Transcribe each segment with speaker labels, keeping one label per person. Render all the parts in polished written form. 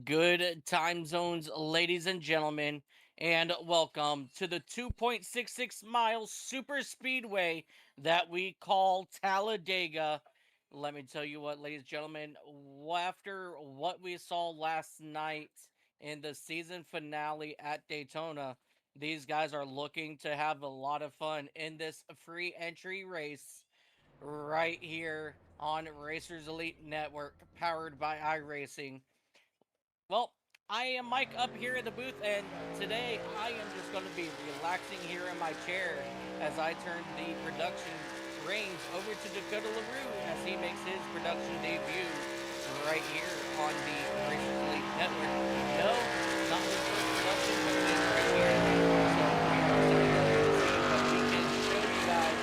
Speaker 1: Good time zones, ladies and gentlemen, and welcome to the 2.66 mile super speedway that we call Talladega. Let me tell you what, ladies and gentlemen, after what we saw last night in the season finale at Daytona, these guys are looking to have a lot of fun in this free entry race right here on Racers Elite Network, powered by iRacing. Well, I am Mike up here in the booth, and today I am just going to be relaxing here in my chair as I turn the production reins over to Dakota LaRue as he makes his production debut right here on the Racers Elite Network. No, not his first production, but it is right here. So we are excited to see what we can show you guys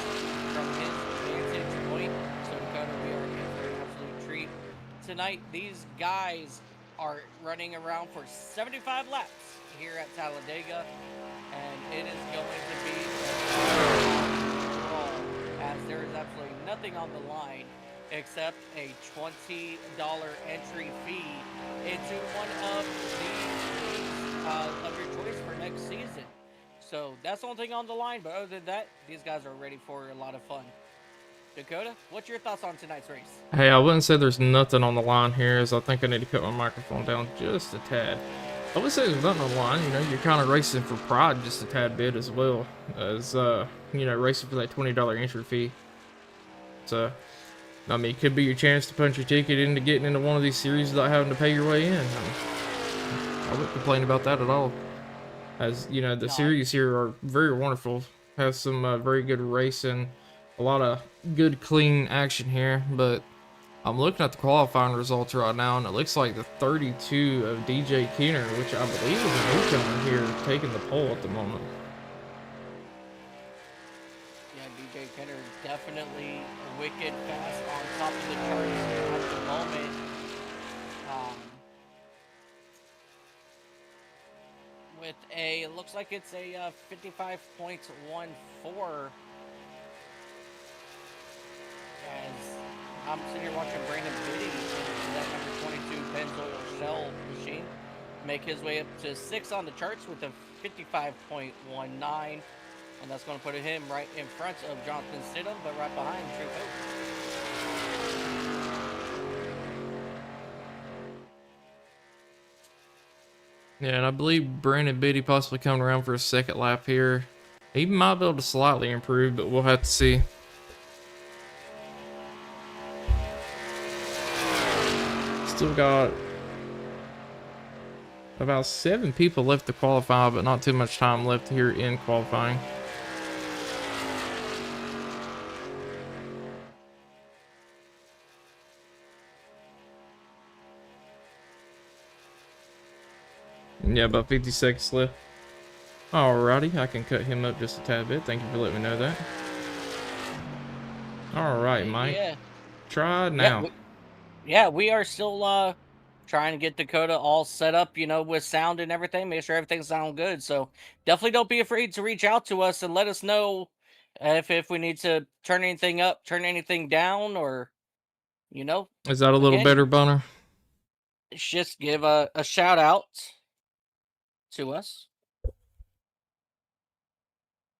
Speaker 1: from his vantage point. So Dakota, we are in for an absolute treat tonight. These guys are running around for 75 laps here at Talladega, and it is going to be a brawl as there is absolutely nothing on the line except a $20 entry fee into one of the leagues of your choice for next season. So that's the only thing on the line, but other than that, these guys are ready for a lot of fun. Dakota, what's your thoughts on tonight's race?
Speaker 2: Hey, I wouldn't say there's nothing on the line here, as I think I need to cut my microphone down just a tad. I would say there's nothing on the line. You're kind of racing for pride just a tad bit as well as, racing for that $20 entry fee. So, I mean, it could be your chance to punch your ticket into getting into one of these series without having to pay your way in. I wouldn't complain about that at all. As, the
Speaker 1: No,
Speaker 2: series here are very wonderful. Have some very good racing. A lot of good, clean action here, but I'm looking at the qualifying results right now, and it looks like the 32 of DJ Keener, which I believe is a newcomer here, taking the pole at the moment.
Speaker 1: yeah, DJ Kenner definitely wicked fast on top of the charts at the moment. Um, with a, it looks like it's a 55.14 as I'm sitting here watching Brandon Biddy in that number 22 Pennzoil Shell machine make his way up to 6 on the charts with a 55.19. And that's going to put him right in front of Jonathan Stidham, but right behind True Hope.
Speaker 2: Yeah, and I believe Brandon Biddy possibly coming around for a second lap here. He might be able to slightly improve, but we'll have to see. Still got about 7 people left to qualify, but not too much time left here in qualifying. Yeah, about 50 seconds left. Alrighty, I can cut him up just a tad bit. Thank you for letting me know that. Alright, Mike.
Speaker 1: Yeah.
Speaker 2: Try
Speaker 1: Yeah.
Speaker 2: now.
Speaker 1: We are still trying to get Dakota all set up, with sound and everything, make sure everything sounds good. So definitely don't be afraid to reach out to us and let us know if we need to turn anything up, turn anything down, or
Speaker 2: Is that a little
Speaker 1: again,
Speaker 2: better, Bunner?
Speaker 1: just give a shout out to us.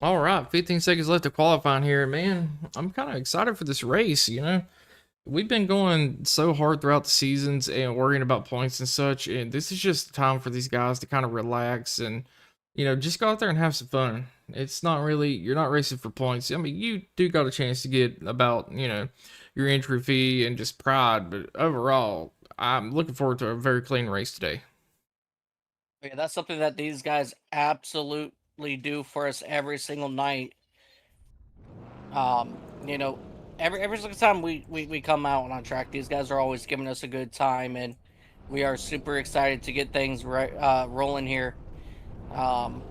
Speaker 2: All right, 15 seconds left to qualifying here, man. I'm kind of excited for this race. We've been going so hard throughout the seasons and worrying about points and such, and this is just time for these guys to kind of relax and, just go out there and have some fun. It's not really, you're not racing for points. I mean, you do got a chance to get about, your entry fee and just pride, but overall, I'm looking forward to a very clean race today.
Speaker 1: Yeah, that's something that these guys absolutely do for us every single night. Um, you know, every single time we come out on track, these guys are always giving us a good time, and we are super excited to get things right rolling here. Um,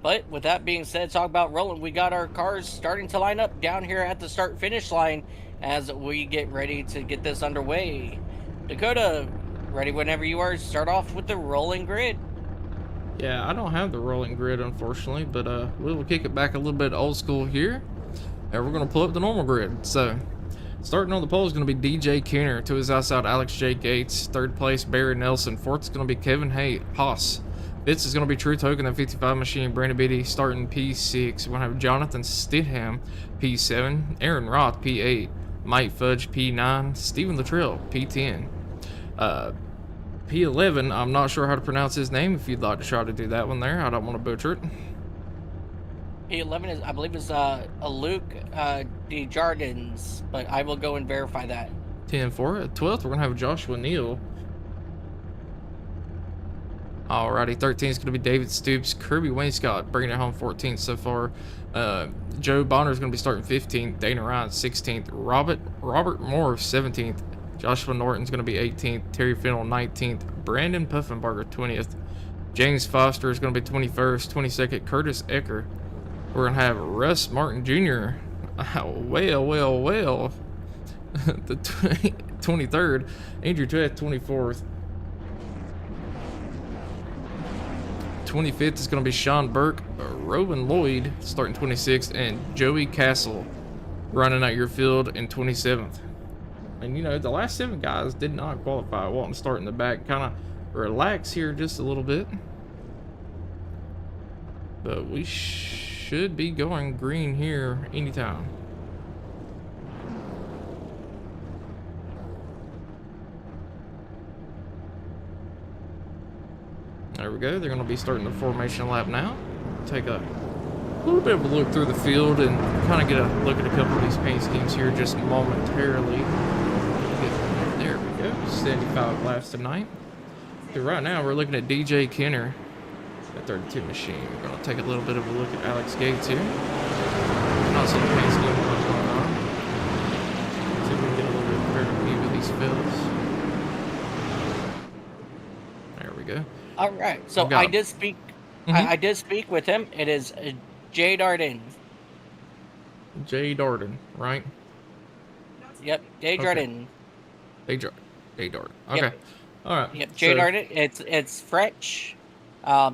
Speaker 1: but with that being said, talk about rolling. We got our cars starting to line up down here at the start finish line as we get ready to get this underway. Dakota, ready whenever you are. Start off with the rolling grid.
Speaker 2: Yeah, I don't have the rolling grid, unfortunately, but we will kick it back a little bit old school here. And we're going to pull up the normal grid. So, Starting on the pole is going to be DJ Kenner. To his outside, Alex J. Gates. Third place, Barry Nelson. Fourth is going to be Kevin Haas. Fifth is going to be True Token, that 55 machine. Brandon Biddy starting P6. We're going to have Jonathan Stidham, P7. Aaron Roth, P8. Mike Fudge, P9. Stephen Luttrell, P10. P11, I'm not sure how to pronounce his name. If you'd like to try to do that one there, I don't want to butcher it.
Speaker 1: P11 is, I believe, is a Luke Desjardins, but I will go and verify that.
Speaker 2: 10-4. At 12th, we're going to have Joshua Neal. Alrighty, 13 is going to be David Stoops. Kirby Wainscott bringing it home 14th so far. Joe Bonner is going to be starting 15th. Dana Ryan 16th. Robert Moore 17th. Joshua Norton's going to be 18th. Terry Fennell 19th. Brandon Puffenbarger 20th. James Foster is going to be 21st. 22nd, Curtis Ecker. We're going to have Russ Martin Jr. Well. The 23rd. Andrew Tweth 24th. 25th is going to be Sean Burke. Robin Lloyd starting 26th. And Joey Castle running out your field in 27th. And, you know, the last 7 guys did not qualify. Walton start in the back. Kind of relax here just a little bit. But we should be going green here anytime. There we go. They're going to be starting the formation lap now. Take a little bit of a look through the field and kind of get a look at a couple of these paint schemes here just momentarily. There we go. 75 laps tonight. So right now we're looking at DJ Kenner, the 32 machine. We're going to take a little bit of a look at Alex Gates here. Not seeing the paint scheme going on. See if we can get a little bit better view of these fields. There we go.
Speaker 1: All right, so I did speak. I did speak with him. It is Jay Darden.
Speaker 2: Jay Darden, right?
Speaker 1: Yep, Jay Darden.
Speaker 2: Jay Darden. Okay.
Speaker 1: Yep.
Speaker 2: All right.
Speaker 1: Yep, Jay Darden. It's French.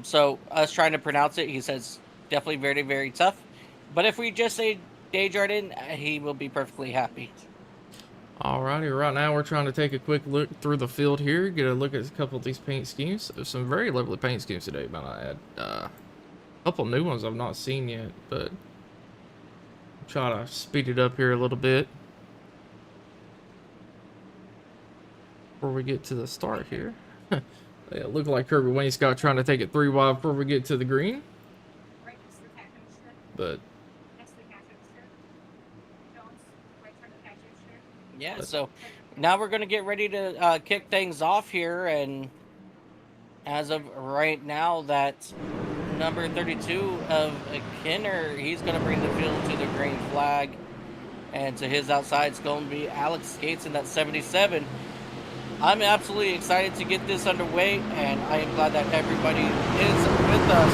Speaker 1: So us trying to pronounce it, he says definitely very, very tough. But if we just say Jay Darden, he will be perfectly happy.
Speaker 2: Alrighty, right now we're trying to take a quick look through the field here, get a look at a couple of these paint schemes. There's some very lovely paint schemes today, might I add. A couple new ones I've not seen yet, but try to speed it up here a little bit before we get to the start here. They look like Kirby Wainscott trying to take it 3 wide before we get to the green. But
Speaker 1: yeah, so now we're going to get ready to kick things off here. And as of right now, that number 32 of Kenner, he's going to bring the field to the green flag. And to his outside, it's going to be Alex Gates in that 77. I'm absolutely excited to get this underway, and I am glad that everybody is with us.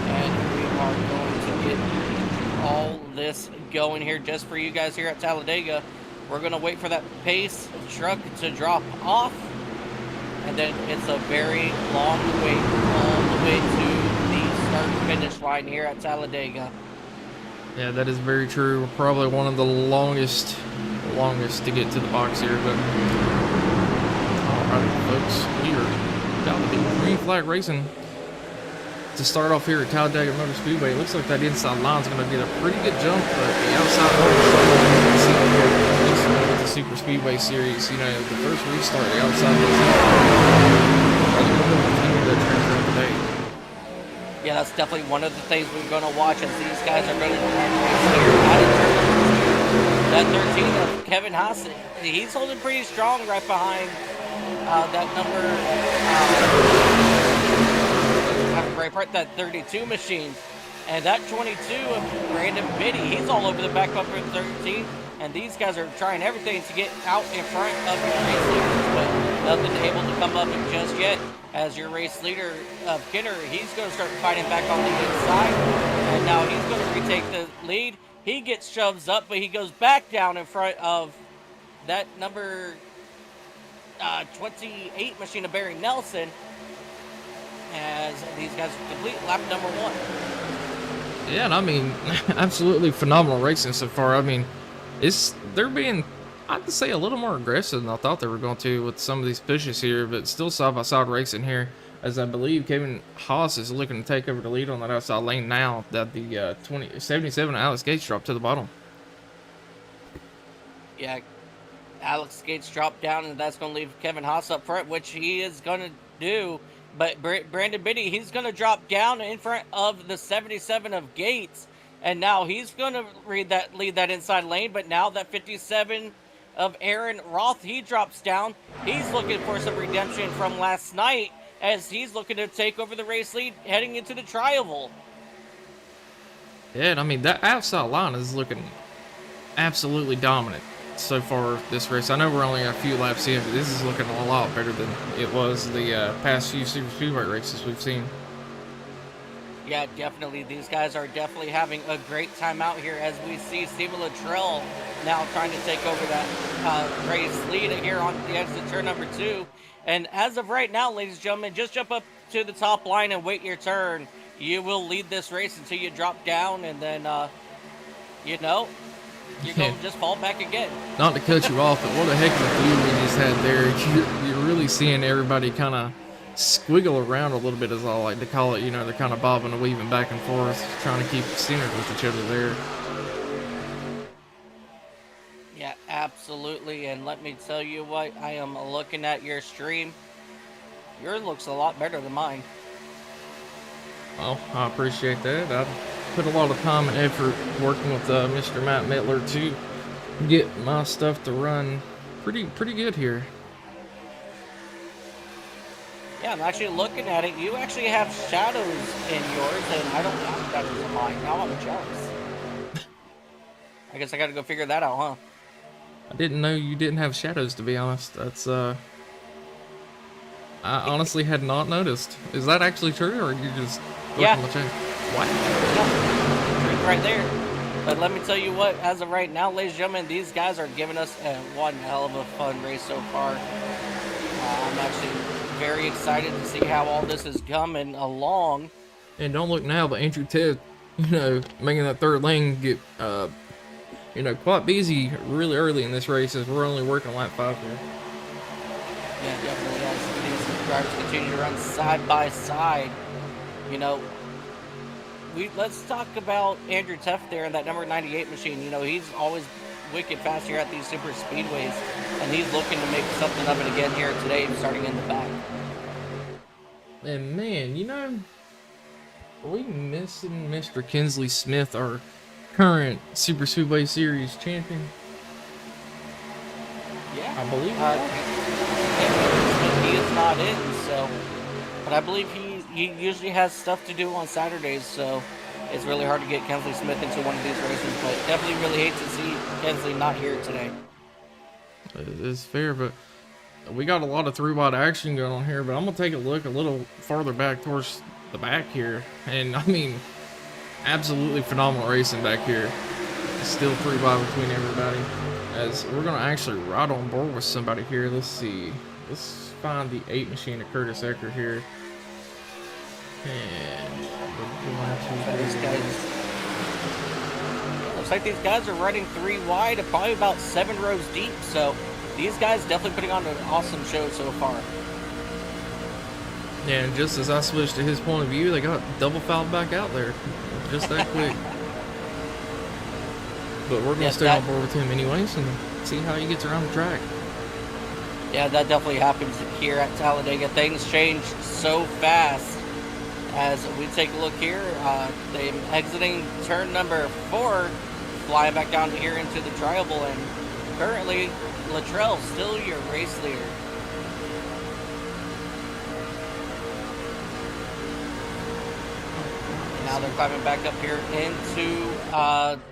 Speaker 1: And we are going to get all this going here just for you guys here at Talladega. We're going to wait for that pace truck to drop off, and then it's a very long wait all the way to the start-finish line here at Talladega.
Speaker 2: yeah, that is very true. Probably one of the longest to get to the box here, but alright folks, we are about to be green flag racing to start off here at Talladega Motor Speedway. It looks like that inside line is going to get a pretty good jump, but the outside line is with the Super Speedway series. You know, the first restart, the outside today.
Speaker 1: Yeah, that's definitely one of the things we're going to watch as these guys are going to race here. That 13 of Kevin Haas, he's holding pretty strong right behind that number, that 32 machine. And that 22 of Brandon Biddy, he's all over the back bumper 13. And these guys are trying everything to get out in front of your race leaders, but nothing able to come up just yet. As your race leader of Kenner, he's going to start fighting back on the inside. And now he's going to retake the lead. He gets shoves up, but he goes back down in front of that number 28 machine of Barry Nelson as these guys complete lap number 1.
Speaker 2: Yeah, and I mean, absolutely phenomenal racing so far. I mean, They're being, I'd say, a little more aggressive than I thought they were going to with some of these pushes here, but still side by side racing here. As I believe Kevin Haas is looking to take over the lead on that outside lane now that the 77 Alex Gates dropped to the bottom.
Speaker 1: Yeah, Alex Gates dropped down, and that's going to leave Kevin Haas up front, which he is going to do. But Brandon Biddy, he's going to drop down in front of the 77 of Gates, and now he's going to lead that inside lane. But now that 57 of Aaron Roth, he drops down. He's looking for some redemption from last night, as he's looking to take over the race lead heading into the Tri-Oval.
Speaker 2: Yeah, and I mean, that outside line is looking absolutely dominant so far this race. I know we're only a few laps in, but this is looking a lot better than it was the past few Super Speedway races we've seen.
Speaker 1: Yeah, definitely. These guys are definitely having a great time out here, as we see Steven Luttrell now trying to take over that race lead here on the exit turn number 2. And as of right now, ladies and gentlemen, just jump up to the top line and wait your turn. You will lead this race until you drop down, and then, you're going to just fall back again.
Speaker 2: Not to cut you off, but what a heck of a view we just had there. You're really seeing everybody kind of squiggle around a little bit, as I like to call it. They're kind of bobbing and weaving back and forth, trying to keep centered with each other there.
Speaker 1: Yeah, absolutely. And let me tell you what, I am looking at your stream. Yours looks a lot better than mine.
Speaker 2: Well, I appreciate that. I put a lot of time and effort working with Mr. Matt Mittler to get my stuff to run pretty good here.
Speaker 1: Yeah, I'm actually looking at it. You actually have shadows in yours, and I don't have shadows in mine. Now I'm jealous. I guess I gotta go figure that out, huh?
Speaker 2: I didn't know you didn't have shadows, to be honest. That's, I honestly had not noticed. Is that actually true, or are you just looking at the chat? Wow.
Speaker 1: Yeah. Right there. But let me tell you what, as of right now, ladies and gentlemen, these guys are giving us one hell of a fun race so far. I'm actually very excited to see how all this is coming along.
Speaker 2: And don't look now, but Andrew Ted, making that third lane get, quite busy really early in this race, as we're only working lap 5 here.
Speaker 1: Yeah, definitely. As these drivers continue to run side by side, let's talk about Andrew Teff there in that number 98 machine. He's always wicked fast here at these super speedways, and he's looking to make something of it again here today, starting in the back.
Speaker 2: And man, are we missing Mr. Kinsley Smith, our current Super Speedway Series champion?
Speaker 1: Yeah,
Speaker 2: I believe
Speaker 1: he is not in, but I believe he usually has stuff to do on Saturdays, so it's really hard to get Kinsley Smith into one of these races, but definitely really hate to see Kinsley not here today.
Speaker 2: It's fair, but we got a lot of 3-wide action going on here, but I'm going to take a look a little farther back towards the back here. And I mean, absolutely phenomenal racing back here. Still 3-wide between everybody, as we're going to actually ride on board with somebody here. Let's see. Let's find the 8 machine of Curtis Ecker here. And
Speaker 1: looks like these guys are running 3 wide, probably about 7 rows deep. So these guys definitely putting on an awesome show so far.
Speaker 2: Yeah, and just as I switched to his point of view, they got double fouled back out there, just that quick. But we're gonna stay on board with him anyways and see how he gets around the track.
Speaker 1: Yeah, that definitely happens here at Talladega. Things change so fast. As we take a look here, they're exiting turn number 4, flying back down here into the Tri-Oval, and currently Luttrell still your race leader. Now they're climbing back up here into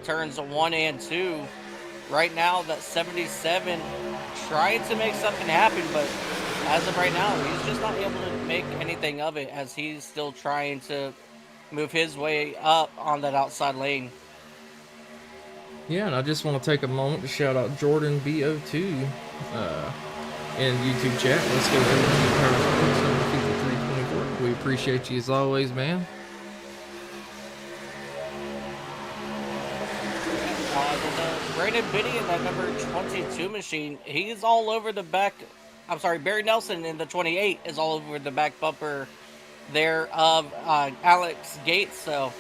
Speaker 1: turns 1 and 2. Right now, that 77 trying to make something happen, but as of right now, he's just not able to make anything of it, as he's still trying to move his way up on that outside lane.
Speaker 2: Yeah, and I just want to take a moment to shout out Jordan BO2 in YouTube chat. Let's go to 5324. We appreciate you as always, man.
Speaker 1: Brandon Biddy in that number 22 machine, he's all over the back. I'm sorry, Barry Nelson in the 28 is all over the back bumper there of Alex Gates. So,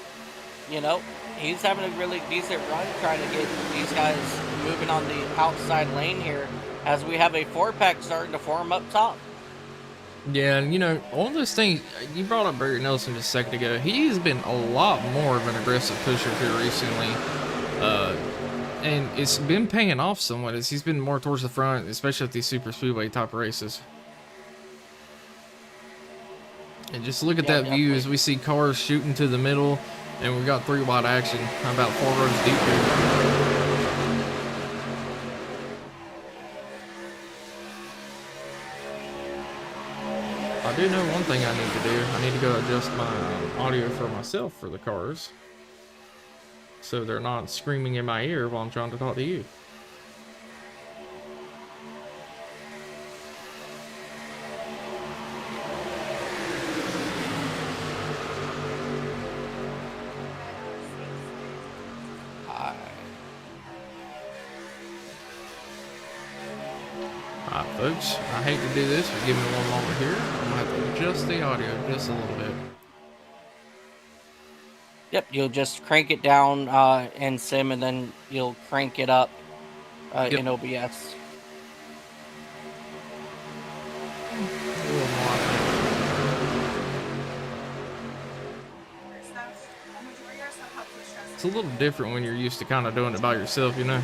Speaker 1: you know, he's having a really decent run trying to get these guys moving on the outside lane here as we have a 4-pack starting to form up top.
Speaker 2: Yeah, and you know, all those things you brought up Barry Nelson just a second ago. He's been a lot more of an aggressive pusher here recently, and it's been paying off somewhat as he's been more towards the front, especially at these super speedway type races. And just look at that view as we see cars shooting to the middle, and we got 3 wide action about 4 rows deep here. I do know one thing I need to do. I need to go adjust my audio for myself for the cars, so they're not screaming in my ear while I'm trying to talk to you. Alright folks, I hate to do this, but give me one moment here. I'm gonna have to adjust the audio just a little bit.
Speaker 1: Yep, you'll just crank it down in Sim, and then you'll crank it up in OBS.
Speaker 2: It's a little different when you're used to kind of doing it by yourself, you know?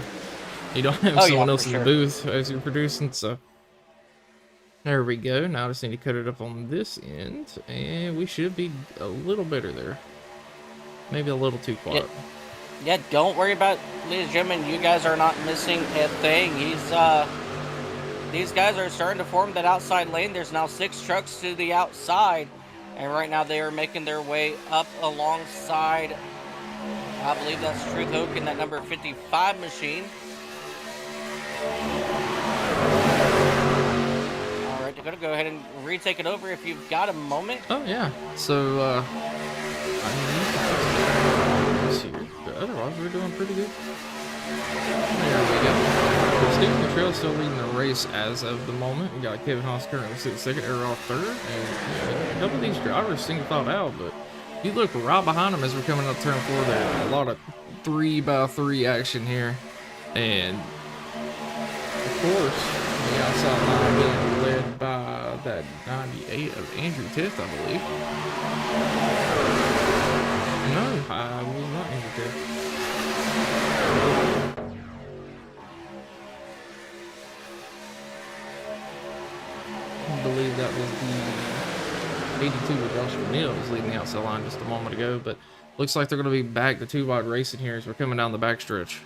Speaker 2: You don't have someone else in the booth as you're producing, so. There we go. Now I just need to cut it up on this end, and we should be a little better there. Maybe a little too quiet.
Speaker 1: Yeah, don't worry about, ladies and gentlemen, you guys are not missing a thing. These guys are starting to form that outside lane. There's now 6 trucks to the outside, and right now they are making their way up alongside, I believe that's Truth Oak in that number 55 machine. Alright, they're going to go ahead and retake it over if you've got a moment.
Speaker 2: Oh, yeah. So, let's see here. But otherwise, we're doing pretty good. There we go. So Stephen Luttrell's still leading the race as of the moment. We got Kevin Haas currently sitting second, Errol off third. And a couple of these drivers single thought out, but you look right behind them as we're coming up turn 4 there. A lot of 3x3 action here. And of course, the outside line being led by that 98 of Andrew Tiff, I believe. No, I was not Andrew Tiff. I believe that was the 82 with Josh McNeil was leading the outside line just a moment ago, but looks like they're going to be back to 2 wide racing here as we're coming down the backstretch.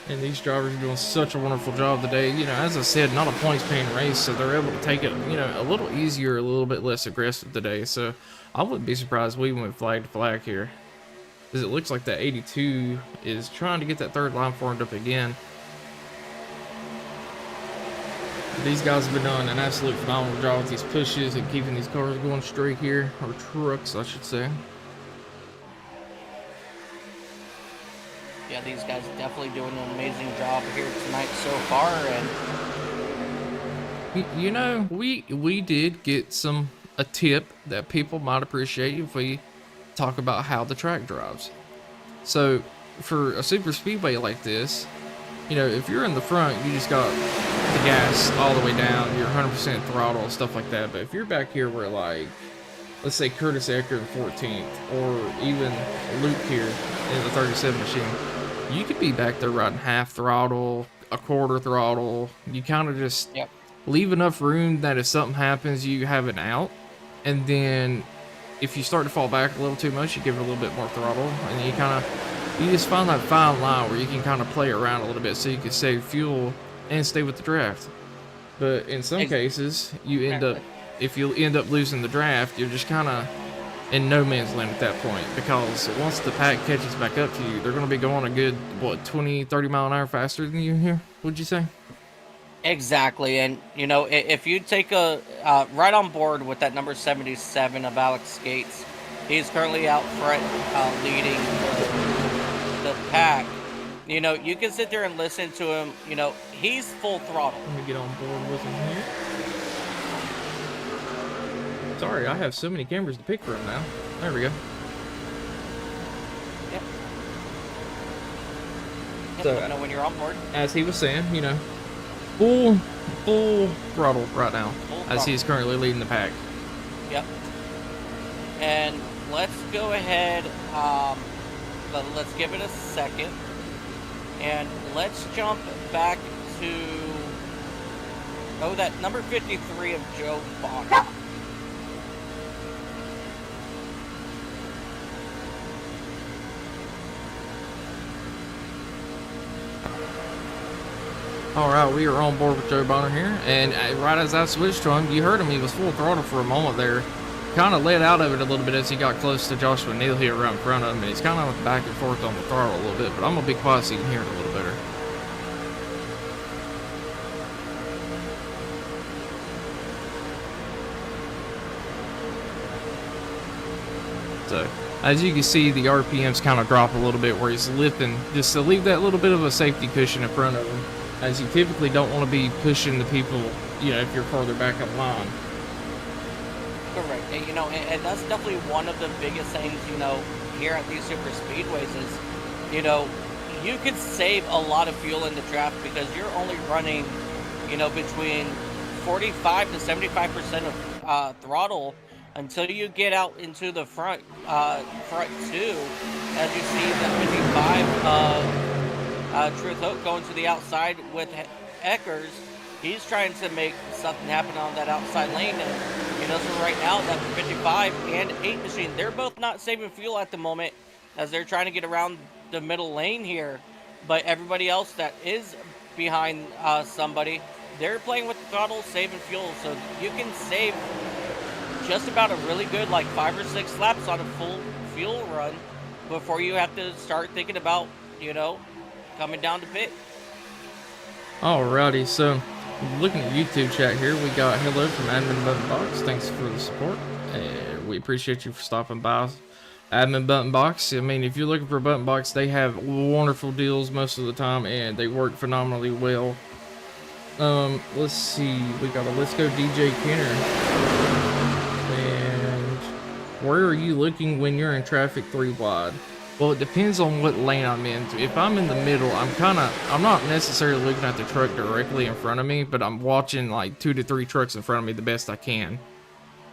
Speaker 2: And these drivers are doing such a wonderful job today. You know, as I said, not a points paying race, so they're able to take it, you know, a little easier, a little bit less aggressive today. So I wouldn't be surprised if we went flag to flag here, because it looks like that 82 is trying to get that third line formed up again. These guys have been doing an absolute phenomenal job with these pushes and keeping these cars going straight here, or trucks, I should say.
Speaker 1: Yeah, these guys definitely doing an amazing job here tonight so far, and
Speaker 2: you know, we did get a tip that people might appreciate if we talk about how the track drives. So for a super speedway like this, you know, if you're in the front, you just got the gas all the way down, you're 100% throttle and stuff like that. But if you're back here where, like, let's say Curtis Ecker in 14th, or even Luke here in the 37 machine, you could be back there riding half throttle, a quarter throttle. You kind of just leave enough room that if something happens, you have an out. And then if you start to fall back a little too much, you give it a little bit more throttle. And you just find that fine line where you can kind of play around a little bit so you can save fuel and stay with the draft. But in some cases, you end up, if you end up losing the draft, you're just kind of in no man's land at that point, because once the pack catches back up to you, they're going to be going a good, what, 20, 30 mile an hour faster than you here, would you say?
Speaker 1: Exactly, and if you take a right on board with that number 77 of Alex Skates, he's currently out front, leading the pack. You can sit there and listen to him. He's full throttle.
Speaker 2: Let me get on board with him here. Sorry, I have so many cameras to pick from now. There we go.
Speaker 1: Yep. Yep.
Speaker 2: So,
Speaker 1: Let me know when you're on board.
Speaker 2: as he was saying, full throttle right now,
Speaker 1: Full
Speaker 2: as
Speaker 1: throttle.
Speaker 2: he's currently leading the pack.
Speaker 1: Yep. And let's go ahead. Let's give it a second, and let's jump back to that number 53 of Joe Bonner.
Speaker 2: All right, we are on board with Joe Bonner here, and right as I switched to him, you heard him. He was full throttle for a moment there. Kind of let out of it a little bit as he got close to Joshua Neal here right in front of him, and he's kind of back and forth on the throttle a little bit, but I'm gonna be quiet so you can hear it a little better. So, as you can see, the RPMs kind of drop a little bit where he's lifting, just to leave that little bit of a safety cushion in front of him, as you typically don't want to be pushing the people, if you're farther back up line.
Speaker 1: Correct. And that's definitely one of the biggest things, here at these super speedways is, you could save a lot of fuel in the draft because you're only running, between 45 to 75% of throttle until you get out into the front two, as you see the 55 of Truth Hope going to the outside with Eckers. He's trying to make something happen on that outside lane, and so right now that 55 and 8 machine, they're both not saving fuel at the moment as they're trying to get around the middle lane here. But everybody else that is behind somebody, they're playing with the throttle, saving fuel, so you can save just about a really good 5 or 6 laps on a full fuel run before you have to start thinking about coming down to pit.
Speaker 2: Alrighty, so looking at YouTube chat here, we got hello from Admin Button Box. Thanks for the support, and we appreciate you for stopping by. Admin Button Box. I mean, if you're looking for a button box, they have wonderful deals most of the time, and they work phenomenally well. Let's see, we got a Let's Go DJ Kenner. And where are you looking when you're in traffic 3 wide? Well, it depends on what lane I'm in. If I'm in the middle, I'm not necessarily looking at the truck directly in front of me, but I'm watching 2 to 3 trucks in front of me the best I can.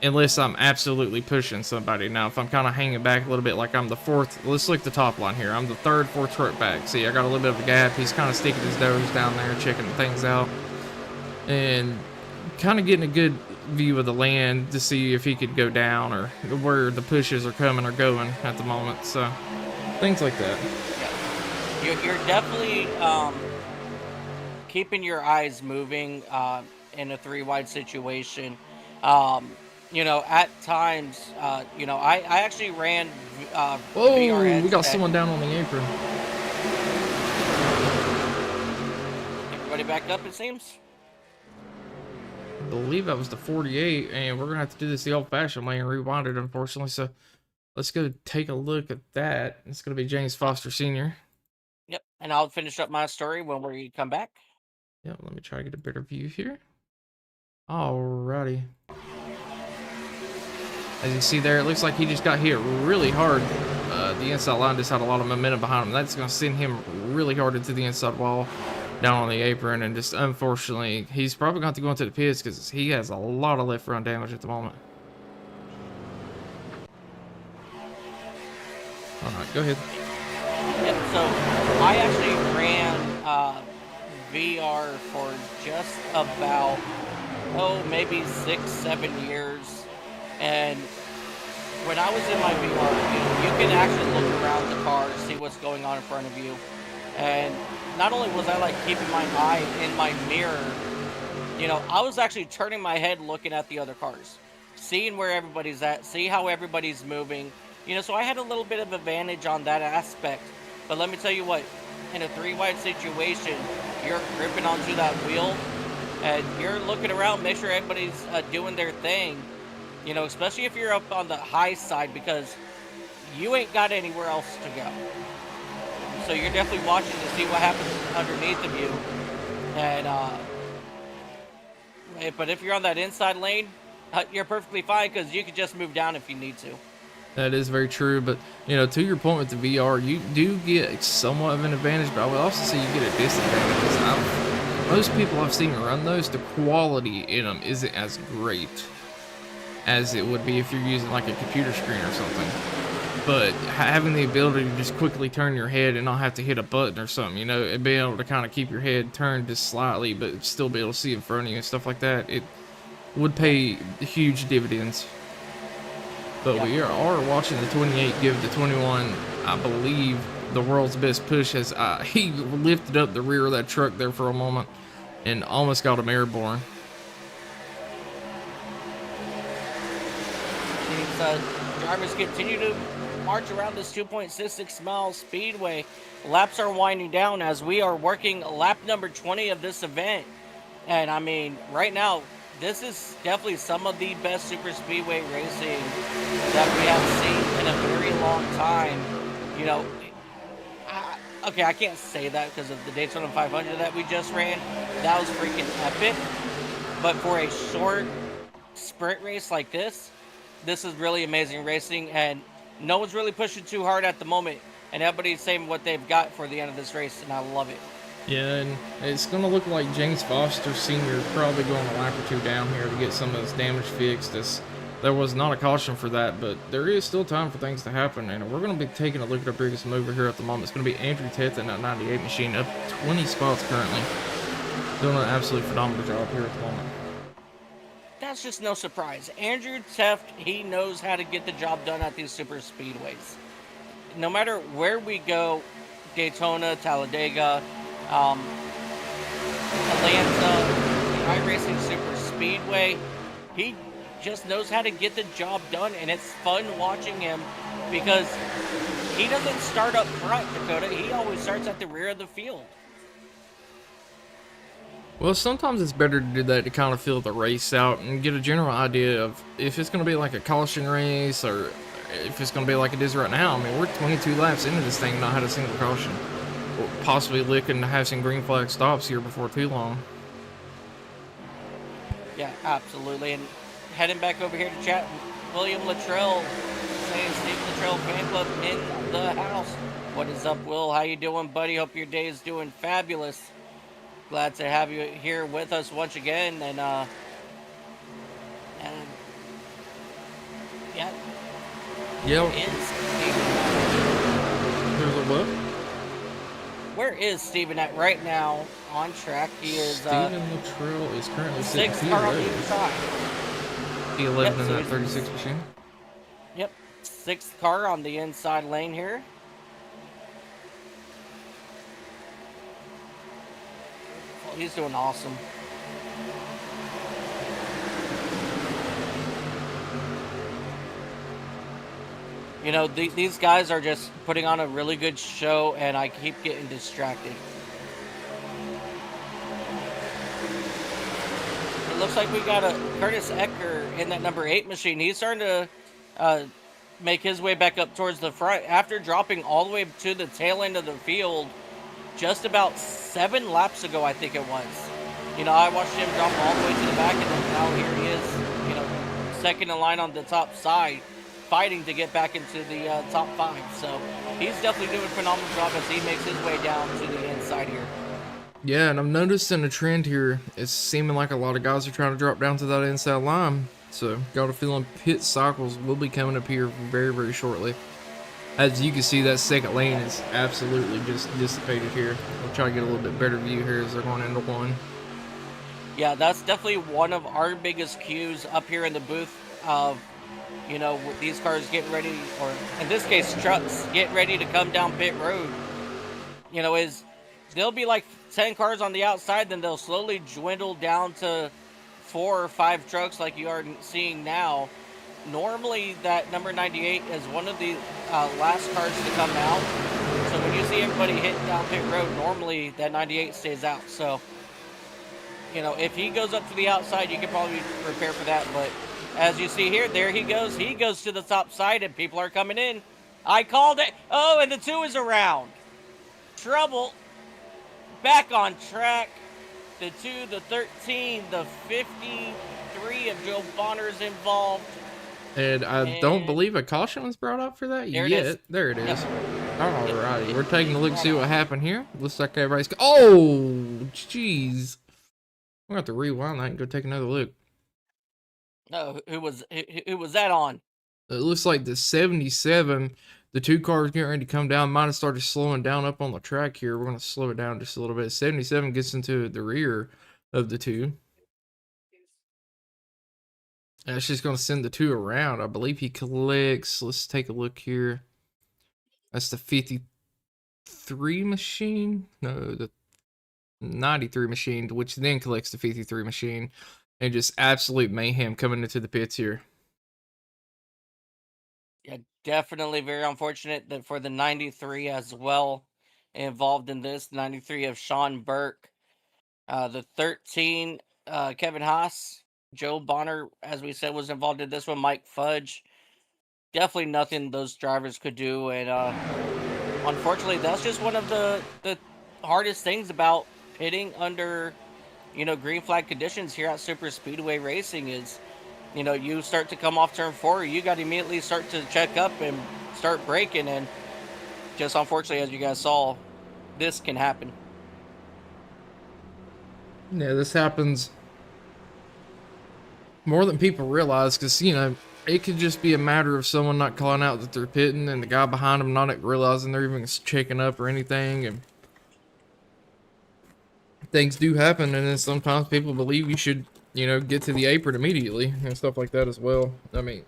Speaker 2: Unless I'm absolutely pushing somebody. Now, if I'm kind of hanging back a little bit, like I'm the 4th, let's look at the top line here. I'm the 3rd, 4th truck back. See, I got a little bit of a gap. He's kind of sticking his nose down there, checking things out. And kind of getting a good view of the land to see if he could go down or where the pushes are coming or going at the moment. So, things like that.
Speaker 1: Yeah. You're definitely keeping your eyes moving in a 3 wide situation. At times, I actually ran
Speaker 2: Whoa,
Speaker 1: VRS
Speaker 2: we got someone down on the apron.
Speaker 1: Everybody back up, it seems.
Speaker 2: I believe that was the 48, and we're gonna have to do this the old-fashioned way and rewind it, unfortunately. So let's go take a look at that. It's gonna be James Foster Sr.
Speaker 1: Yep, and I'll finish up my story when we come back.
Speaker 2: Yep, let me try to get a better view here. Alrighty. As you see there, it looks like he just got hit really hard. The inside line just had a lot of momentum behind him. That's gonna send him really hard into the inside wall, down on the apron, and just unfortunately, he's probably going to have to go into the pits because he has a lot of left front damage at the moment. All right, go ahead.
Speaker 1: Yep, so I actually ran VR for just about, maybe 6-7 years. And when I was in my VR, you can actually look around the car, see what's going on in front of you. And not only was I keeping my eye in my mirror, I was actually turning my head looking at the other cars, seeing where everybody's at, see how everybody's moving. So I had a little bit of advantage on that aspect. But let me tell you what, in a 3 wide situation, you're gripping onto that wheel, and you're looking around, make sure everybody's doing their thing. Especially if you're up on the high side because you ain't got anywhere else to go. So you're definitely watching to see what happens underneath of you. And but if you're on that inside lane, you're perfectly fine because you can just move down if you need to.
Speaker 2: That is very true, but to your point with the VR, you do get somewhat of an advantage, but I would also say you get a disadvantage. 'Cause most people I've seen run those, the quality in them isn't as great as it would be if you're using like a computer screen or something. But having the ability to just quickly turn your head and not have to hit a button or something, and being able to kind of keep your head turned just slightly, but still be able to see in front of you and stuff like that, it would pay huge dividends. But
Speaker 1: Yeah.
Speaker 2: we are watching the 28 give the 21, I believe, the world's best push as he lifted up the rear of that truck there for a moment and almost got him airborne.
Speaker 1: These drivers continue to march around this 2.66 mile speedway. Laps are winding down as we are working lap number 20 of this event. And I mean, right now, this is definitely some of the best super speedway racing that we have seen in a very long time. You know, okay, I can't say that because of the Daytona 500 that we just ran. That was freaking epic. But for a short sprint race like this is really amazing racing, and no one's really pushing too hard at the moment, and everybody's saying what they've got for the end of this race, and I love it.
Speaker 2: Yeah, and it's going to look like James Foster Sr. probably going a lap or two down here to get some of this damage fixed. There was not a caution for that, but there is still time for things to happen, and we're going to be taking a look at our biggest mover here at the moment. It's going to be Andrew Teth in that 98 machine, up 20 spots currently. Doing an absolutely phenomenal job here at the moment.
Speaker 1: That's just no surprise. Andrew Teft, he knows how to get the job done at these super speedways. No matter where we go, Daytona, Talladega, Atlanta, iRacing Super Speedway, he just knows how to get the job done, and it's fun watching him because he doesn't start up front, Dakota. He always starts at the rear of the field.
Speaker 2: Well, sometimes it's better to do that to kind of feel the race out and get a general idea of if it's going to be like a caution race or if it's going to be like it is right now. I mean, we're 22 laps into this thing, not had a single caution. Or possibly looking to have some green flag stops here before too long.
Speaker 1: Yeah, absolutely. And heading back over here to chat, William Luttrell saying Steve Luttrell fan club in the house. What is up, Will? How you doing, buddy? Hope your day is doing fabulous. Glad to have you here with us once again, and yeah.
Speaker 2: Yeah. There's a what?
Speaker 1: Where is Steven at right now on track? He is
Speaker 2: Steven Luttrell is currently sitting
Speaker 1: sixth car on the inside.
Speaker 2: P11
Speaker 1: Yep,
Speaker 2: in
Speaker 1: so
Speaker 2: that 36 machine.
Speaker 1: Yep, sixth car on the inside lane here. He's doing awesome. You know, these guys are just putting on a really good show, and I keep getting distracted. It looks like we got a Curtis Ecker in that number 8 machine. He's starting to make his way back up towards the front after dropping all the way to the tail end of the field just about 7 laps ago, I think it was. You know, I watched him drop all the way to the back, and then now here he is, you know, second in line on the top side, fighting to get back into the top 5. So he's definitely doing a phenomenal job as he makes his way down to the inside here.
Speaker 2: Yeah, and I'm noticing a trend here. It's seeming like a lot of guys are trying to drop down to that inside line. So got a feeling pit cycles will be coming up here very, very shortly. As you can see, that second lane is absolutely just dissipated here. We'll try to get a little bit better view here as they're going into one.
Speaker 1: Yeah, that's definitely one of our biggest cues up here in the booth of, you know, with these cars getting ready, or in this case, trucks getting ready to come down pit road. You know, is there'll be like 10 cars on the outside, then they'll slowly dwindle down to 4 or 5 trucks like you are seeing now. Normally, that number 98 is one of the last cars to come out. So when you see everybody hitting down pit road, normally that 98 stays out. So if he goes up to the outside, you can probably prepare for that. But as you see here, there he goes. He goes to the top side, and people are coming in. I called it. Oh, and the 2 is around. Trouble. Back on track. The 2, the 13, the 53 of Joe Bonner's involved.
Speaker 2: And I don't
Speaker 1: And
Speaker 2: believe a caution was brought up for that
Speaker 1: there it is.
Speaker 2: yet. There it
Speaker 1: Yep.
Speaker 2: is. Alrighty, we're taking a look,
Speaker 1: Brought
Speaker 2: see what
Speaker 1: on.
Speaker 2: happened here. Looks like everybody's. Oh, jeez. We're going to have to rewind that and go take another look.
Speaker 1: No, who was that on?
Speaker 2: It looks like the 77, the 2 cars getting ready to come down, might have started slowing down up on the track here. We're going to slow it down just a little bit. 77 gets into the rear of the 2. And it's just going to send the 2 around. I believe he collects. Let's take a look here. That's the 53 machine. No, the 93 machine, which then collects the 53 machine. And just absolute mayhem coming into the pits here.
Speaker 1: Yeah, definitely very unfortunate that for the 93 as well involved in this. 93 of Sean Burke. The 13, Kevin Haas. Joe Bonner, as we said, was involved in this one. Mike Fudge. Definitely nothing those drivers could do. And unfortunately, that's just one of the hardest things about pitting under, green flag conditions here at Super Speedway Racing is, you start to come off turn 4, you got to immediately start to check up and start braking. And just unfortunately, as you guys saw, this can happen.
Speaker 2: Yeah, this happens more than people realize because, it could just be a matter of someone not calling out that they're pitting and the guy behind them not realizing they're even checking up or anything. And things do happen. And then sometimes people believe you should, get to the apron immediately and stuff like that as well. I mean,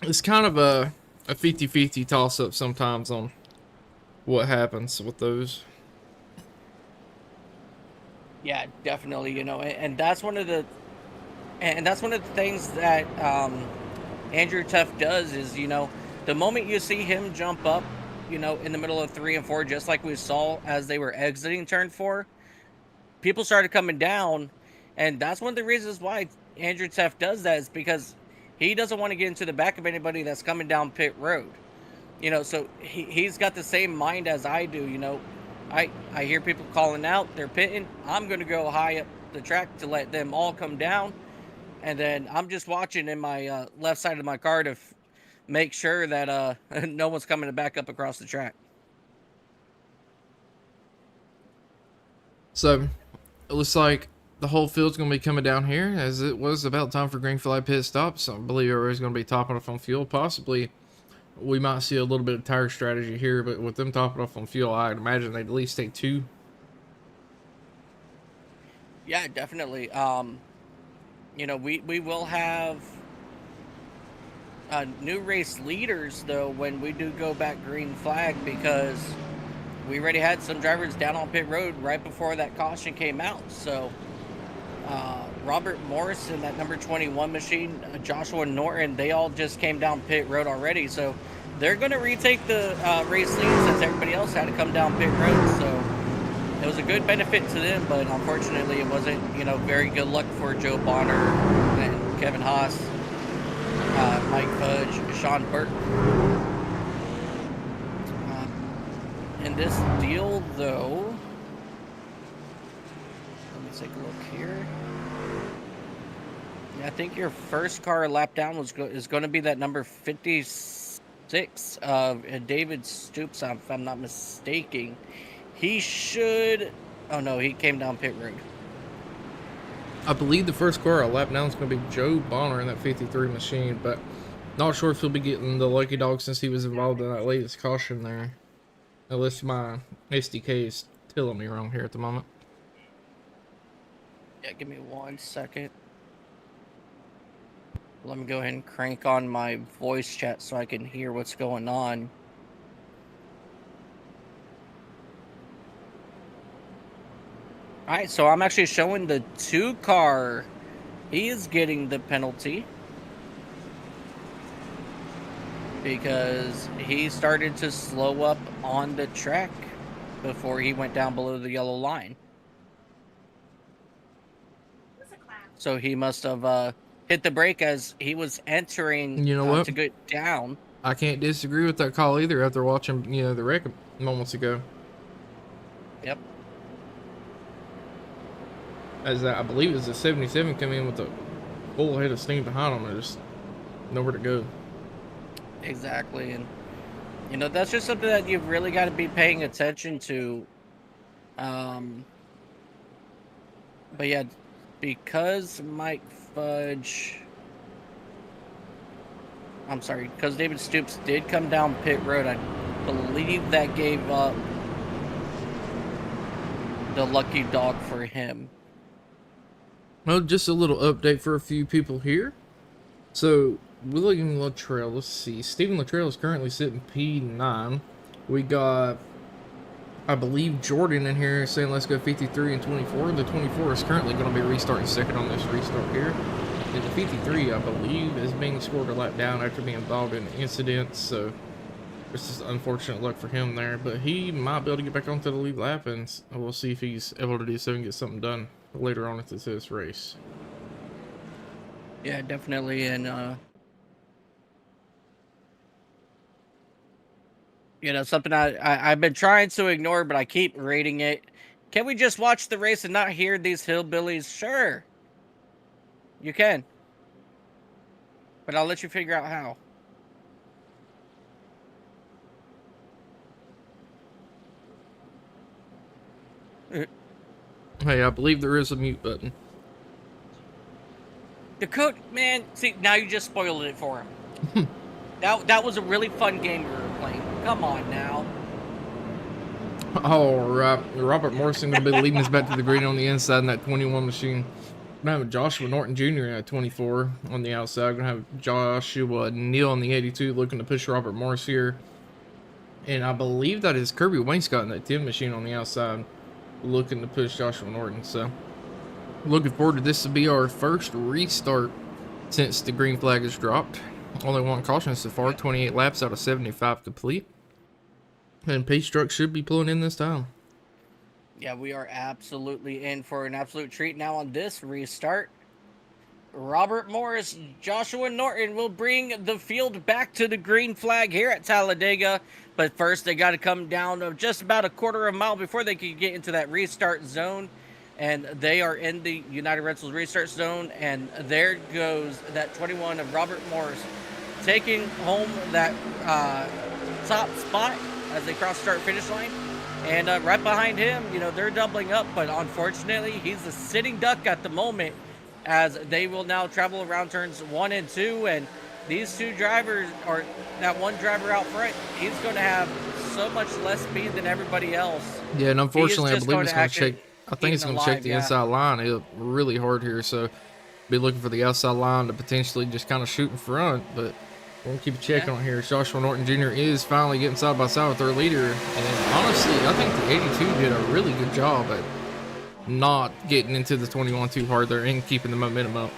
Speaker 2: it's kind of a 50-50 toss up sometimes on what happens with those.
Speaker 1: Yeah, definitely. And that's one of the things that Andrew Tuff does is, the moment you see him jump up, in the middle of 3 and 4, just like we saw as they were exiting turn 4, people started coming down. And that's one of the reasons why Andrew Tuff does that, is because he doesn't want to get into the back of anybody that's coming down pit road. So he's got the same mind as I do. I hear people calling out, they're pitting. I'm going to go high up the track to let them all come down. And then I'm just watching in my left side of my car to make sure that no one's coming back up across the track.
Speaker 2: So it looks like the whole field's going to be coming down here as it was about time for green flag pit stop. So I believe everybody's going to be topping off on fuel. Possibly we might see a little bit of tire strategy here, but with them topping off on fuel, I'd imagine they'd at least take 2.
Speaker 1: Yeah, definitely. We will have new race leaders, though, when we do go back green flag, because we already had some drivers down on pit road right before that caution came out. So Robert Morrison, that number 21 machine, Joshua Norton, they all just came down pit road already. So they're going to retake the race lead since everybody else had to come down pit road. So it was a good benefit to them, but unfortunately it wasn't, very good luck for Joe Bonner and Kevin Haas, Mike Fudge, Sean Burke. In this deal, though, let me take a look here. Yeah, I think your first car lap down is going to be that number 56 of David Stoops, if I'm not mistaken. He should. Oh no, he came down pit road.
Speaker 2: I believe the first car I'll lap down is going to be Joe Bonner in that 53 machine, but not sure if he'll be getting the lucky dog since he was involved in that latest caution there. Unless my SDK is telling me wrong here at the moment.
Speaker 1: Yeah, give me 1 second. Let me go ahead and crank on my voice chat so I can hear what's going on. Alright, so I'm actually showing the 2 car. He is getting the penalty because he started to slow up on the track before he went down below the yellow line. So he must have hit the brake as he was entering
Speaker 2: You know what?
Speaker 1: to go down.
Speaker 2: I can't disagree with that call either after watching, the wreck moments ago.
Speaker 1: Yep.
Speaker 2: As I believe it's a 77 coming in with a full head of steam behind them. There's nowhere to go.
Speaker 1: Exactly. And, that's just something that you've really got to be paying attention to. But yeah, because because David Stoops did come down pit road, I believe that gave up the lucky dog for him.
Speaker 2: Well, just a little update for a few people here. So, William Luttrell, let's see. Stephen Luttrell is currently sitting P9. We got, I believe, Jordan in here saying let's go 53 and 24. The 24 is currently going to be restarting second on this restart here. And the 53, I believe, is being scored a lap down after being involved in an incident. So, this is unfortunate luck for him there. But he might be able to get back onto the lead lap, and we'll see if he's able to do so and get something done later on into this race.
Speaker 1: Yeah, definitely. And, something I've been trying to ignore, but I keep reading it. Can we just watch the race and not hear these hillbillies? Sure. You can. But I'll let you figure out how.
Speaker 2: Hey, I believe there is a mute button.
Speaker 1: Dakota, man, see, now you just spoiled it for him. That was a really fun game we were playing. Come on now.
Speaker 2: All right, Robert Morrison going to be leading us back to the green on the inside in that 21 machine. We're going to have Joshua Norton Jr. at 24 on the outside. We're going to have Joshua Neal on the 82 looking to push Robert Morris here. And I believe that is Kirby Wainscott in that 10 machine on the outside looking to push Joshua Norton. So looking forward to this to be our first restart since the green flag has dropped. Only one caution so far, 28 laps out of 75 complete. And Pace Truck should be pulling in this time.
Speaker 1: Yeah, we are absolutely in for an absolute treat now on this restart. Robert Morris, Joshua Norton will bring the field back to the green flag here at Talladega. But first, they got to come down just about a quarter of a mile before they can get into that restart zone. And they are in the United Rentals restart zone. And there goes that 21 of Robert Morris taking home that top spot as they cross start finish line. And right behind him, they're doubling up. But unfortunately, he's a sitting duck at the moment, as they will now travel around turns 1 and 2, and these two drivers, or that one driver out front, he's going to have so much less speed than everybody else.
Speaker 2: Yeah, and unfortunately, I believe it's going to check. I think it's going to check the inside line. It's really hard here, so be looking for the outside line to potentially just kind of shoot in front. But we'll keep checking on here. Joshua Norton Jr. is finally getting side by side with their leader, and honestly, I think the 82 did a really good job at not getting into the 21 too hard there and keeping the momentum up.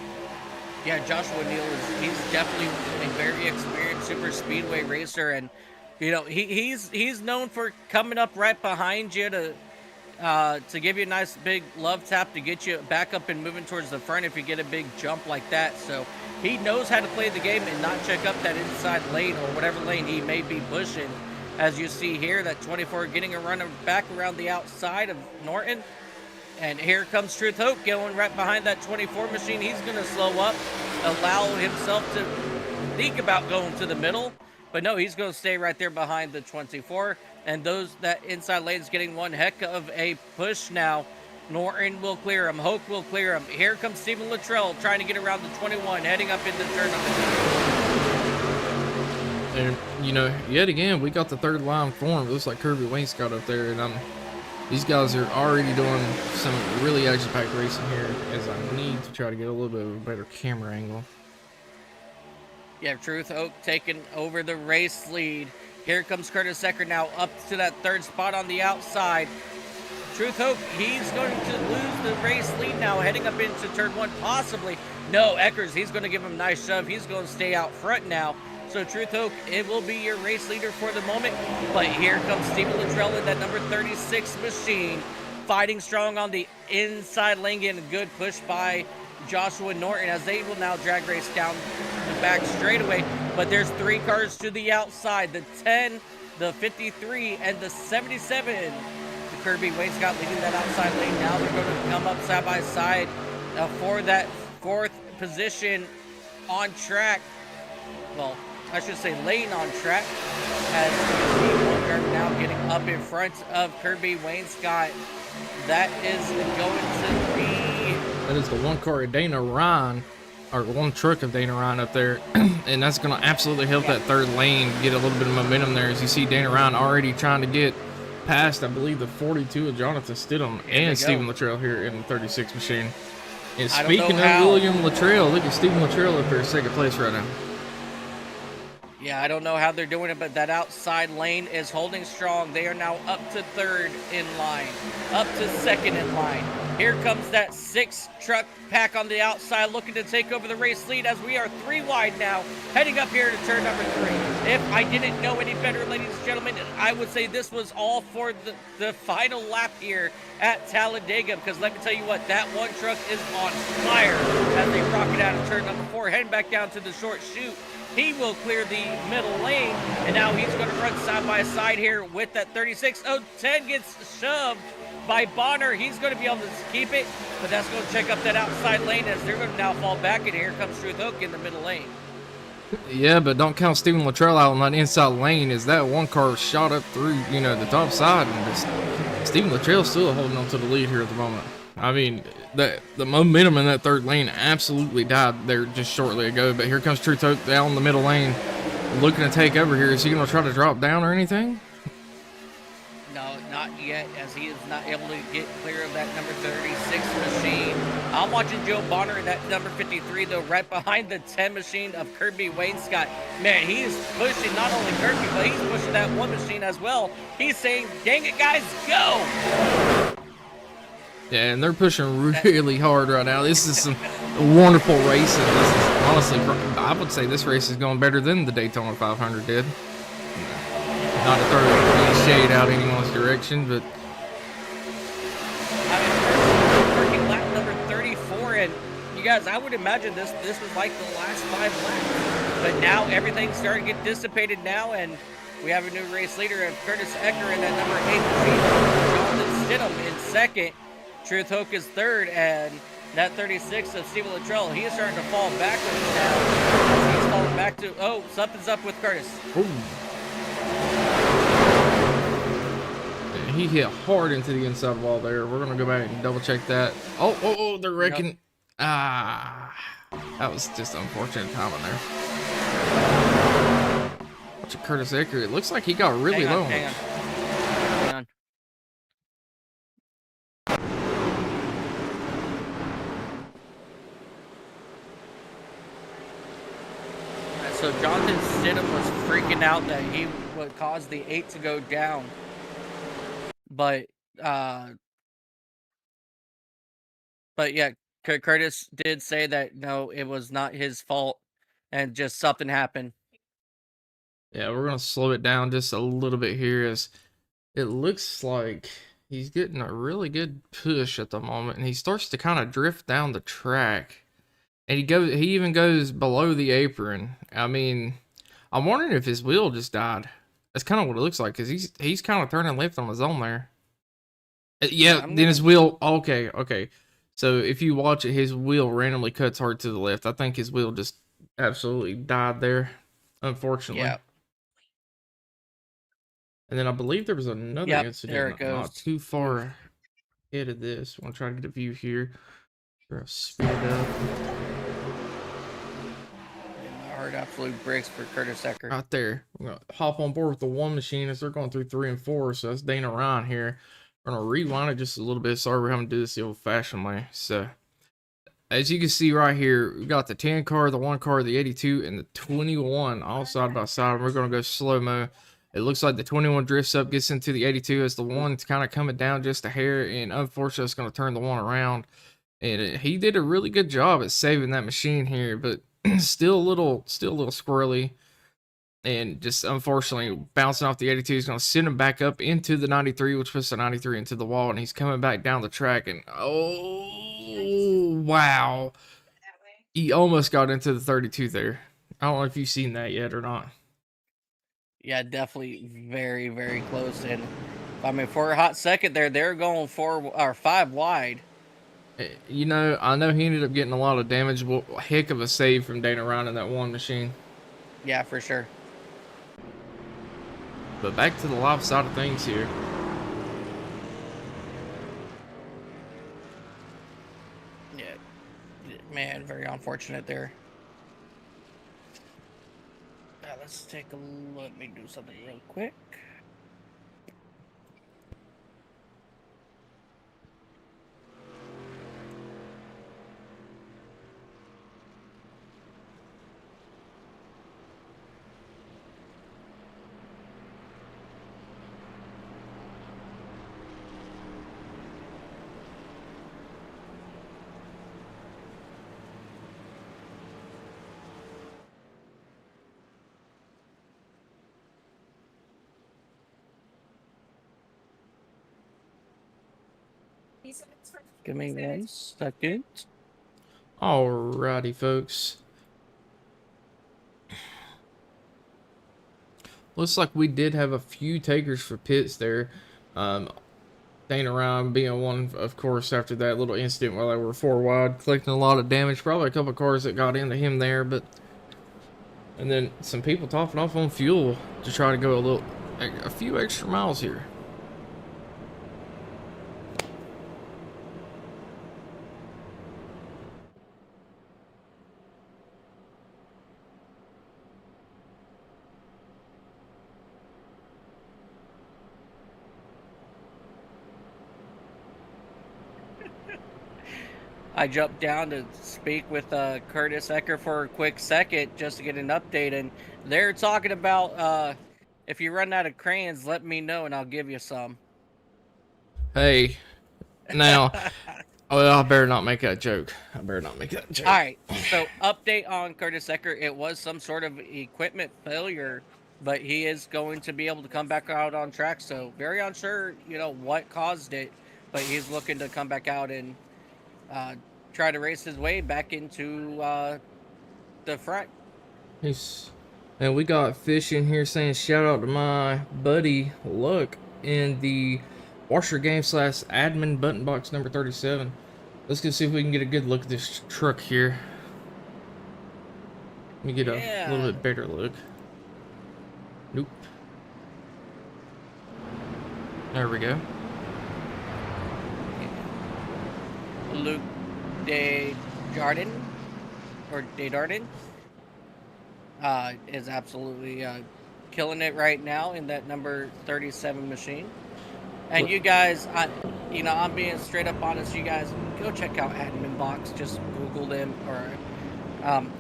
Speaker 1: Yeah, Joshua Neal he's definitely a very experienced super speedway racer, and he's known for coming up right behind you to give you a nice big love tap to get you back up and moving towards the front if you get a big jump like that. So he knows how to play the game and not check up that inside lane or whatever lane he may be pushing. As you see here, that 24 getting a run back around the outside of Norton. And here comes Truth Hope going right behind that 24 machine. He's going to slow up, allow himself to think about going to the middle. But no, he's going to stay right there behind the 24. And that inside lane is getting one heck of a push now. Norton will clear him. Hope will clear him. Here comes Stephen Luttrell trying to get around the 21, heading up into turn number 2.
Speaker 2: And, yet again, we got the third line formed. It looks like Kirby Wainscott up there. And these guys are already doing some really action-packed racing here, as I need to try to get a little bit of a better camera angle.
Speaker 1: Yeah, Truth Oak taking over the race lead. Here comes Curtis Eckert now up to that third spot on the outside. Truth Hope, he's going to lose the race lead now, heading up into turn 1, possibly. No, Eckers, he's going to give him a nice shove. He's going to stay out front now. So Truth Hope, it will be your race leader for the moment. But here comes Stephen Luttrell in that number 36 machine, fighting strong on the inside lane, getting a good push by Joshua Norton as they will now drag race down the back straightaway. But there's 3 cars to the outside, the 10, the 53, and the 77. The Kirby Wainscott leading that outside lane. Now they're going to come up side by side for that 4th position on track. Well, I should say lane on track, as one car now getting up in front of Kirby Wainscott. That is going to be...
Speaker 2: That is the 1 car of Dana Ryan, or 1 truck of Dana Ryan up there, and that's going to absolutely help that 3rd lane get a little bit of momentum there, as you see Dana Ryan already trying to get past, I believe, the 42 of Jonathan Stidham and Stephen Luttrell here in the 36 machine. And speaking of William Luttrell, look at Stephen Luttrell up there in 2nd place right now.
Speaker 1: Yeah, I don't know how they're doing it, but that outside lane is holding strong. They are now up to 3rd in line, up to 2nd in line. Here comes that 6 truck pack on the outside looking to take over the race lead, as we are 3 wide now, heading up here to turn number 3. If I didn't know any better, ladies and gentlemen, I would say this was all for the final lap here at Talladega, because let me tell you what, that 1 truck is on fire as they rocket out of turn number 4, heading back down to the short chute. He will clear the middle lane, and now he's going to run side by side here with that 36. Oh, 10 gets shoved by Bonner. He's going to be able to keep it, but that's going to check up that outside lane as they're going to now fall back, and here comes Truth Oak in the middle lane.
Speaker 2: Yeah, but don't count Stephen Luttrell out on that inside lane, as that 1 car shot up through, the top side, and just Stephen Luttrell's still holding on to the lead here at the moment. I mean, the momentum in that 3rd lane absolutely died there just shortly ago, but here comes Truth Oak down the middle lane, looking to take over here. Is he going to try to drop down or anything?
Speaker 1: No, not yet, as he is not able to get clear of that number 36 machine. I'm watching Joe Bonner in that number 53, though, right behind the 10 machine of Kirby Wainscott. Man, he is pushing not only Kirby, but he's pushing that 1 machine as well. He's saying, dang it, guys, go!
Speaker 2: Yeah, and they're pushing really hard right now. This is some wonderful racing. This is honestly, I would say this race is going better than the Daytona 500 did. Not to throw any shade out anyone's direction, but
Speaker 1: I mean, working lap number 34, and you guys, I would imagine this was like the last 5 laps. But now everything's starting to get dissipated now, and we have a new race leader of Curtis Ecker in that number 8 machine. Jonathan Stidham in 2nd. Truth Oak is 3rd, and that 36 of Stephen Luttrell, he is starting to fall backwards now. He's falling back to, oh, something's up with Curtis.
Speaker 2: Ooh. Yeah, he hit hard into the inside wall there. We're going to go back and double check that. Oh, they're wrecking. Yep. That was just unfortunate timing there. Watch Curtis Ecker. It looks like he got really low.
Speaker 1: Hang on. So Jonathan Stidham was freaking out that he would cause the 8 to go down. But yeah, Curtis did say that no, it was not his fault and just something happened.
Speaker 2: Yeah, we're going to slow it down just a little bit here, as it looks like he's getting a really good push at the moment, and he starts to kind of drift down the track. And he even goes below the apron. I mean, I'm wondering if his wheel just died. That's kind of what it looks like, because he's kind of turning left on his own there. Yeah, then his wheel. Okay. So if you watch it, his wheel randomly cuts hard to the left. I think his wheel just absolutely died there, unfortunately.
Speaker 1: Yeah.
Speaker 2: And then I believe there was another incident not too far ahead of this. I want to try to get a view here. Speed up.
Speaker 1: Hard absolute brakes for Curtis Ecker.
Speaker 2: Right there. I'm going to hop on board with the 1 machine as they're going through 3 and 4. So that's Dana Ryan here. We're going to rewind it just a little bit. Sorry, we're having to do this the old-fashioned way. So, as you can see right here, we got the 10 car, the 1 car, the 82, and the 21 all side by side. We're going to go slow-mo. It looks like the 21 drifts up, gets into the 82 as the 1's kind of coming down just a hair, and unfortunately, it's going to turn the 1 around. And he did a really good job at saving that machine here, but still a little squirrely, and just unfortunately bouncing off the 82 is going to send him back up into the 93, which puts the 93 into the wall, and he's coming back down the track, and Wow. He almost got into the 32 there. I don't know if you've seen that yet or not.
Speaker 1: Yeah, definitely very, very close. And I mean, for a hot second there, they're going 5 wide.
Speaker 2: I know he ended up getting a lot of damage, but heck of a save from Dana Ryan in that one machine.
Speaker 1: Yeah, for sure.
Speaker 2: But back to the live side of things here.
Speaker 1: Yeah, man, very unfortunate there. Let's take a look. Let me do something real quick. Give me 1 second.
Speaker 2: Alrighty, folks. Looks like we did have a few takers for pits there. Dana Ryan being one, of course, after that little incident where they were 4 wide, collecting a lot of damage. Probably a couple of cars that got into him there, but and then some people topping off on fuel to try to go a few extra miles here.
Speaker 1: I jumped down to speak with Curtis Ecker for a quick second just to get an update, and they're talking about if you run out of crayons, let me know and I'll give you some.
Speaker 2: Hey, now, well, I better not make that joke.
Speaker 1: All right, so update on Curtis Ecker. It was some sort of equipment failure, but he is going to be able to come back out on track. So very unsure, what caused it, but he's looking to come back out and try to race his way back into the front.
Speaker 2: And we got Fish in here saying shout out to my buddy Luck in the washer game / admin button box number 37. Let's go see if we can get a good look at this truck here. Let me get a little bit better look. Nope. There we go.
Speaker 1: Luke Desjardins is absolutely killing it right now in that number 37 machine. And you guys, I'm being straight up honest. You guys go check out Admin Box. Just Google them or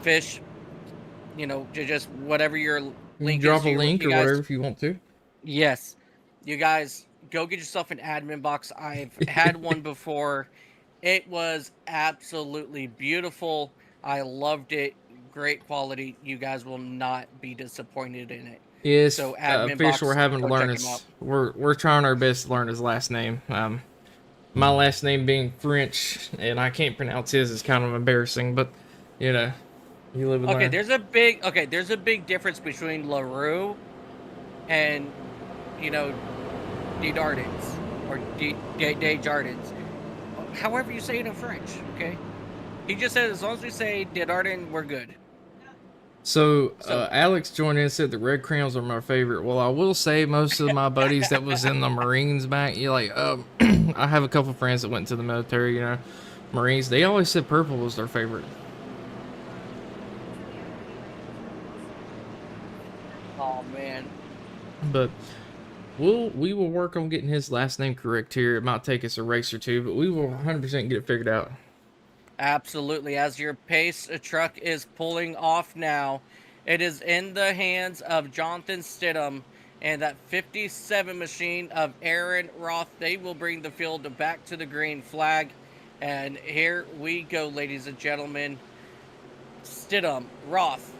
Speaker 1: Fish. Just whatever your link.
Speaker 2: Drop a link or whatever if you want to.
Speaker 1: Yes, you guys go get yourself an Admin Box. I've had one before. It was absolutely beautiful. I loved it. Great quality. You guys will not be disappointed in it.
Speaker 2: Yes, so Fish, we're having to learn his. We're trying our best to learn his last name. My last name being French, and I can't pronounce his. It's kind of embarrassing, but you live and learn.
Speaker 1: Okay, there's a big difference between LaRue and Desjardins or Desjardins. However you say it in French, okay? He just said as long as we say Desjardins, we're good.
Speaker 2: So Alex joined in and said the red crayons are my favorite. Well, I will say most of my buddies that was in the Marines back, I have a couple friends that went to the military, Marines. They always said purple was their favorite.
Speaker 1: Oh man.
Speaker 2: But we will work on getting his last name correct here. It might take us a race or two, but we will 100% get it figured out.
Speaker 1: Absolutely. As your pace truck is pulling off now, it is in the hands of Jonathan Stidham and that 57 machine of Aaron Roth. They will bring the field back to the green flag. And here we go, ladies and gentlemen. Stidham, Roth,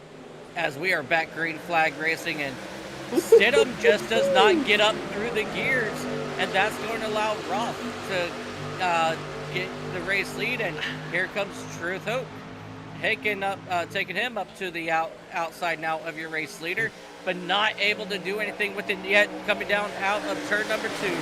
Speaker 1: as we are back green flag racing, and Stidham just does not get up through the gears, and that's going to allow Roth to get the race lead, and here comes Truth Hope taking him up to the outside now of your race leader, but not able to do anything with it yet. Coming down out of turn number 2.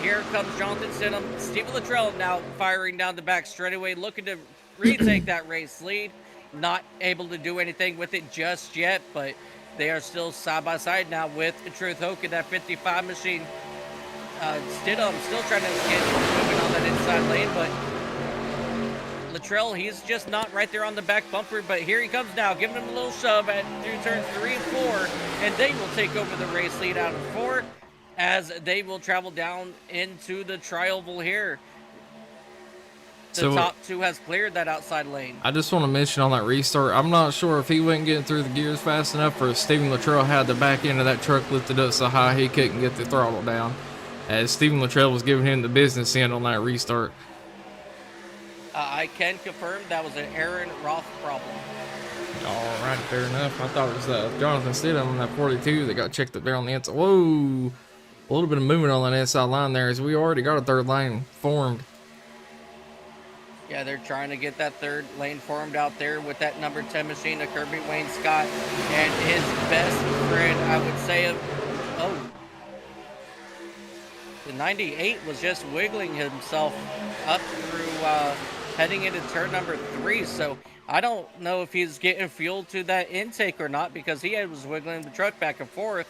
Speaker 1: Here comes Jonathan Stidham. Stephen Luttrell now firing down the back straightaway, looking to retake that race lead. Not able to do anything with it just yet, but they are still side by side now with Truth Hoke in that 55 machine. Stidham still trying to get moving on that inside lane, but Luttrell, he's just not right there on the back bumper, but here he comes now, giving him a little shove through turns 3 and 4, and they will take over the race lead out of 4 as they will travel down into the tri-oval here. The top 2 has cleared that outside lane.
Speaker 2: I just want to mention on that restart, I'm not sure if he wasn't getting through the gears fast enough or if Stephen Luttrell had the back end of that truck lifted up so high he couldn't get the throttle down, as Stephen Luttrell was giving him the business end on that restart.
Speaker 1: I can confirm that was an Aaron Roth problem.
Speaker 2: All right, fair enough. I thought it was Jonathan Stidham on that 42 that got checked up there on the inside. Whoa, a little bit of movement on that inside line there, as we already got a third lane formed.
Speaker 1: Yeah, they're trying to get that third lane formed out there with that number 10 machine of Kirby Wayne Scott and his best friend, I would say. The 98 was just wiggling himself up through heading into turn number 3. So I don't know if he's getting fuel to that intake or not, because he was wiggling the truck back and forth.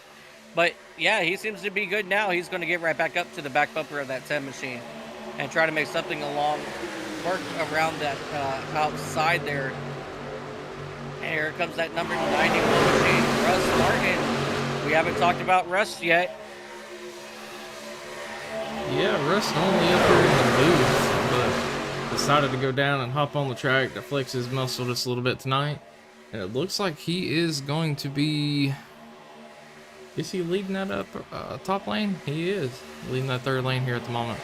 Speaker 1: But yeah, he seems to be good now. He's going to get right back up to the back bumper of that 10 machine and try to make something work around that outside there. And here comes that number 91 machine, Russ Martin. We haven't talked about Russ yet.
Speaker 2: Yeah, Russ normally up here in the booth, but decided to go down and hop on the track to flex his muscle just a little bit tonight. And it looks like he is going to be... Is he leading that up top lane? He is leading that third lane here at the moment.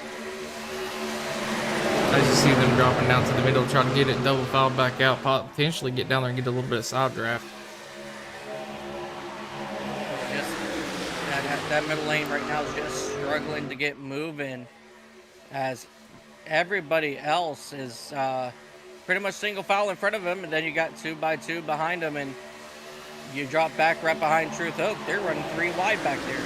Speaker 2: As you see them dropping down to the middle, try to get it double file back out, potentially get down there and get a little bit of side draft.
Speaker 1: That middle lane right now is just struggling to get moving, as everybody else is pretty much single file in front of him, and then you got 2 by 2 behind him, and you drop back right behind Truth Oak. They're running 3 wide back there.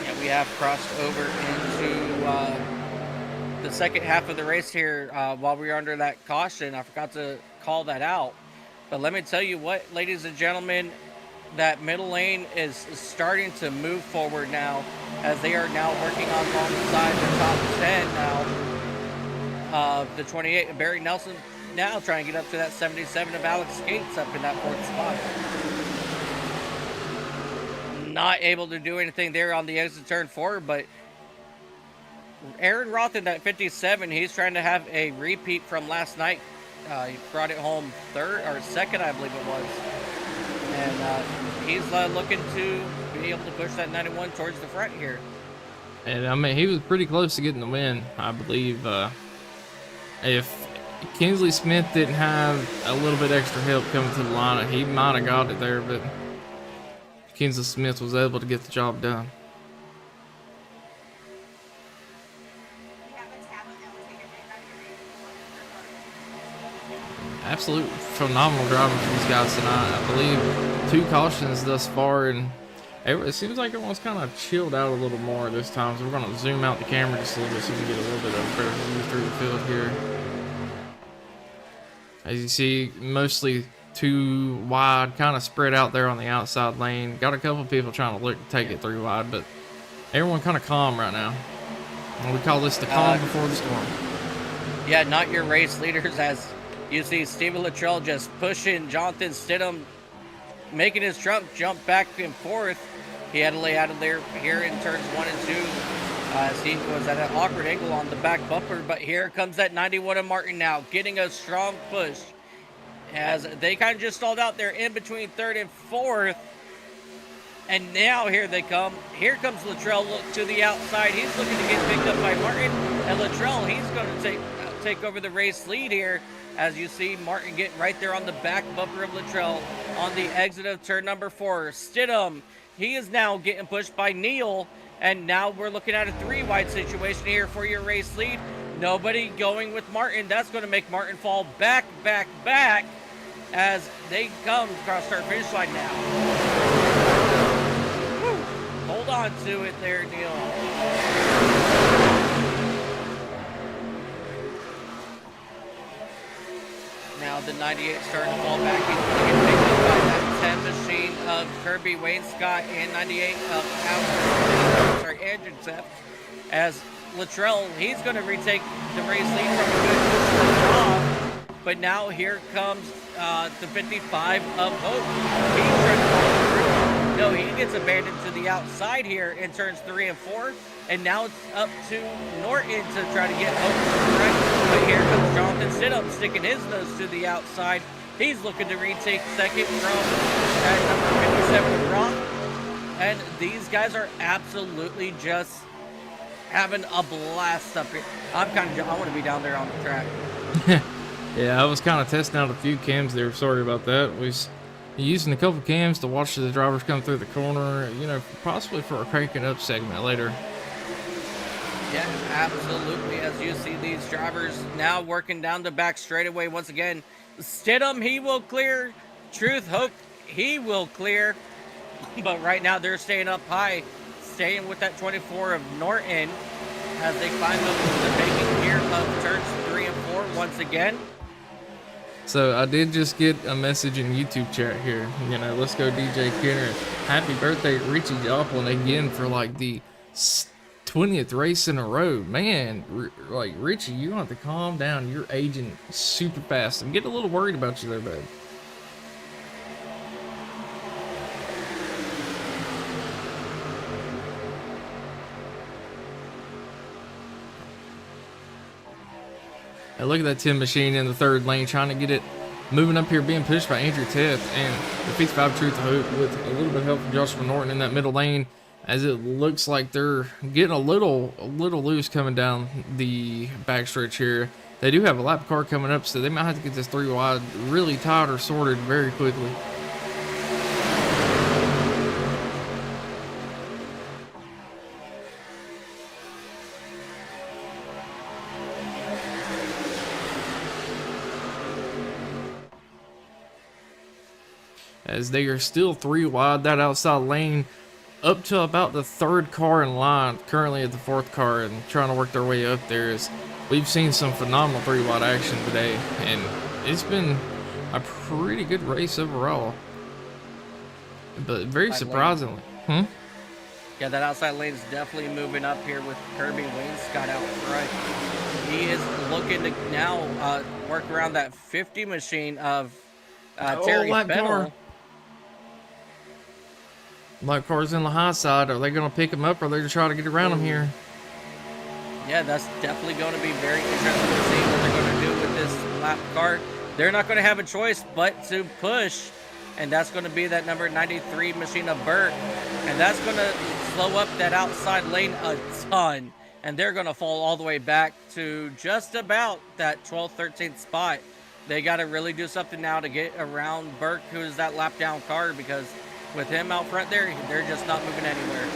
Speaker 1: Yeah, we have crossed over into the second half of the race here while we were under that caution. I forgot to call that out. But let me tell you what, ladies and gentlemen, that middle lane is starting to move forward now, as they are now working on alongside the top 10 now. The 28, Barry Nelson now trying to get up to that 77 of Alex Gates up in that 4th spot. Not able to do anything there on the exit turn 4, but Aaron Roth in that 57, he's trying to have a repeat from last night. He brought it home 3rd or 2nd, I believe it was. And he's looking to be able to push that 91 towards the front here.
Speaker 2: And I mean, he was pretty close to getting the win, I believe. If Kinsley Smith didn't have a little bit extra help coming to the line, he might have got it there, but Kinsley Smith was able to get the job done. Absolute phenomenal driving for these guys tonight. I believe 2 cautions thus far, and it seems like everyone's kind of chilled out a little more this time. So we're going to zoom out the camera just a little bit so we can get a little bit of a better view through the field here. As you see, mostly 2 wide, kind of spread out there on the outside lane. Got a couple people trying to look to take it 3 wide, but everyone kind of calm right now. And we call this the calm before the storm.
Speaker 1: Yeah, not your race leaders, as you see Stephen Luttrell just pushing Jonathan Stidham, making his truck jump back and forth. He had to lay out of there here in turns 1 and 2 as he was at an awkward angle on the back bumper. But here comes that 91 of Martin now, getting a strong push as they kind of just stalled out there in between 3rd and 4th. And now here they come. Here comes Luttrell, look to the outside. He's looking to get picked up by Martin. And Luttrell, he's going to take take over the race lead here. As you see Martin get right there on the back bumper of Luttrell on the exit of turn number 4. Stidham, he is now getting pushed by Neal, and now we're looking at a 3-wide situation here for your race lead. Nobody going with Martin. That's going to make Martin fall back as they come across start finish line now. Woo. Hold on to it there, Neal. Now the 98 starting to fall back. He's going to get picked up by that 10 machine of Kirby Wainscott and 98 of Andrew Zepp. As Luttrell, he's going to retake the race lead from a good push off. But now here comes the 55 of Hope. He's trying to follow through. No, he gets abandoned to the outside here in turns 3 and 4. And now it's up to Norton to try to get Hope to the right. But here comes Jonathan Stidham sticking his nose to the outside. He's looking to retake second from that number 57 Brock. And these guys are absolutely just having a blast up here. I want to be down there on the track.
Speaker 2: Yeah, I was kind of testing out a few cams there. Sorry about that. We was using a couple cams to watch the drivers come through the corner, you know, possibly for a cranking up segment later.
Speaker 1: Yeah, absolutely. As you see these drivers now working down the back straightaway once again. Stidham, he will clear. Truth, Hope, he will clear. But right now they're staying up high, staying with that 24 of Norton as they climb up to the banking here of turns 3 and 4 once again.
Speaker 2: So I did just get a message in YouTube chat here. You know, let's go DJ Kenner. Happy birthday, Richie Joplin, again for like the 20th race in a row. Man, like Richie, you have to calm down. You're aging super fast. I'm getting a little worried about you there, bud. And look at that 10 machine in the third lane, trying to get it moving up here, being pushed by Andrew Teth and the 55 Truth Hope with a little bit of help from Joshua Norton in that middle lane, as it looks like they're getting a little loose coming down the backstretch here. They do have a lap car coming up, so they might have to get this 3 wide really tied or sorted very quickly. As they are still 3 wide, that outside lane up to about the 3rd car in line, currently at the 4th car, and trying to work their way up there. As we've seen some phenomenal 3 wide action today, and it's been a pretty good race overall, but very surprisingly.
Speaker 1: Yeah, that outside lane is definitely moving up here with Kirby Wainscott out front. He is looking to now work around that 50 machine of Terry Fennell.
Speaker 2: Lap car's in the high side. Are they going to pick him up, or are they just trying to get around him here?
Speaker 1: Yeah, that's definitely going to be very interesting to see what they're going to do with this lap car. They're not going to have a choice but to push, and that's going to be that number 93 machine of Burt, and that's going to slow up that outside lane a ton, and they're going to fall all the way back to just about that 12th, 13th spot. They got to really do something now to get around Burke, who is that lap down car, because with him out front there, they're just not moving anywhere.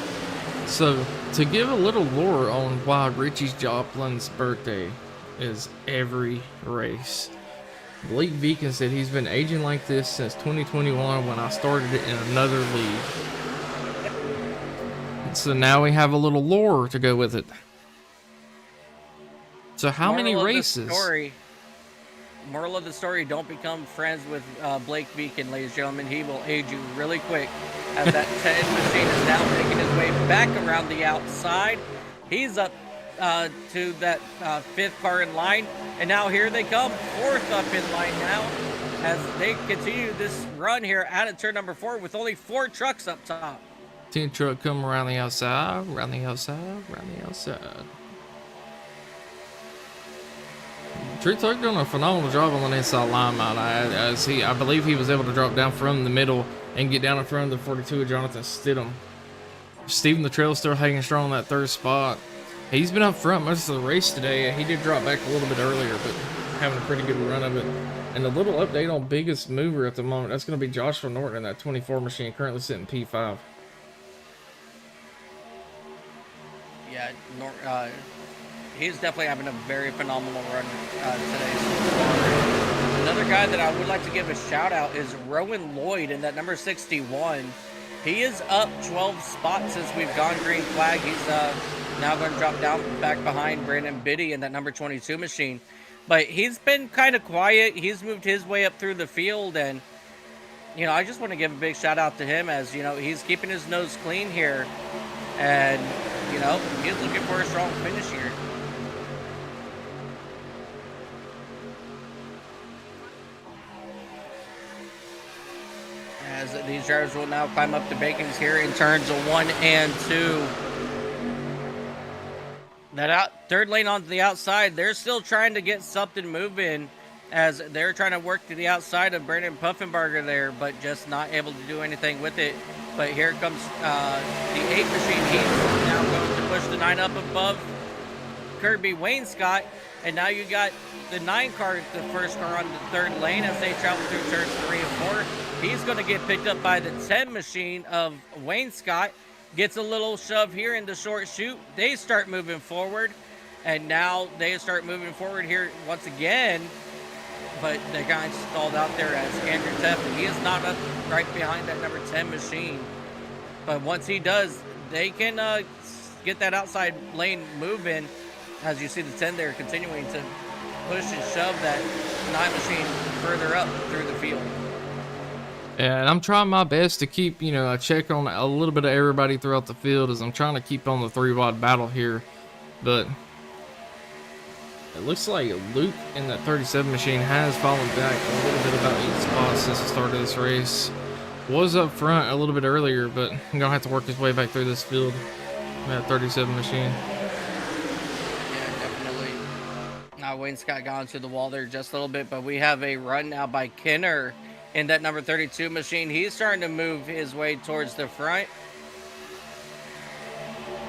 Speaker 2: So, to give a little lore on why Richie Joplin's birthday is every race, Blake Beacon said he's been aging like this since 2021 when I started it in another league. So now we have a little lore to go with it. So how many races?
Speaker 1: Moral of the story, don't become friends with Blake Beacon, ladies and gentlemen. He will age you really quick. As that 10 machine is now making his way back around the outside. He's up to that 5th car in line. And now here they come, 4th up in line now, as they continue this run here out of turn number 4 with only 4 trucks up top.
Speaker 2: 10 truck come around the outside, around the outside, around the outside. Truth Hook doing a phenomenal job on the inside line, as I believe he was able to drop down from the middle and get down in front of the 42 of Jonathan Stidham. Stephen Luttrell still hanging strong in that 3rd spot. He's been up front most of the race today. He did drop back a little bit earlier, but having a pretty good run of it. And a little update on biggest mover at the moment. That's going to be Joshua Norton in that 24 machine, currently sitting P5.
Speaker 1: Yeah, he's definitely having a very phenomenal run today so far. Another guy that I would like to give a shout out is Rowan Lloyd in that number 61. He is up 12 spots since we've gone green flag. He's now going to drop down back behind Brandon Biddy in that number 22 machine. But he's been kind of quiet. He's moved his way up through the field, and I just want to give a big shout out to him, as he's keeping his nose clean here, and he's looking for a strong finish here. As these drivers will now climb up the bakings here in turns 1 and 2. That third lane onto the outside, they're still trying to get something moving, as they're trying to work to the outside of Brandon Puffenbarger there, but just not able to do anything with it. But here comes the 8 machine. He's now going to push the 9 up above Kirby Wainscott, and now you got the 9 car, the first car on the third lane, as they travel through turns 3 and 4. He's going to get picked up by the 10 machine of Wainscott. Gets a little shove here in the short chute. They start moving forward, and now they start moving forward here once again. But the guy stalled out there as Andrew Teff. He is not up right behind that number 10 machine. But once he does, they can get that outside lane moving. As you see the 10 there continuing to push and shove that 9 machine further up through the field.
Speaker 2: Yeah, and I'm trying my best to keep, a check on a little bit of everybody throughout the field, as I'm trying to keep on the 3-wide battle here. But it looks like Luke in that 37 machine has fallen back a little bit, about 8 spots since the start of this race. Was up front a little bit earlier, but I'm going to have to work his way back through this field. That 37 machine.
Speaker 1: Yeah, definitely. Now Wayne Scott got onto the wall there just a little bit, but we have a run now by Kenner in that number 32 machine. He's starting to move his way towards the front,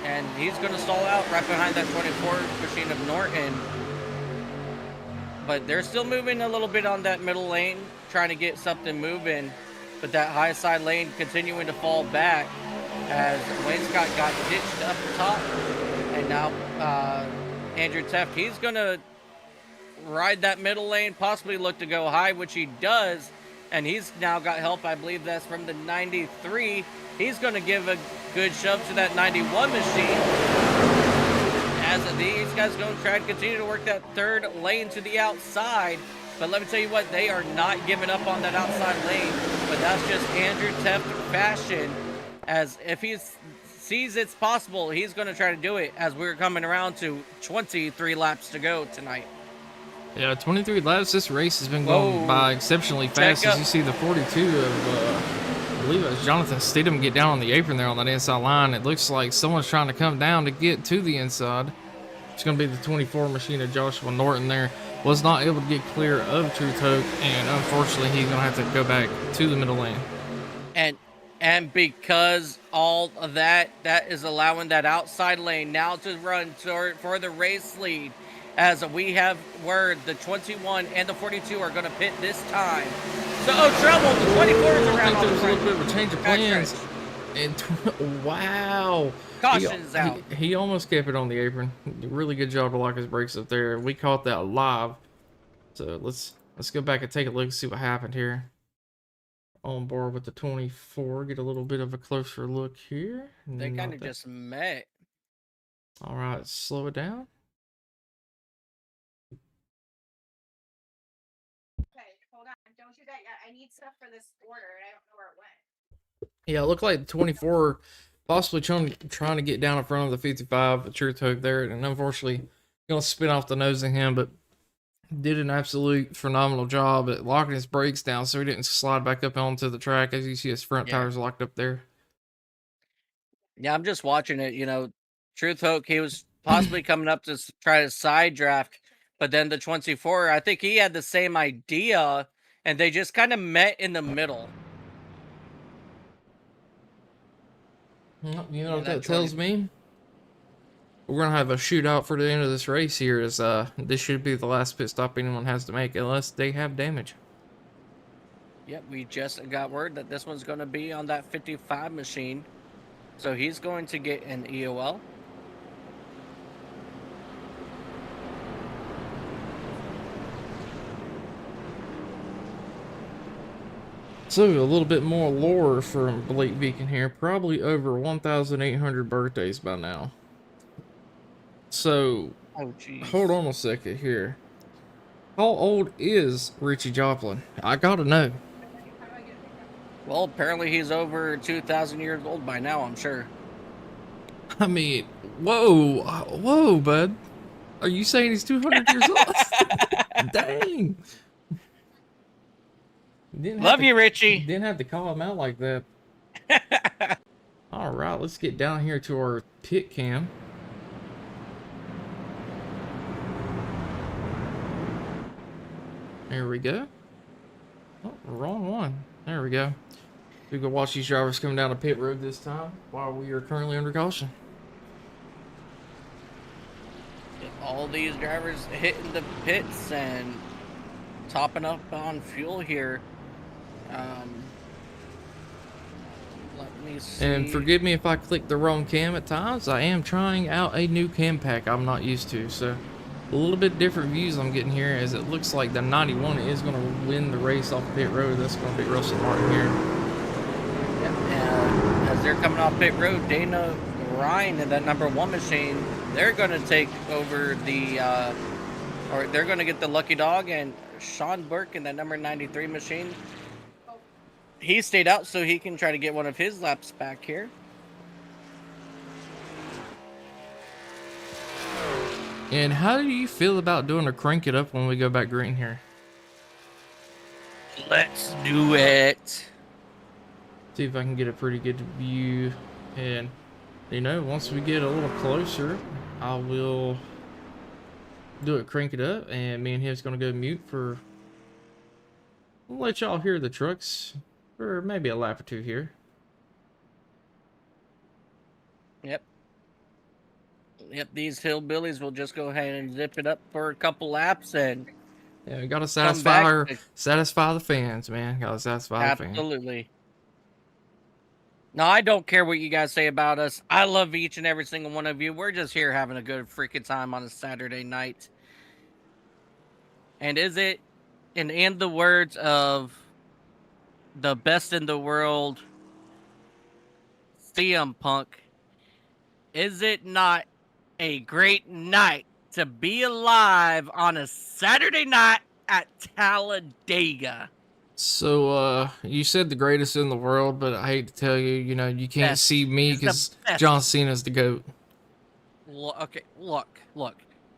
Speaker 1: and he's going to stall out right behind that 24 machine of Norton. But they're still moving a little bit on that middle lane, trying to get something moving. But that high side lane continuing to fall back, as Wayne Scott got ditched up top. And now Andrew Teft, he's going to ride that middle lane, possibly look to go high, which he does. And he's now got help, I believe that's from the 93. He's going to give a good shove to that 91 machine, as these guys are going to try to continue to work that third lane to the outside. But let me tell you what, they are not giving up on that outside lane. But that's just Andrew Teft fashion, as if he sees it's possible, he's going to try to do it, as we're coming around to 23 laps to go tonight.
Speaker 2: Yeah, 23 laps. This race has been going by exceptionally fast. As you see the 42 of, I believe it was Jonathan Stidham, get down on the apron there on that inside line. It looks like someone's trying to come down to get to the inside. It's going to be the 24 machine of Joshua Norton there. Was not able to get clear of Truth Hope, and unfortunately he's going to have to go back to the middle lane.
Speaker 1: And because all of that is allowing that outside lane now to run for the race lead, as we have word the 21 and the 42 are going to pit this time. So, trouble, the 24 is around.
Speaker 2: I think there was a little bit of a change of plans. And wow.
Speaker 1: Caution's out.
Speaker 2: He almost kept it on the apron. Really good job to lock his brakes up there. We caught that live. So let's go back and take a look and see what happened here. On board with the 24. Get a little bit of a closer look here.
Speaker 1: They kind of just met.
Speaker 2: All right, slow it down.
Speaker 3: Hold on, don't do that yet. I need stuff for this order, and I don't know where it went.
Speaker 2: Yeah, it looked like the 24 possibly trying to get down in front of the 55, the Truth Hook there, and unfortunately gonna spin off the nose of him, but did an absolute phenomenal job at locking his brakes down so he didn't slide back up onto the track. As you see, his front tires locked up there.
Speaker 1: Yeah, I'm just watching it. Truth Hook, he was possibly coming up to try to side draft, but then the 24, I think he had the same idea, and they just kind of met in the middle.
Speaker 2: You know what that tells me? we're gonna have a shootout for the end of this race here. As this should be the last pit stop anyone has to make, unless they have damage.
Speaker 1: Yep, we just got word that this one's going to be on that 55 machine. So he's going to get an EOL.
Speaker 2: So, a little bit more lore from Blake Beacon here. Probably over 1,800 birthdays by now. So,
Speaker 1: Oh, jeez.
Speaker 2: hold on a second here. How old is Richie Joplin? I gotta know.
Speaker 1: Well, apparently he's over 2,000 years old by now, I'm sure.
Speaker 2: I mean, whoa, bud. Are you saying he's 200 years old? Dang.
Speaker 1: Love you, Richie.
Speaker 2: Didn't have to call him out like that. All right, let's get down here to our pit cam. There we go. Oh, wrong one. There we go. We can watch these drivers coming down the pit road this time while we are currently under caution.
Speaker 1: All these drivers hitting the pits and topping up on fuel here. Let me see.
Speaker 2: And forgive me if I click the wrong cam at times. I am trying out a new cam pack I'm not used to, so a little bit different views I'm getting here, as it looks like the 91 is going to win the race off pit road. That's going to be Russell Martin here.
Speaker 1: Yep, and as they're coming off pit road, Dana Ryan and that number 1 machine, they're going to take over the, or they're going to get the lucky dog, and Sean Burke in that number 93 machine, he stayed out so he can try to get one of his laps back here.
Speaker 2: And how do you feel about doing a crank it up when we go back green here?
Speaker 1: Let's do it.
Speaker 2: See if I can get a pretty good view. And, you know, once we get a little closer, I will do it, crank it up, and me and him's going to go mute for... We'll let y'all hear the trucks for maybe a lap or two here.
Speaker 1: Yep, these hillbillies will just go ahead and zip it up for a couple laps and
Speaker 2: yeah, we gotta satisfy the fans, man. Gotta satisfy the fans.
Speaker 1: Absolutely. No, I don't care what you guys say about us. I love each and every single one of you. We're just here having a good freaking time on a Saturday night. And is it, in the words of the best in the world, CM Punk, is it not a great night to be alive on a Saturday night at Talladega?
Speaker 2: So, you said the greatest in the world, but I hate to tell you, you know, you can't see me because John Cena's the GOAT.
Speaker 1: Okay, look.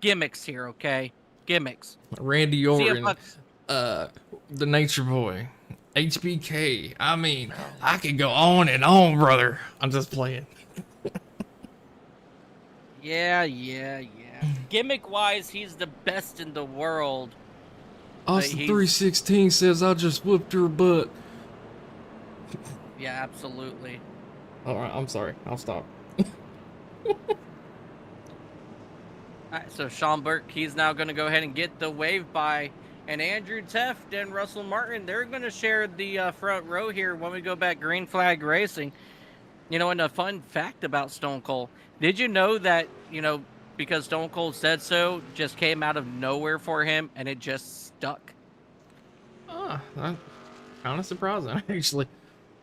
Speaker 1: Gimmicks here, okay? Gimmicks.
Speaker 2: Randy Orton, the Nature Boy, HBK. I mean, I could go on and on, brother. I'm just playing.
Speaker 1: Yeah. Gimmick-wise, he's the best in the world.
Speaker 2: Austin 316 says, I just whooped your butt.
Speaker 1: Yeah, absolutely.
Speaker 2: Alright, I'm sorry. I'll stop.
Speaker 1: Alright, so Sean Burke, he's now going to go ahead and get the wave by. And Andrew Teft and Russell Martin, they're going to share the front row here when we go back green flag racing. You know, and a fun fact about Stone Cold. Did you know that, you know, because Stone Cold said so, just came out of nowhere for him, and it just stuck?
Speaker 2: That's kind of surprising, actually.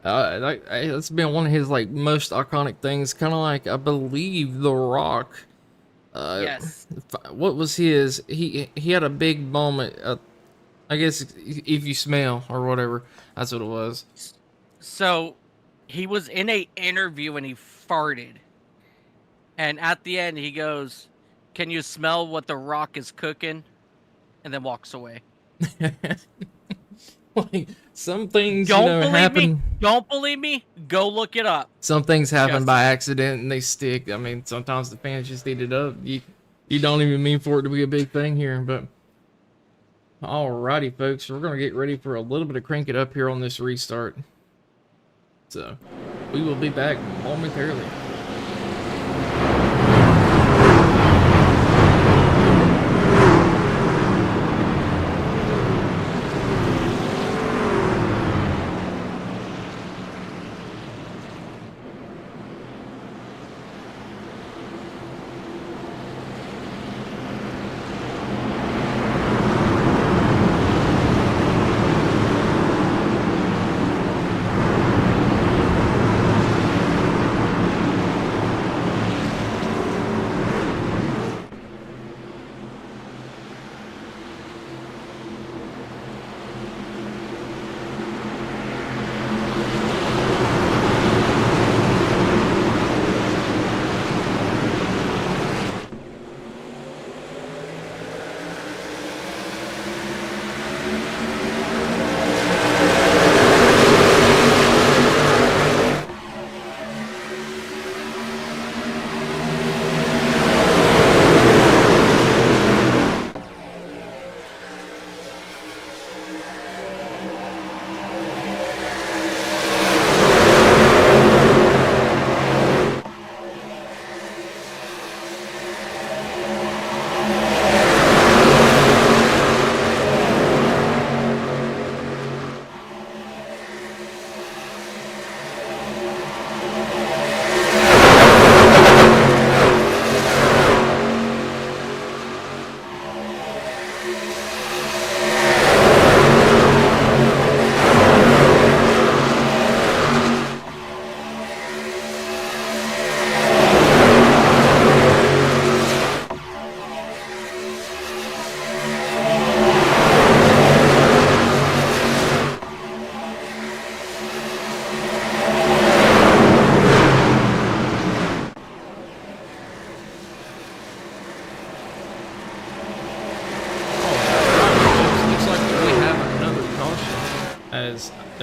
Speaker 2: That's been one of his, like, most iconic things. Kind of like, I believe, The Rock.
Speaker 1: Yes.
Speaker 2: What was his? He had a big moment. I guess if you smell or whatever, that's what it was.
Speaker 1: So he was in a interview and he farted, and at the end he goes, "Can you smell what The Rock is cooking?" and then walks away.
Speaker 2: Like, some things, happen.
Speaker 1: Don't believe me? Go look it up.
Speaker 2: Some things happen by accident and they stick. I mean, sometimes the fans just eat it up. You don't even mean for it to be a big thing here, but alrighty, folks, we're gonna get ready for a little bit of crank it up here on this restart. So we will be back momentarily.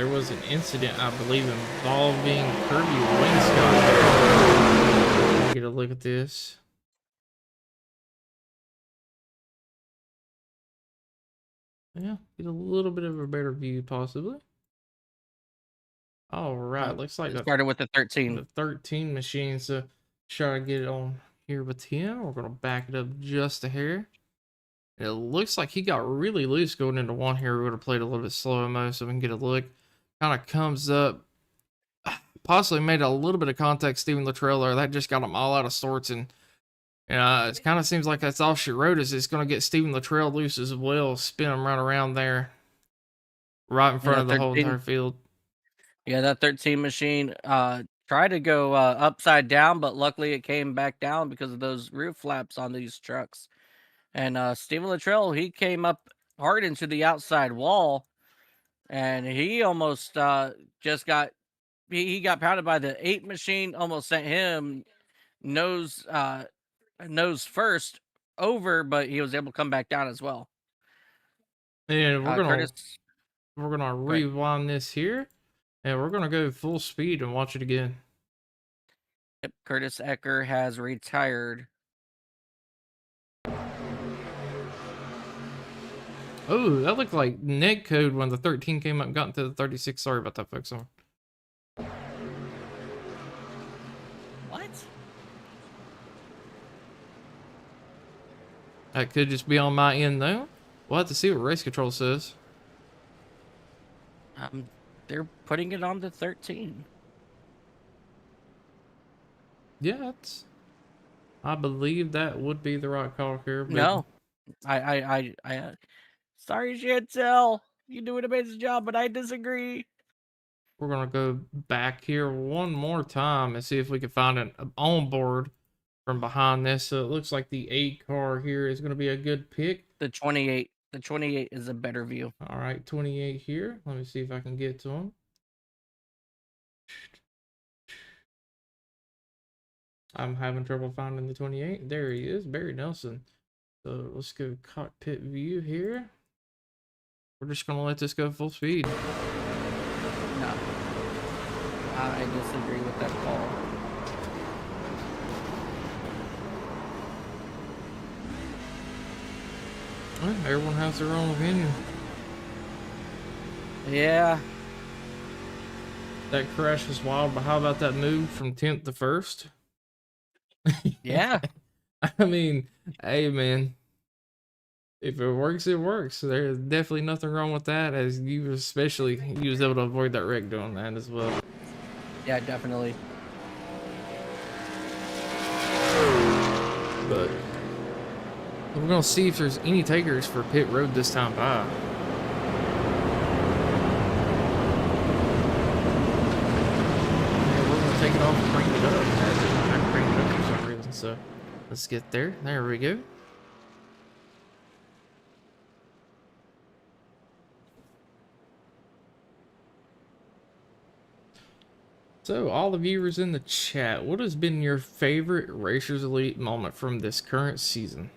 Speaker 2: there was an incident, I believe, involving Kirby Winscott. Get a look at this. Yeah, get a little bit of a better view, possibly. All right, looks like
Speaker 1: it started with the 13.
Speaker 2: The 13 machine. So try to get it on here with him. We're gonna back it up just a hair. It looks like he got really loose going into one here. We would have played a little bit slow-mo so we can get a look. Kind of comes up, possibly made a little bit of contact. Steven Luttrell there. That just got him all out of sorts, and it kind of seems like that's all she wrote. Is it's going to get Steven Luttrell loose as well, spin him right around there, right in front of the whole entire field.
Speaker 1: Yeah, that 13 machine tried to go upside down, but luckily it came back down because of those roof flaps on these trucks. And Steven Luttrell, he came up hard into the outside wall, and he almost just got he got pounded by the 8 machine. Almost sent him nose first over, but he was able to come back down as well.
Speaker 2: And we're gonna rewind this here, and we're gonna go full speed and watch it again.
Speaker 1: Yep, Curtis Ecker has retired.
Speaker 2: Oh, that looked like net code when the 13 came up and got into the 36. Sorry about that, folks.
Speaker 1: What?
Speaker 2: That could just be on my end, though. We'll have to see what race control says.
Speaker 1: They're putting it on the 13.
Speaker 2: Yeah, I believe that would be the right call here. But
Speaker 1: No, I sorry, Chantel. You do an amazing job, but I disagree.
Speaker 2: We're gonna go back here one more time and see if we can find an onboard from behind this. So it looks like the 8 car here is gonna be a good pick.
Speaker 1: The 28. The 28 is a better view.
Speaker 2: All right, 28 here. Let me see if I can get to him. I'm having trouble finding the 28. There he is, Barry Nelson. So let's go cockpit view here. We're just gonna let this go full speed.
Speaker 1: No, I disagree with that call.
Speaker 2: Well, everyone has their own opinion.
Speaker 1: Yeah.
Speaker 2: That crash was wild, but how about that move from 10th to 1st?
Speaker 1: Yeah.
Speaker 2: I mean, hey, man. If it works, it works. There's definitely nothing wrong with that, as you was able to avoid that wreck doing that as well.
Speaker 1: Yeah, definitely.
Speaker 2: But we're going to see if there's any takers for pit road this time by. We're going to take it off and crank it up. I can crank it up for some reason, so let's get there. There we go. So, all the viewers in the chat, what has been your favorite Racers Elite moment from this current season?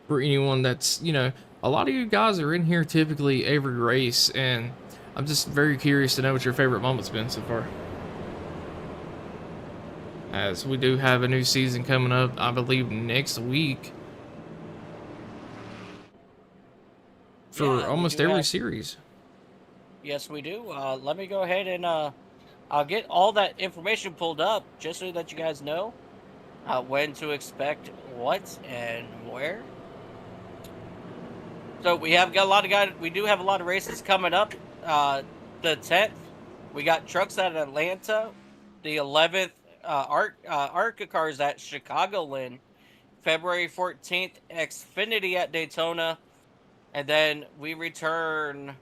Speaker 2: For anyone that's, a lot of you guys are in here typically every race, and I'm just very curious to know what your favorite moment's been so far. As we do have a new season coming up, I believe next week. For almost every series.
Speaker 1: Yes, we do. Let me go ahead and I'll get all that information pulled up just so that you guys know when to expect what and where. So we have got a lot of guys. We do have a lot of races coming up. The 10th, we got trucks at Atlanta. The 11th, ARCA cars at Chicagoland. February 14th, Xfinity at Daytona. And then we return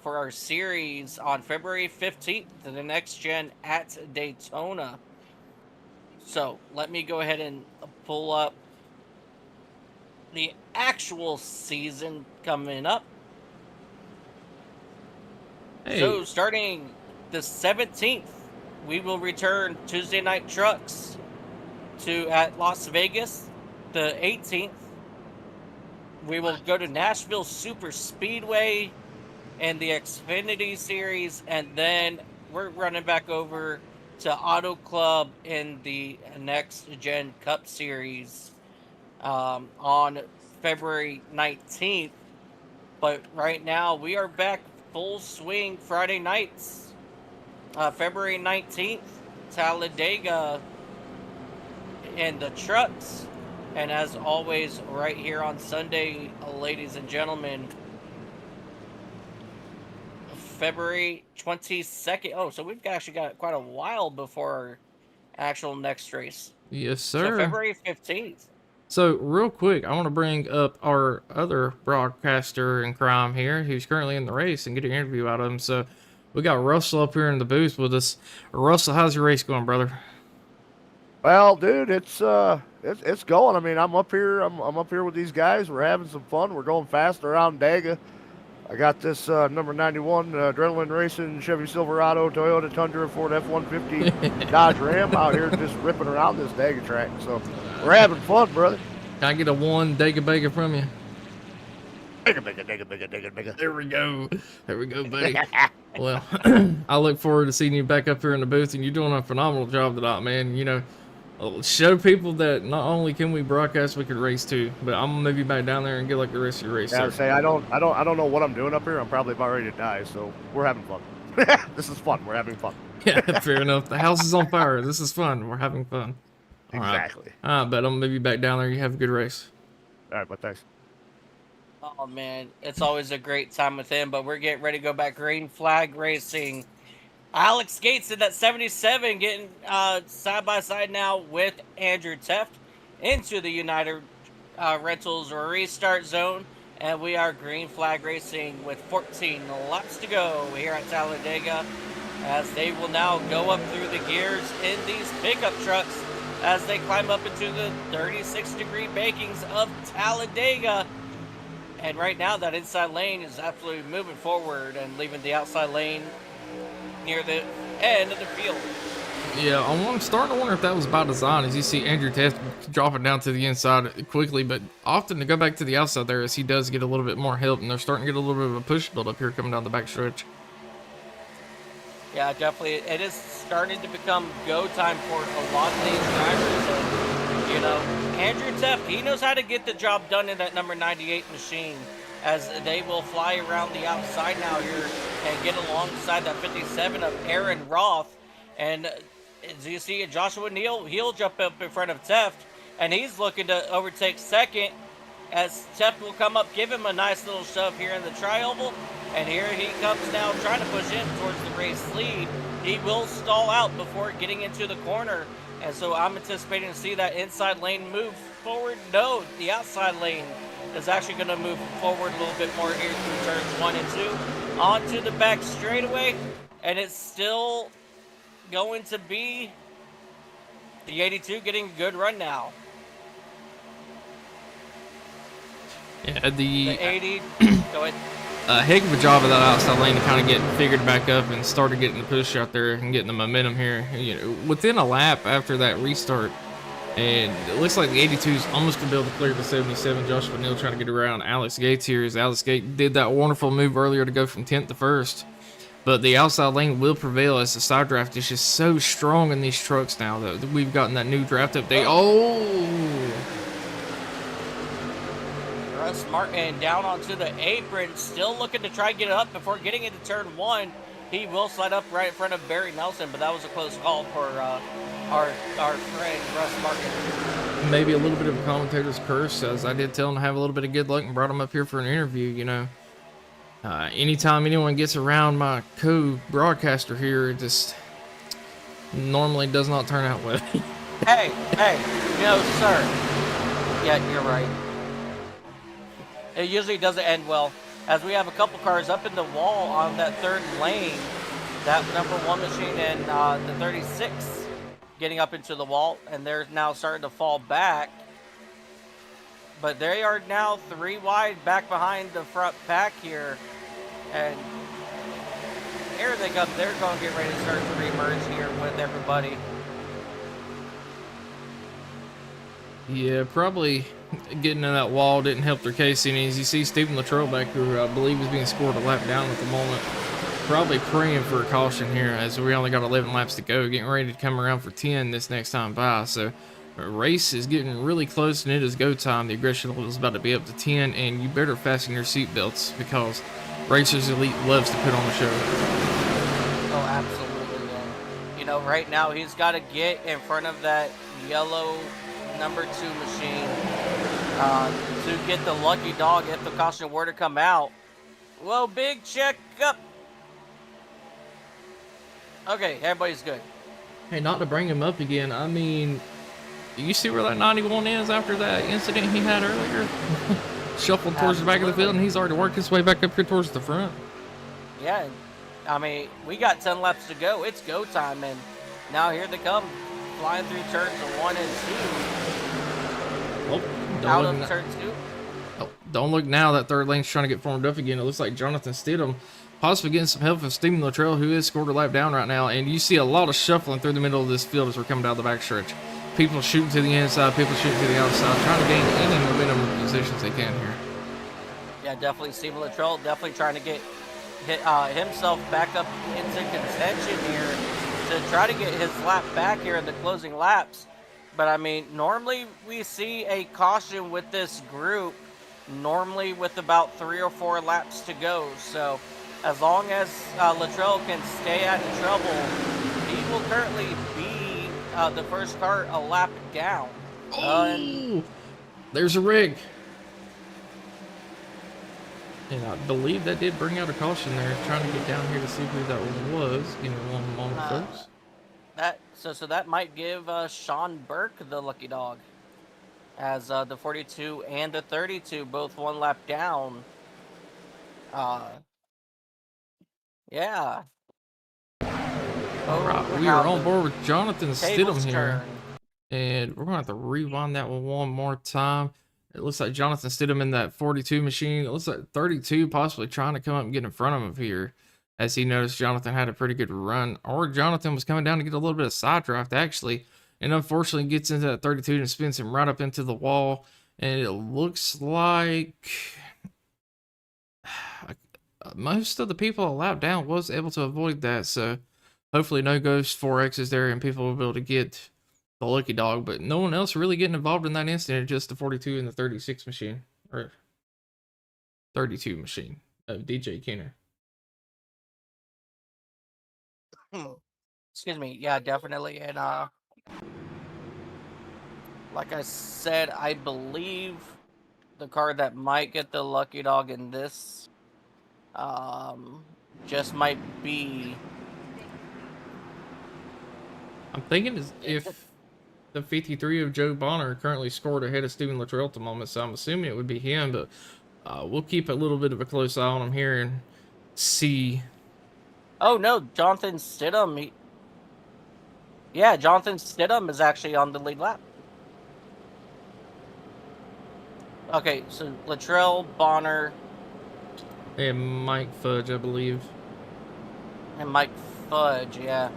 Speaker 1: for our series on February 15th to the next gen at Daytona. So let me go ahead and pull up the actual season coming up. Hey. So starting the 17th, we will return Tuesday Night Trucks at Las Vegas. The 18th, We will go to Nashville Superspeedway and the Xfinity Series, and then we're running back over to Auto Club in the Next Gen Cup Series on February 19th. But right now, we are back full swing Friday nights. February 19th, Talladega in the trucks. And as always, right here on Sunday, ladies and gentlemen, February 22nd. Oh, so we've actually got quite a while before our actual next race.
Speaker 2: Yes,
Speaker 1: So
Speaker 2: sir.
Speaker 1: February 15th.
Speaker 2: So, real quick, I want to bring up our other broadcaster in crime here, who's currently in the race, and get an interview out of him. So, we got Russell up here in the booth with us. Russell, how's your race going, brother?
Speaker 4: Well, dude, it's going. I mean, I'm up here. I'm up here with these guys. We're having some fun. We're going fast around Daga. I got this number 91 Adrenaline Racing Chevy Silverado, Toyota Tundra, Ford F-150, Dodge Ram out here just ripping around this Daga track. So we're having fun, brother.
Speaker 2: Can I get a one Dega Bega from you?
Speaker 4: Daga.
Speaker 2: There we go. There we go, buddy. Well, I look forward to seeing you back up here in the booth, and you're doing a phenomenal job tonight, man. You know, show people that not only can we broadcast, we can race too. But I'm gonna move you back down there and get like the rest of your race.
Speaker 4: Yeah,
Speaker 2: Sir.
Speaker 4: say I don't know what I'm doing up here. I'm probably about ready to die. So we're having fun. This is fun. We're having fun.
Speaker 2: Yeah, fair enough. The house is on fire. This is fun. We're having fun.
Speaker 4: Exactly.
Speaker 2: All right, but I'm gonna move you back down there. You have a good race.
Speaker 4: All right, but thanks.
Speaker 1: Oh man, it's always a great time with him. But we're getting ready to go back green flag racing. Alex Gates in that 77 getting side by side now with Andrew Teft into the United Rentals restart zone. And we are green flag racing with 14 laps to go here at Talladega, as they will now go up through the gears in these pickup trucks as they climb up into the 36-degree bakings of Talladega. And right now, that inside lane is absolutely moving forward and leaving the outside lane near the end of the field.
Speaker 2: Yeah, I'm starting to wonder if that was by design, as you see Andrew Test dropping down to the inside quickly, but often to go back to the outside there as he does get a little bit more help, and they're starting to get a little bit of a push build up here coming down the back stretch.
Speaker 1: Yeah, definitely. It is starting to become go time for a lot of these drivers. And, you know, Andrew Teft, he knows how to get the job done in that number 98 machine, as they will fly around the outside now here and get alongside that 57 of Aaron Roth. And as you see, Joshua Neal, he'll jump up in front of Teft, and he's looking to overtake second, as Teft will come up, give him a nice little shove here in the tri-oval. And here he comes now trying to push in towards the race lead. He will stall out before getting into the corner. And so I'm anticipating to see that inside lane move forward. No, the outside lane is actually going to move forward a little bit more here through turns 1 and 2. Onto the back straightaway. And it's still going to be the 82 getting a good run now.
Speaker 2: Yeah, the
Speaker 1: 80, go ahead.
Speaker 2: heck of a job of that outside lane to kind of get figured back up and started getting the push out there and getting the momentum here. You know, within a lap after that restart, and it looks like the 82's almost gonna be able to clear the 77. Joshua Neal trying to get around Alex Gates here, as Alex Gates did that wonderful move earlier to go from 10th to 1st. But the outside lane will prevail, as the side draft is just so strong in these trucks now that we've gotten that new draft update. Oh!
Speaker 1: Russ Martin down onto the apron, still looking to try and get it up before getting into turn 1. He will slide up right in front of Barry Nelson, but that was a close call for our friend Russ Martin.
Speaker 2: Maybe a little bit of a commentator's curse, as I did tell him to have a little bit of good luck and brought him up here for an interview. You know, anytime anyone gets around my co-broadcaster here, it just normally does not turn out well.
Speaker 1: hey, no, sir. Yeah, you're right. It usually doesn't end well, as we have a couple cars up in the wall on that third lane. That number 1 machine and the 36 getting up into the wall, and they're now starting to fall back. But they are now 3 wide back behind the front pack here. And here they come. They're going to get ready to start to remerge here with everybody.
Speaker 2: Yeah, probably getting in that wall didn't help their case any. As you see, Stephen Luttrell back, who I believe is being scored a lap down at the moment, probably praying for a caution here, as we only got 11 laps to go, getting ready to come around for 10 this next time by. So the race is getting really close, and it is go time. The aggression level is about to be up to 10, and you better fasten your seatbelts, because Racers Elite loves to put on the show.
Speaker 1: Oh, absolutely. And, you know, right now he's got to get in front of that yellow number 2 machine to get the lucky dog if the caution were to come out. Whoa, big check up. Okay, everybody's good.
Speaker 2: Hey, not to bring him up again, I mean, you see where that 91 is after that incident he had earlier? Shuffled towards the back of the field, and he's already worked his way back up here towards the front.
Speaker 1: Yeah, I mean, we got 10 laps to go. It's go time, and now here they come, flying through turns 1 and 2.
Speaker 2: Oh,
Speaker 1: Out of turn 2.
Speaker 2: Oh, don't look now. That third lane's trying to get formed up again. It looks like Jonathan Stidham possibly getting some help from Stephen Luttrell, who is scored a lap down right now. And you see a lot of shuffling through the middle of this field as we're coming down the backstretch. People shooting to the inside, people shooting to the outside, trying to gain any momentum or positions they can here.
Speaker 1: Yeah, definitely Stephen Luttrell definitely trying to get himself back up into contention here to try to get his lap back here in the closing laps. But I mean, normally we see a caution with this group, normally with about 3 or 4 laps to go. So as long as Luttrell can stay out of trouble, he will currently be the first car a lap down.
Speaker 2: There's a rig. And I believe that did bring out a caution there. Trying to get down here to see who that one was. Give me one moment, folks.
Speaker 1: So that might give Sean Burke the lucky dog, as the 42 and the 32 both 1 lap down. Yeah.
Speaker 2: All right, we are on board with Jonathan Stidham here,
Speaker 1: turn.
Speaker 2: and we're gonna have to rewind that one more time. It looks like Jonathan Stidham in that 42 machine. It looks like 32 possibly trying to come up and get in front of him here, as he noticed Jonathan had a pretty good run, or Jonathan was coming down to get a little bit of side draft actually, and unfortunately gets into that 32 and spins him right up into the wall. And it looks like most of the people a lap down was able to avoid that, so hopefully no Ghost 4X's there and people will be able to get the lucky dog, but no one else really getting involved in that incident, just the 42 and the 36 machine, or 32 machine of DJ Kenner.
Speaker 1: Excuse me. Yeah, definitely. And like I said, I believe the car that might get the lucky dog in this just might be.
Speaker 2: I'm thinking if the 53 of Joe Bonner currently scored ahead of Stephen Luttrell at the moment, so I'm assuming it would be him, but we'll keep a little bit of a close eye on him here and see.
Speaker 1: Oh no, Jonathan Stidham. Yeah, Jonathan Stidham is actually on the lead lap. Okay, so Luttrell, Bonner,
Speaker 2: and Mike Fudge, I believe.
Speaker 1: and Mike Fudge, yeah.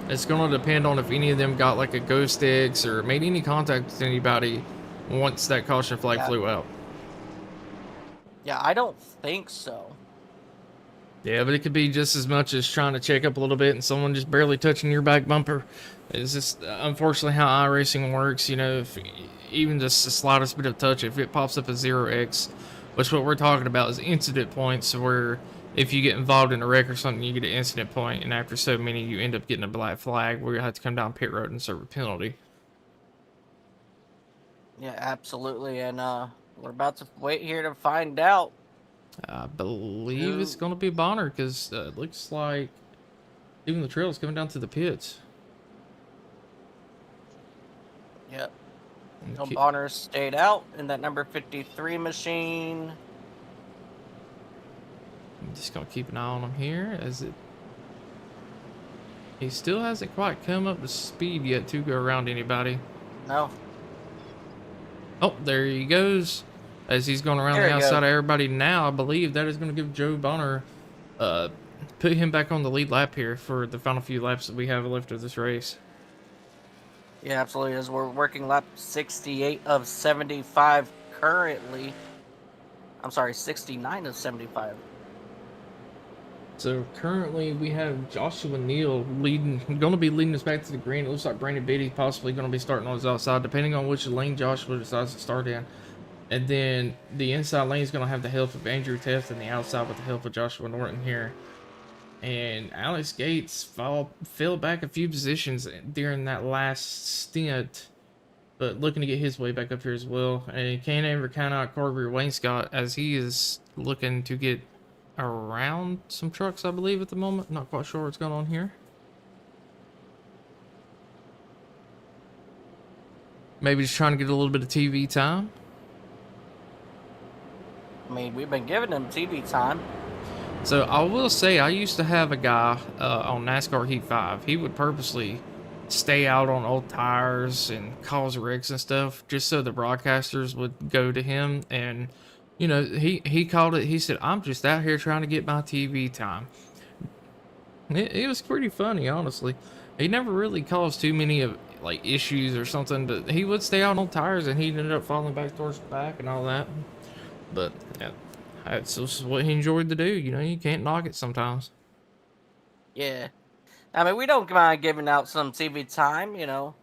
Speaker 2: It's going to depend on if any of them got like a Ghost X or made any contact with anybody once that caution flag flew out.
Speaker 1: Yeah, I don't think so.
Speaker 2: Yeah, but it could be just as much as trying to check up a little bit and someone just barely touching your back bumper. It's just unfortunately how iRacing works. You know, if even just the slightest bit of touch, if it pops up as 0x, which what we're talking about is incident points, where if you get involved in a wreck or something, you get an incident point, and after so many, you end up getting a black flag where you have to come down pit road and serve a penalty.
Speaker 1: Yeah, absolutely. And we're about to wait here to find out.
Speaker 2: I believe it's going to be Bonner, because it looks like even the trail is coming down to the pits.
Speaker 1: Yep. So Bonner stayed out in that number 53 machine.
Speaker 2: I'm just going to keep an eye on him here, as he still hasn't quite come up to speed yet to go around anybody.
Speaker 1: No.
Speaker 2: Oh, there he goes. As he's going around the outside of everybody now, I believe that is going to give Joe Bonner, put him back on the lead lap here for the final few laps that we have left of this race.
Speaker 1: Yeah, absolutely. As we're working lap 68 of 75 currently. I'm sorry, 69 of 75.
Speaker 2: So currently we have Joshua Neal leading, going to be leading us back to the green. It looks like Brandon Biddy possibly going to be starting on his outside, depending on which lane Joshua decides to start in. And then the inside lane is going to have the help of Andrew Teft, and the outside with the help of Joshua Norton here. And Alex Gates fell back a few positions during that last stint, but looking to get his way back up here as well. And you can't ever count out Corby Wainscott, as he is looking to get around some trucks, I believe, at the moment. Not quite sure what's going on here. Maybe just trying to get a little bit of TV time.
Speaker 1: I mean, we've been giving him TV time.
Speaker 2: So I will say, I used to have a guy on NASCAR Heat 5. He would purposely stay out on old tires and cause wrecks and stuff just so the broadcasters would go to him. And, you know, he called it, he said, I'm just out here trying to get my TV time. It was pretty funny, honestly. He never really caused too many of like issues or something, but he would stay out on tires and he ended up falling back towards the back and all that. But yeah, that's just what he enjoyed to do. You know, you can't knock it sometimes.
Speaker 1: Yeah. I mean, we don't mind giving out some TV time, you know.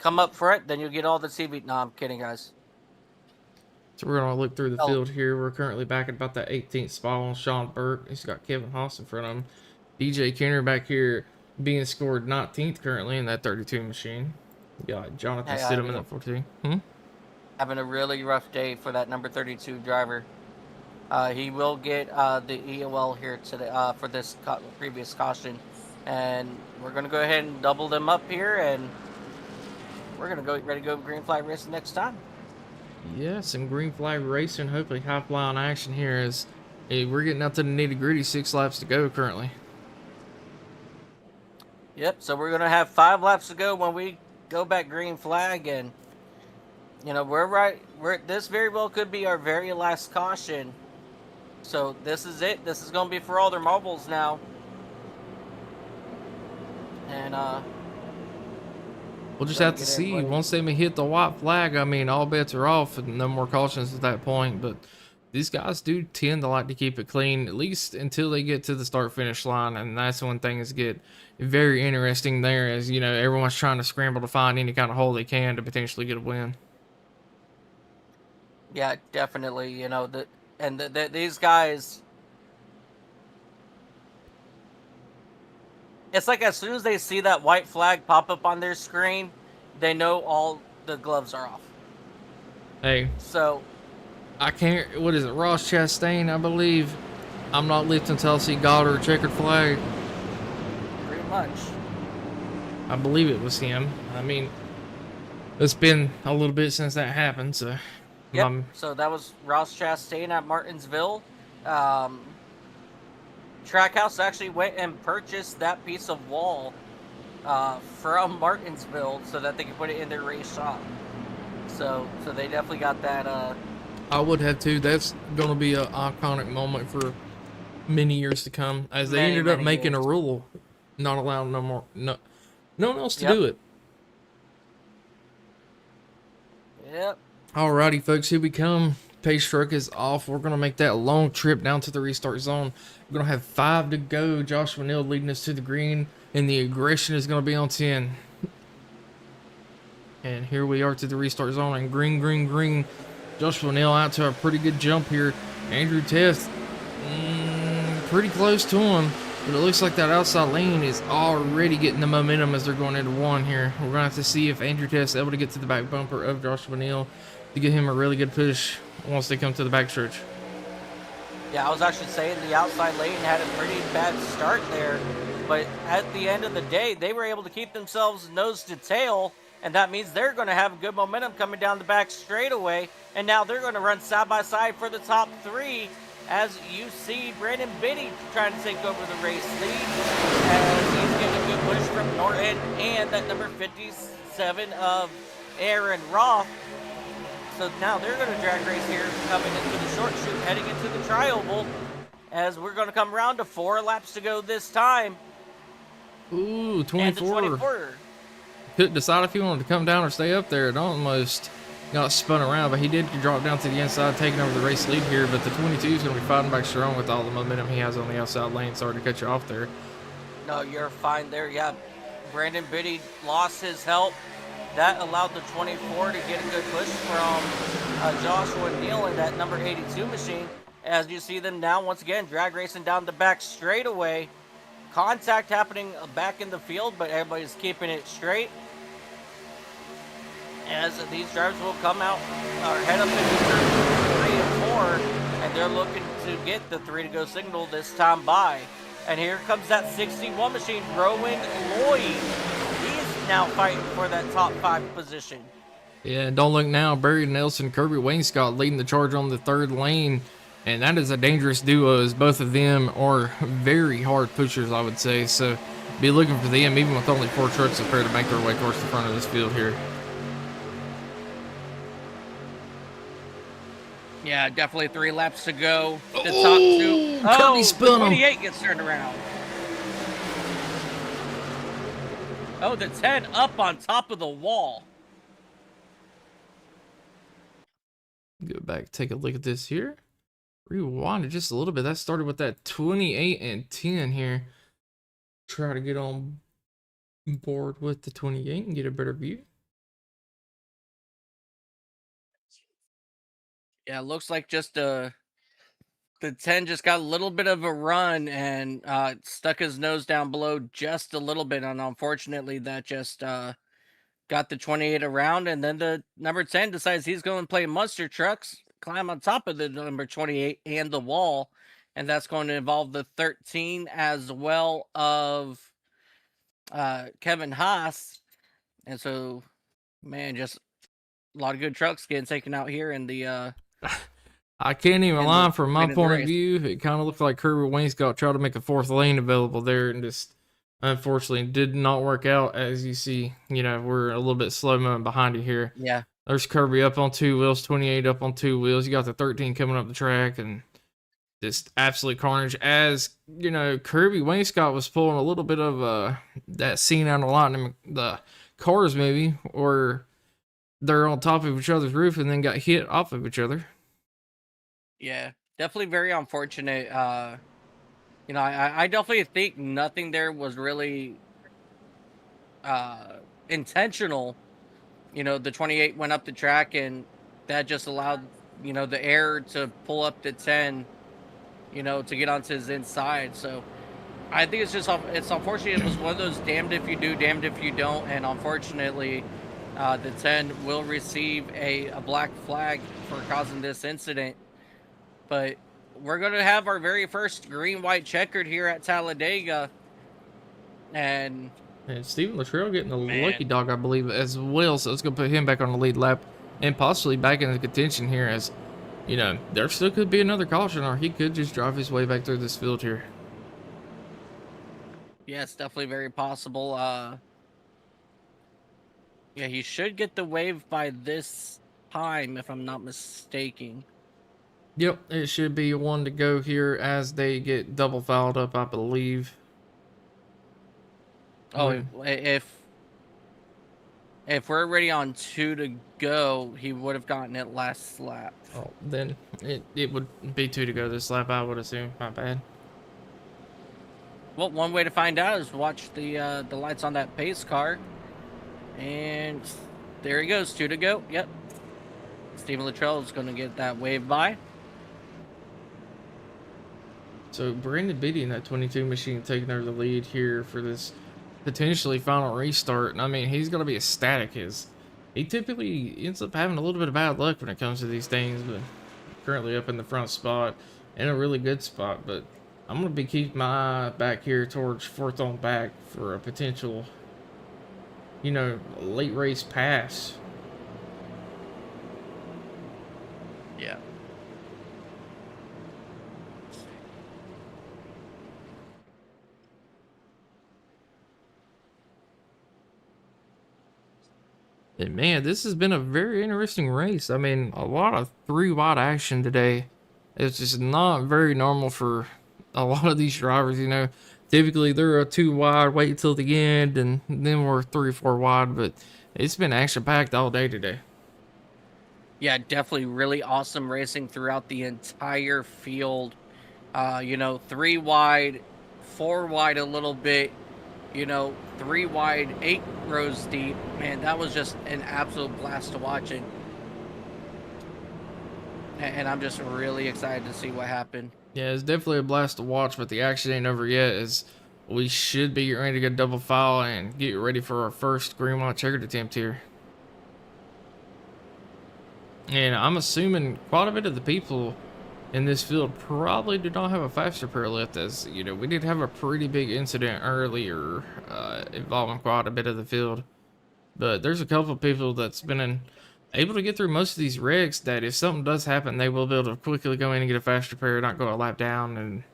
Speaker 1: Come up front, then you'll get all the TV. No, I'm kidding, guys.
Speaker 2: So we're going to look through the
Speaker 1: Oh.
Speaker 2: field here. We're currently back at about that 18th spot on Sean Burke. He's got Kevin Haas in front of him. DJ Kenner back here being scored 19th currently in that 32 machine. You got Jonathan Stidham in that 14.
Speaker 1: Having a really rough day for that number 32 driver. He will get the EOL here today for this previous caution. And we're going to go ahead and double them up here, and we're going to go ready to go green flag racing next time.
Speaker 2: Yeah, some green flag racing, hopefully high flying action here as we're getting out to the nitty gritty. 6 laps to go currently.
Speaker 1: Yep, so we're going to have 5 laps to go when we go back green flag, and you know, this very well could be our very last caution. So this is it. This is going to be for all their marbles now. And
Speaker 2: we'll just have to see. Once they hit the white flag, I mean, all bets are off and no more cautions at that point. But these guys do tend to like to keep it clean, at least until they get to the start-finish line. And that's when things get very interesting there, as, you know, everyone's trying to scramble to find any kind of hole they can to potentially get a win.
Speaker 1: Yeah, definitely. You know, these guys, it's like as soon as they see that white flag pop up on their screen, they know all the gloves are off.
Speaker 2: Hey.
Speaker 1: So.
Speaker 2: I can't, what is it, Ross Chastain, I believe. I'm not lifting until I see God or a checkered flag.
Speaker 1: Pretty much.
Speaker 2: I believe it was him. I mean, it's been a little bit since that happened, so.
Speaker 1: Yep, so that was Ross Chastain at Martinsville. Trackhouse actually went and purchased that piece of wall from Martinsville so that they could put it in their race shop. So they definitely got that.
Speaker 2: I would have too. That's going to be an iconic moment for many years to come, as they ended up making a rule not allowing no one else to do it.
Speaker 1: Yep.
Speaker 2: Alrighty, folks, here we come. Pace truck is off. We're going to make that long trip down to the restart zone. We're going to have 5 to go. Joshua Neal leading us to the green, and the aggression is going to be on 10. And here we are to the restart zone, and green. Joshua Neal out to a pretty good jump here. Andrew Teft, pretty close to him, but it looks like that outside lane is already getting the momentum as they're going into 1 here. We're going to have to see if Andrew Teft is able to get to the back bumper of Joshua Neal to get him a really good push once they come to the backstretch.
Speaker 1: Yeah, I was actually saying the outside lane had a pretty bad start there, but at the end of the day, they were able to keep themselves nose to tail, and that means they're going to have good momentum coming down the back straightaway, and now they're going to run side by side for the top 3, as you see Brandon Biddy trying to take over the race lead, as he's getting a good push from Norton and that number 57 of Aaron Roth. So now they're going to drag race here, coming into the short chute, heading into the tri-oval, as we're going to come around to 4 laps to go this time.
Speaker 2: Ooh, 24. couldn't decide if he wanted to come down or stay up there. It almost got spun around, but he did drop down to the inside, taking over the race lead here. But the 22 is going to be fighting back strong with all the momentum he has on the outside lane. Sorry to cut you off there.
Speaker 1: No, you're fine there. Yeah, Brandon Biddy lost his help. That allowed the 24 to get a good push from Joshua Neal in that number 82 machine. As you see them now, once again, drag racing down the back straightaway. Contact happening back in the field, but everybody's keeping it straight. As these drivers will come out or head up into turn 3 and 4, and they're looking to get the 3 to go signal this time by. And here comes that 61 machine, Rowan Lloyd. He's now fighting for that top 5 position.
Speaker 2: Yeah, and don't look now. Barry Nelson, Kirby Wainscott leading the charge on the 3rd lane. And that is a dangerous duo, as both of them are very hard pushers, I would say. So be looking for them, even with only 4 trucks up there, to make their way towards the front of this field here.
Speaker 1: Yeah, definitely 3 laps to go. The top 2.
Speaker 2: Cody spun him.
Speaker 1: 28 gets turned around. Oh, the 10 up on top of the wall.
Speaker 2: Go back, take a look at this here. Rewind it just a little bit. That started with that 28 and 10 here. Try to get on board with the 28 and get a better view.
Speaker 1: Yeah, it looks like just the 10 just got a little bit of a run and stuck his nose down below just a little bit. And unfortunately, that just got the 28 around. And then the number 10 decides he's going to play monster trucks, climb on top of the number 28 and the wall. And that's going to involve the 13 as well of Kevin Haas. And so, man, just a lot of good trucks getting taken out here in the
Speaker 2: I can't even lie, from my point of
Speaker 1: race.
Speaker 2: view, it kind of looked like Kirby Wainscott tried to make a 4th lane available there, and just unfortunately did not work out. As you see, you know, we're a little bit slow moving behind you here.
Speaker 1: Yeah.
Speaker 2: There's Kirby up on 2 wheels, 28 up on 2 wheels. You got the 13 coming up the track, and just absolute carnage. As you know, Kirby Wainscott was pulling a little bit of that scene out of line. The cars maybe, or they're on top of each other's roof and then got hit off of each other.
Speaker 1: Yeah, definitely very unfortunate. You know, I definitely think nothing there was really intentional. You know, the 28 went up the track, and that just allowed, you know, the air to pull up the 10, you know, to get onto his inside. So I think it's unfortunate. It was one of those damned if you do, damned if you don't. And unfortunately, the 10 will receive a black flag for causing this incident. But we're going to have our very first green-white-checkered here at Talladega. And
Speaker 2: Stephen Luttrell getting the lucky dog, I believe, as well. So it's going to put him back on the lead lap and possibly back into contention here, as, you know, there still could be another caution, or he could just drive his way back through this field here.
Speaker 1: yeah, it's definitely very possible. Yeah, he should get the wave by this time, if I'm not mistaken.
Speaker 2: Yep, it should be 1 to go here as they get double fouled up, I believe.
Speaker 1: Oh, if we're already on 2 to go, he would have gotten it last lap.
Speaker 2: Oh, then it would be 2 to go this lap, I would assume. My bad.
Speaker 1: Well, one way to find out is watch the lights on that pace car. And there he goes, 2 to go. Yep. Stephen Luttrell is going to get that wave by.
Speaker 2: So Brandon Biddy in that 22 machine taking over the lead here for this potentially final restart. And I mean, he's going to be ecstatic. He typically ends up having a little bit of bad luck when it comes to these things, but currently up in the front spot, in a really good spot. But I'm going to be keeping my eye back here towards 4th on back for a potential, you know, late race pass.
Speaker 1: Yeah.
Speaker 2: And man, this has been a very interesting race. I mean, a lot of 3 wide action today. It's just not very normal for a lot of these drivers, you know. Typically, they're a 2 wide, wait till the end, and then we're 3 or 4 wide. But it's been action packed all day today.
Speaker 1: Yeah, definitely really awesome racing throughout the entire field. 3 wide, 4 wide a little bit, 3 wide, 8 rows deep. Man, that was just an absolute blast to watch. And I'm just really excited to see what happened.
Speaker 2: Yeah, it's definitely a blast to watch, but the action ain't over yet. As we should be ready to get double file and get ready for our first Green-White-Checkered attempt here. And I'm assuming quite a bit of the people in this field probably do not have a faster pair lift, as we did have a pretty big incident earlier involving quite a bit of the field. But there's a couple of people that's been able to get through most of these wrecks that if something does happen, they will be able to quickly go in and get a faster pair, not go a lap down, and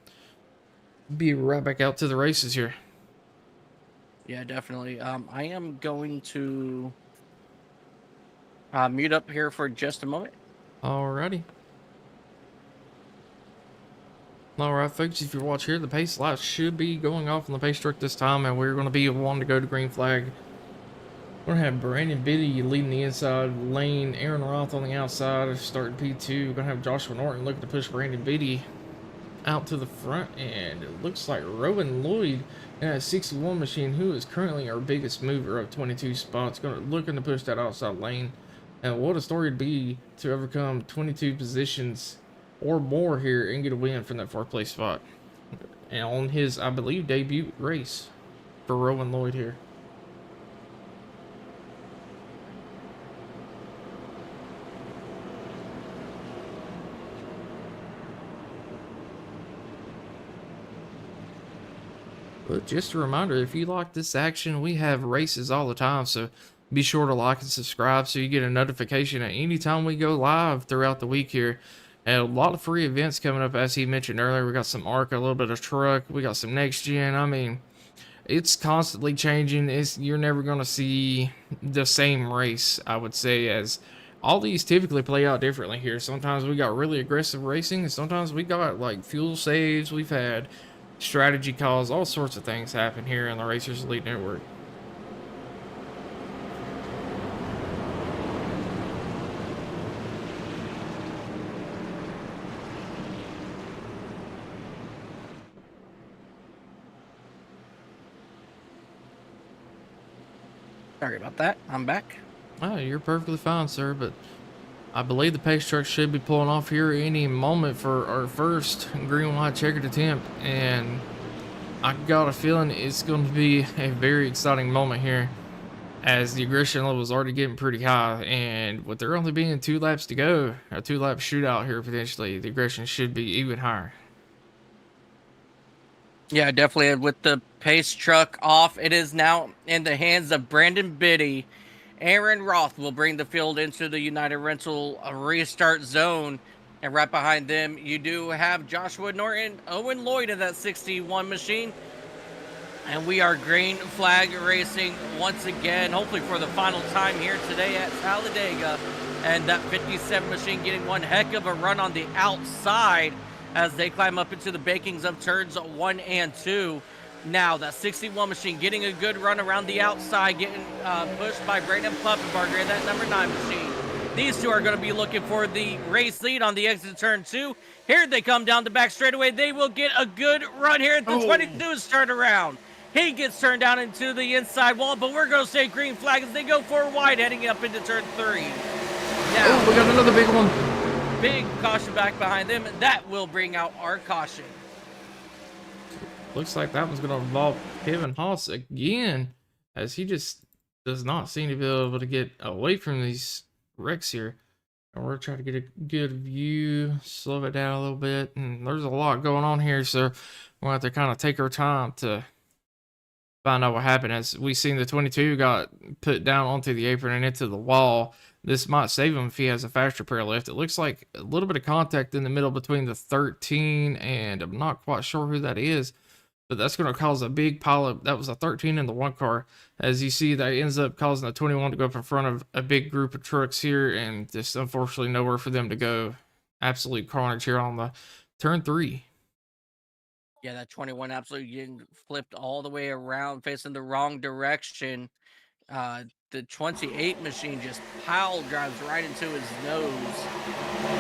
Speaker 2: be right back out to the races here.
Speaker 1: Yeah, definitely. I am going to mute up here for just a moment.
Speaker 2: Alrighty. Alright, folks, if you're watching here, the pace lights should be going off on the pace truck this time, and we're going to be one to go to green flag. We're going to have Brandon Biddy leading the inside lane, Aaron Roth on the outside, starting P2. We're going to have Joshua Norton looking to push Brandon Biddy out to the front, and it looks like Rowan Lloyd in a 61 machine, who is currently our biggest mover of 22 spots, looking to push that outside lane. And what a story it'd be to overcome 22 positions or more here and get a win from that 4th place spot. And on his, I believe, debut race for Rowan Lloyd here. But just a reminder, if you like this action, we have races all the time, so be sure to like and subscribe so you get a notification at any time we go live throughout the week here. And a lot of free events coming up, as he mentioned earlier. We got some ARCA, a little bit of truck, we got some next gen. I mean, it's constantly changing. You're never going to see the same race, I would say, as all these typically play out differently here. Sometimes we got really aggressive racing, and sometimes we got like fuel saves. We've had strategy calls, all sorts of things happen here in the Racers Elite Network.
Speaker 1: Sorry about that. I'm back.
Speaker 2: Oh, you're perfectly fine, sir, but I believe the pace truck should be pulling off here any moment for our first Green-White-Checkered attempt, and I got a feeling it's going to be a very exciting moment here, as the aggression level is already getting pretty high, and with there only being 2 laps to go, a 2-lap shootout here potentially, the aggression should be even higher.
Speaker 1: Yeah, definitely. With the pace truck off, it is now in the hands of Brandon Biddy. Aaron Roth will bring the field into the United Rental restart zone. And right behind them, you do have Joshua Norton, Owen Lloyd in that 61 machine. And we are green flag racing once again, hopefully for the final time here today at Talladega. And that 57 machine getting one heck of a run on the outside as they climb up into the bakings of turns 1 and 2. Now that 61 machine getting a good run around the outside, getting pushed by Brandon Pufferbarger in that number 9 machine. These two are going to be looking for the race lead on the exit turn 2. Here they come down the back straightaway. They will get a good run here at the 22's turn around. He gets turned down into the inside wall, but we're going to say green flag as they go 4 wide heading up into turn 3. Now,
Speaker 2: we got another big one.
Speaker 1: Big caution back behind them. That will bring out our caution.
Speaker 2: Looks like that one's going to involve Kevin Haas again, as he just does not seem to be able to get away from these wrecks here. And we're trying to get a good view, slow it down a little bit. And there's a lot going on here, so we'll have to kind of take our time to find out what happened. As we seen the 22 got put down onto the apron and into the wall. This might save him if he has a faster pair lift. It looks like a little bit of contact in the middle between the 13 and I'm not quite sure who that is, but that's going to cause a big pileup. That was a 13 in the 1 car. As you see, that ends up causing a 21 to go up in front of a big group of trucks here, and just unfortunately nowhere for them to go. Absolute carnage here on the turn 3.
Speaker 1: Yeah, that 21 absolutely getting flipped all the way around, facing the wrong direction. The 28 machine just pile drives right into his nose.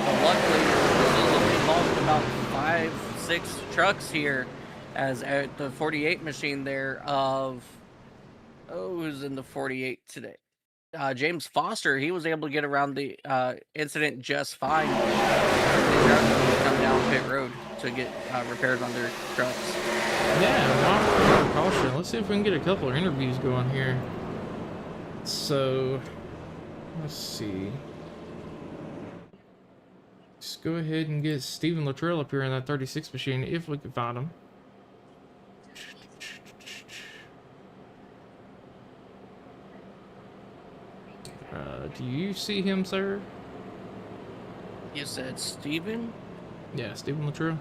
Speaker 1: But luckily, this is involved about 5, 6 trucks here, as the 48 machine there of who's in the 48 today? James Foster. He was able to get around the incident just fine. These drivers come down pit road to get repairs on their trucks.
Speaker 2: Yeah, not caution. Let's see if we can get a couple of interviews going here. So, let's see. Let's go ahead and get Stephen Luttrell up here in that 36 machine if we can find him. Do you see him, sir?
Speaker 1: You said Steven?
Speaker 2: Yeah, Stephen Luttrell.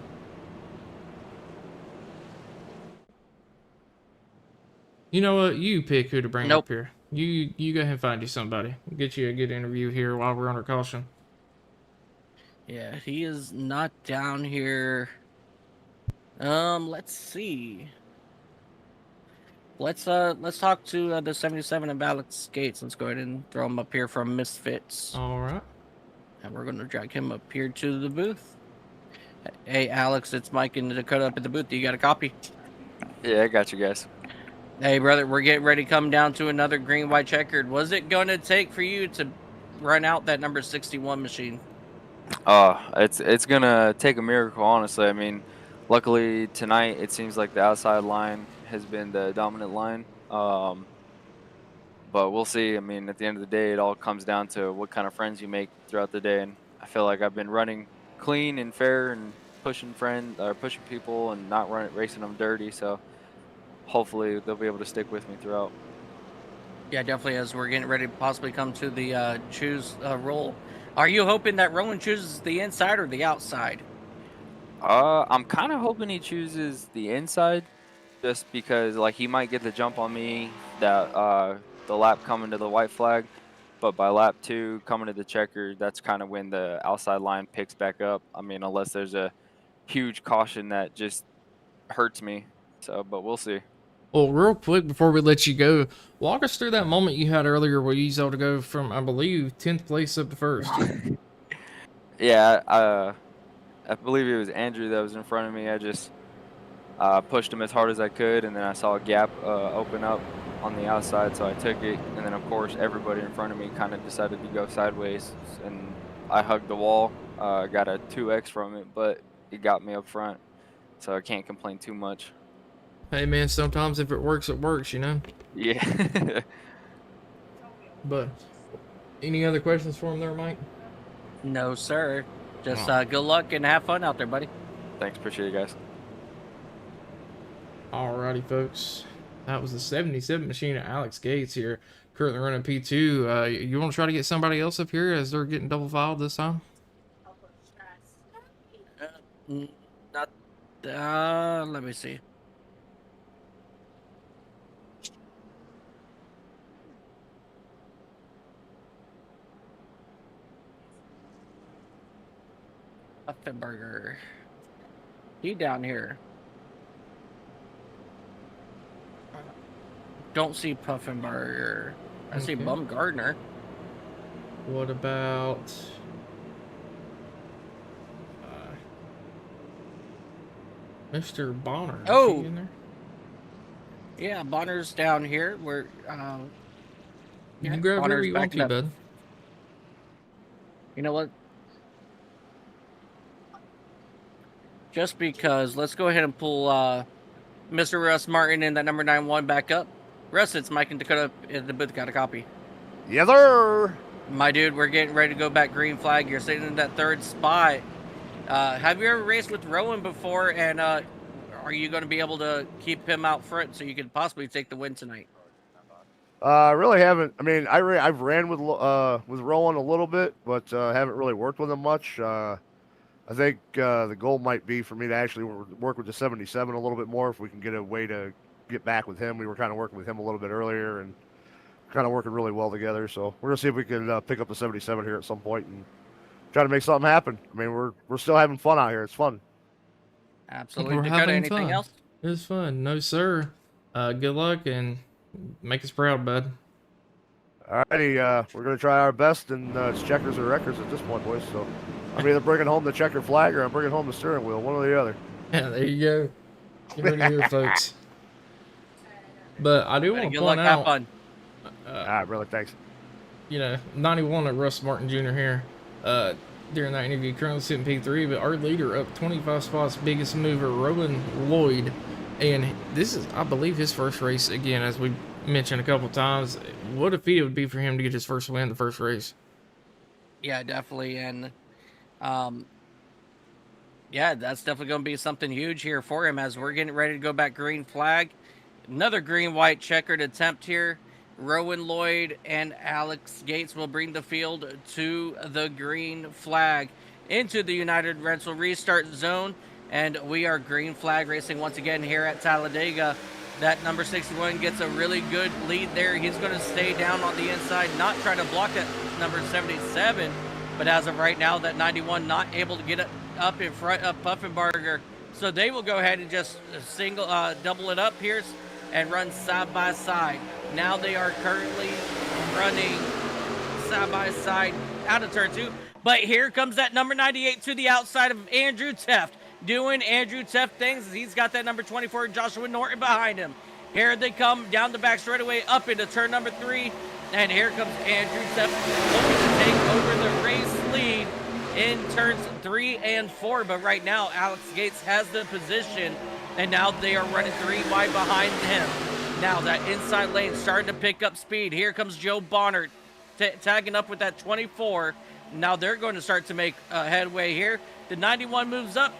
Speaker 2: You know what? You pick who to bring
Speaker 1: Nope.
Speaker 2: up here. You go ahead and find you somebody. We'll get you a good interview here while we're under caution.
Speaker 1: Yeah, he is not down here. Let's see. Let's talk to the 77 of Alex Gates. Let's go ahead and throw him up here from Misfits.
Speaker 2: All right.
Speaker 1: And we're gonna drag him up here to the booth. Hey Alex, it's Mike and Dakota up at the booth. You got a copy?
Speaker 5: Yeah, I got you guys.
Speaker 1: Hey brother, we're getting ready to come down to another Green-White-Checkered. Was it gonna take for you to run out that number 61 machine?
Speaker 5: It's gonna take a miracle, honestly. I mean, luckily tonight it seems like the outside line has been the dominant line. But we'll see. I mean, at the end of the day, it all comes down to what kind of friends you make throughout the day. And I feel like I've been running clean and fair and pushing people and not racing them dirty. So hopefully they'll be able to stick with me throughout.
Speaker 1: Yeah, definitely. As we're getting ready to possibly come to the choose roll, are you hoping that Rowan chooses the inside or the outside?
Speaker 5: I'm kind of hoping he chooses the inside, just because like he might get the jump on me that the lap coming to the white flag, but by lap 2 coming to the checker, that's kind of when the outside line picks back up. I mean, unless there's a huge caution that just hurts me. So, but we'll see.
Speaker 2: Well, real quick before we let you go, walk us through that moment you had earlier where you was able to go from, I believe, 10th place up to first.
Speaker 5: Yeah, I believe it was Andrew that was in front of me. I just pushed him as hard as I could, and then I saw a gap open up on the outside, so I took it. And then, of course, everybody in front of me kind of decided to go sideways, and I hugged the wall. Got a 2X from it, but it got me up front, so I can't complain too much.
Speaker 2: Hey, man, sometimes if it works, you know?
Speaker 5: Yeah.
Speaker 2: But, any other questions for him there, Mike?
Speaker 1: No, sir. Just good luck and have fun out there, buddy.
Speaker 5: Thanks, appreciate it, guys.
Speaker 2: Alrighty, folks. That was the 77 machine of Alex Gates here, currently running P2. You want to try to get somebody else up here as they're getting double filed this time?
Speaker 1: Not. Let me see. Puffenberger. He down here. Don't see Puffenberger. I see
Speaker 2: Okay.
Speaker 1: Bumgardner.
Speaker 2: What about Mr. Bonner? Is
Speaker 1: Oh!
Speaker 2: he in there?
Speaker 1: Yeah, Bonner's down here. We're
Speaker 2: You can grab whatever
Speaker 1: Bonner's
Speaker 2: you want
Speaker 1: backing
Speaker 2: to,
Speaker 1: up.
Speaker 2: bud.
Speaker 1: You know what? Just because, let's go ahead and pull Mr. Russ Martin in that number 91 back up. Russ, it's Mike and Dakota in the booth. Got a copy.
Speaker 4: Yes, sir.
Speaker 1: My dude, we're getting ready to go back green flag. You're sitting in that 3rd spot. Have you ever raced with Rowan before? And are you going to be able to keep him out front so you could possibly take the win tonight?
Speaker 4: I really haven't. I mean, I've ran with Rowan a little bit, but haven't really worked with him much. I think the goal might be for me to actually work with the 77 a little bit more if we can get a way to get back with him. We were kind of working with him a little bit earlier and kind of working really well together. So we're gonna see if we can pick up the 77 here at some point and try to make something happen. I mean, we're still having fun out here. It's fun.
Speaker 1: Absolutely.
Speaker 2: We're
Speaker 1: Dakota,
Speaker 2: having
Speaker 1: anything
Speaker 2: fun.
Speaker 1: else?
Speaker 2: It was fun. No, sir. Good luck and make us proud, bud.
Speaker 4: Alrighty, we're gonna try our best, and it's checkers or wreckers at this point, boys. So I'm either bringing home the checker flag or I'm bringing home the steering wheel, one or the other.
Speaker 2: Yeah, there you go. You heard it here, folks. But I do
Speaker 1: Ready,
Speaker 2: want to
Speaker 1: good
Speaker 2: point
Speaker 1: luck, have
Speaker 2: out,
Speaker 1: fun.
Speaker 4: Alright, brother, thanks.
Speaker 2: 91 at Russ Martin Jr. here. During that interview, currently sitting P3, but our leader up 25 spots, biggest mover, Rowan Lloyd. And this is, I believe, his first race again, as we mentioned a couple times. What a feat it would be for him to get his first win the first race.
Speaker 1: Yeah, definitely. And yeah, that's definitely going to be something huge here for him as we're getting ready to go back green flag. Another green-white-checkered attempt here. Rowan Lloyd and Alex Gates will bring the field to the green flag into the United Rental restart zone. And we are green flag racing once again here at Talladega. That number 61 gets a really good lead there. He's going to stay down on the inside, not try to block that number 77. But as of right now, that 91 not able to get up in front of Puffenbarger. So they will go ahead and just double it up here and run side by side. Now they are currently running side by side out of turn 2. But here comes that number 98 to the outside of Andrew Teft, doing Andrew Teft things. He's got that number 24, Joshua Norton, behind him. Here they come down the back straightaway up into turn number 3. And here comes Andrew Teft looking to take over the race lead in turns 3 and 4. But right now, Alex Gates has the position. And now they are running 3 wide behind him. Now that inside lane starting to pick up speed. Here comes Joe Bonner tagging up with that 24. Now they're going to start to make headway here. The 91 moves up,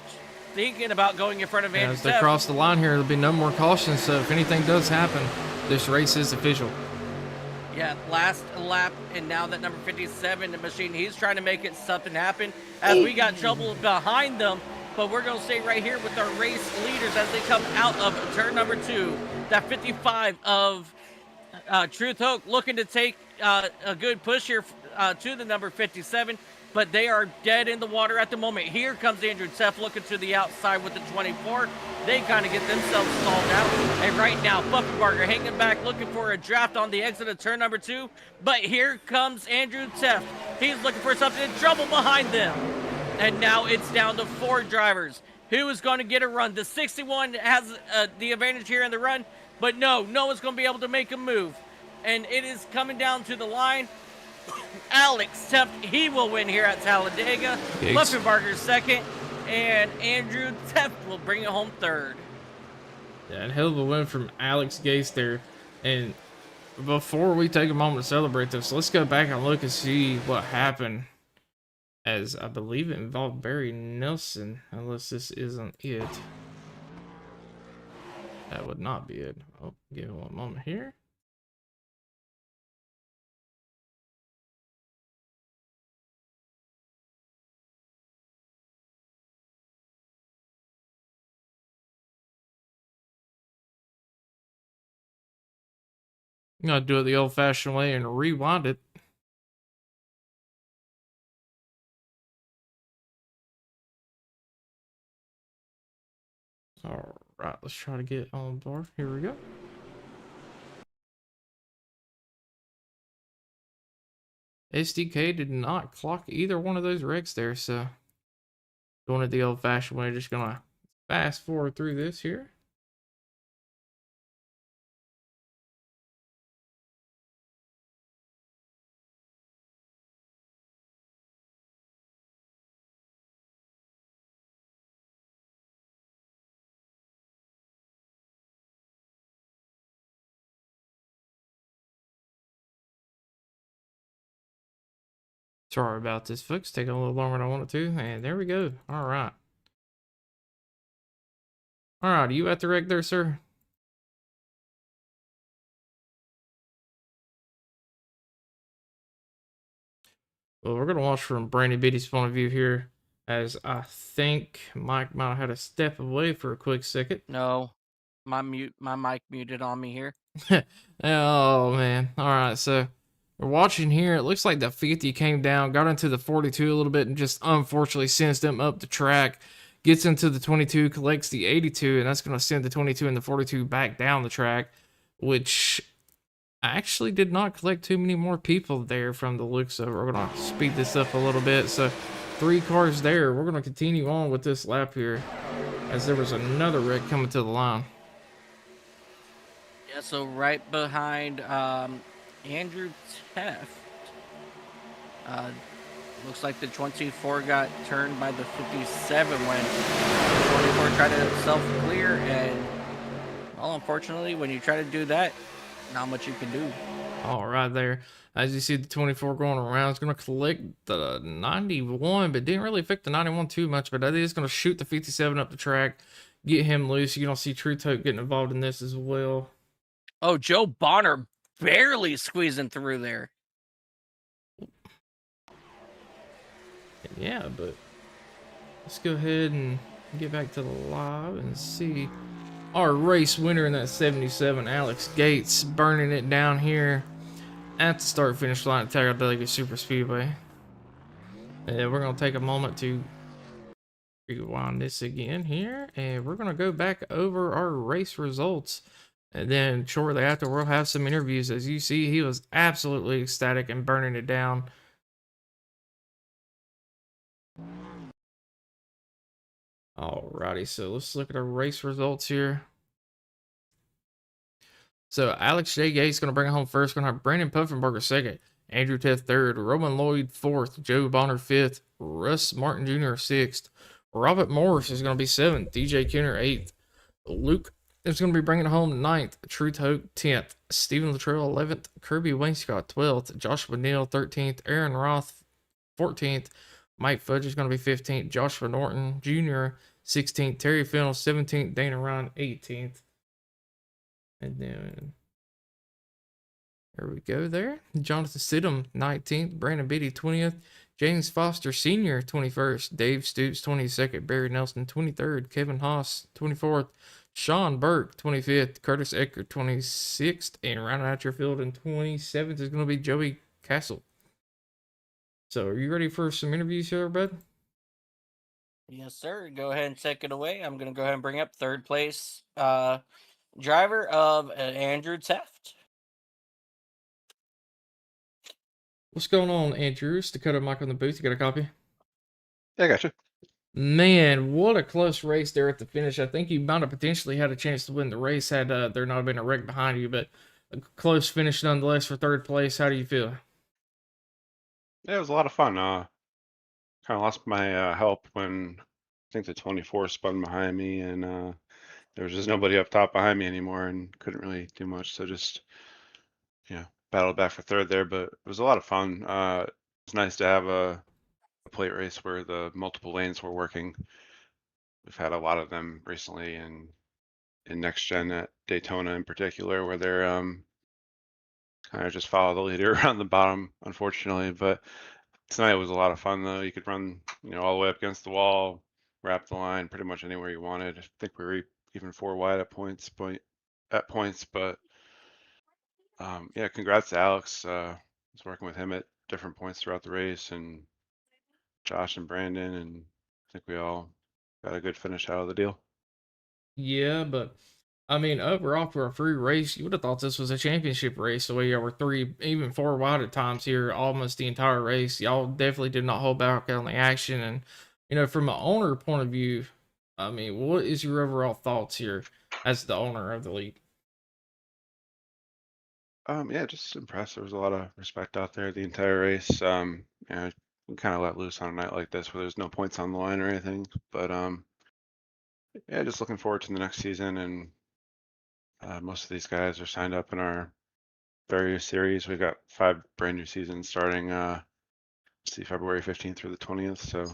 Speaker 1: thinking about going in front of Andrew
Speaker 2: As they
Speaker 1: Teft.
Speaker 2: cross the line here, there'll be no more cautions. So if anything does happen, this race is official.
Speaker 1: Yeah, last lap, and now that number 57, the machine, he's trying to make it something happen as we got trouble behind them. But we're going to stay right here with our race leaders as they come out of turn number 2. That 55 of Truth Hoke looking to take a good push here to the number 57, but they are dead in the water at the moment. Here comes Andrew Teft looking to the outside with the 24. They kind of get themselves stalled out. And right now, Puffenbarger hanging back, looking for a draft on the exit of turn number 2. But here comes Andrew Teft. He's looking for something in trouble behind them. And now it's down to 4 drivers. Who is going to get a run? The 61 has the advantage here in the run, but no one's going to be able to make a move. And it is coming down to the line. Alex Teft, he will win here at Talladega. Puffenbarger second, and Andrew Teft will bring it home third.
Speaker 2: Yeah, a hell of a win from Alex Gates there. And before we take a moment to celebrate this, let's go back and look and see what happened. As I believe it involved Barry Nelson, unless this isn't it. That would not be it. Oh, give me one moment here. I'm gonna do it the old-fashioned way and rewind it. All right, let's try to get on board. Here we go. SDK did not clock either one of those wrecks there, so doing it the old-fashioned way. Just gonna fast forward through this here. Sorry about this, folks. Taking a little longer than I wanted to. And there we go. All right. All right. Are you at the wreck there, sir? Well, we're going to watch from Brandy Biddy's point of view here, as I think Mike might have had to step away for a quick second.
Speaker 1: No, my mic muted on me here.
Speaker 2: Oh, man. All right. So we're watching here. It looks like the 50 came down, got into the 42 a little bit, and just unfortunately sends them up the track. gets into the 22, collects the 82, and that's going to send the 22 and the 42 back down the track, which actually did not collect too many more people there from the looks of it. We're going to speed this up a little bit. So 3 cars there. We're going to continue on with this lap here as there was another wreck coming to the line.
Speaker 1: Yeah, so right behind Andrew Teft. Looks like the 24 got turned by the 57 when the 24 tried to self-clear, and, well, unfortunately, when you try to do that, not much you can do.
Speaker 2: All right there. As you see the 24 going around, it's going to collect the 91, but didn't really affect the 91 too much, but that is going to shoot the 57 up the track, get him loose. You're going to see True Tote getting involved in this as well.
Speaker 1: Oh, Joe Bonner barely squeezing through there.
Speaker 2: Yeah, but let's go ahead and get back to the live and see our race winner in that 77, Alex Gates, burning it down here at the start finish line at Talladega Superspeedway. And we're going to take a moment to rewind this again here, and we're going to go back over our race results. And then shortly after, we'll have some interviews. As you see, he was absolutely ecstatic and burning it down. Alrighty, so let's look at our race results here. So Alex J. Gates going to bring it home first. Going to have Brandon Puffenberger second, Andrew Teth third, Roman Lloyd fourth, Joe Bonner fifth, Russ Martin Jr. sixth, Robert Morris is going to be seventh, DJ Kenner eighth, Luke is going to be bringing it home ninth, True Tote 10th, Stephen Luttrell 11th, Kirby Wainscott 12th, Joshua Neal 13th, Aaron Roth 14th, Mike Fudge is going to be 15th, Joshua Norton Jr. 16th, Terry Fennell 17th, Dana Ryan 18th. And then there we go there. Jonathan Sidham 19th, Brandon Beatty 20th, James Foster Sr. 21st, Dave Stoops 22nd, Barry Nelson 23rd, Kevin Haas 24th, Sean Burke 25th, Curtis Eckert 26th, and rounding out your field in 27th is going to be Joey Castle. So are you ready for some interviews here, bud?
Speaker 1: Yes, sir. Go ahead and take it away. I'm going to go ahead and bring up third place driver of Andrew Teft.
Speaker 2: What's going on, Andrew? It's Dakota Mike on the booth. You got a copy?
Speaker 6: Yeah, I got you.
Speaker 2: Man, what a close race there at the finish. I think you might have potentially had a chance to win the race had there not been a wreck behind you, but a close finish nonetheless for third place. How do you feel?
Speaker 6: Yeah, it was a lot of fun. Kind of lost my help when I think the 24 spun behind me, and there was just nobody up top behind me anymore, and couldn't really do much. So just battled back for third there, but it was a lot of fun. It's nice to have a plate race where the multiple lanes were working. We've had a lot of them recently, and in next gen at Daytona in particular, where they're kind of just follow the leader around the bottom, unfortunately. But tonight was a lot of fun, though. You could run, all the way up against the wall, wrap the line pretty much anywhere you wanted. I think we were even 4 wide at points, but yeah, congrats to Alex. I was working with him at different points throughout the race, and Josh and Brandon, and I think we all got a good finish out of the deal.
Speaker 2: Yeah, but I mean, overall for a free race, you would have thought this was a championship race. The way y'all were 3, even 4 wide at times here, almost the entire race. Y'all definitely did not hold back on the action. And from an owner point of view, I mean, what is your overall thoughts here as the owner of the league?
Speaker 6: Yeah, just impressed. There was a lot of respect out there the entire race. You kind of let loose on a night like this where there's no points on the line or anything. But yeah, just looking forward to the next season. And most of these guys are signed up in our various series. We've got 5 brand new seasons starting February 15th through the 20th. So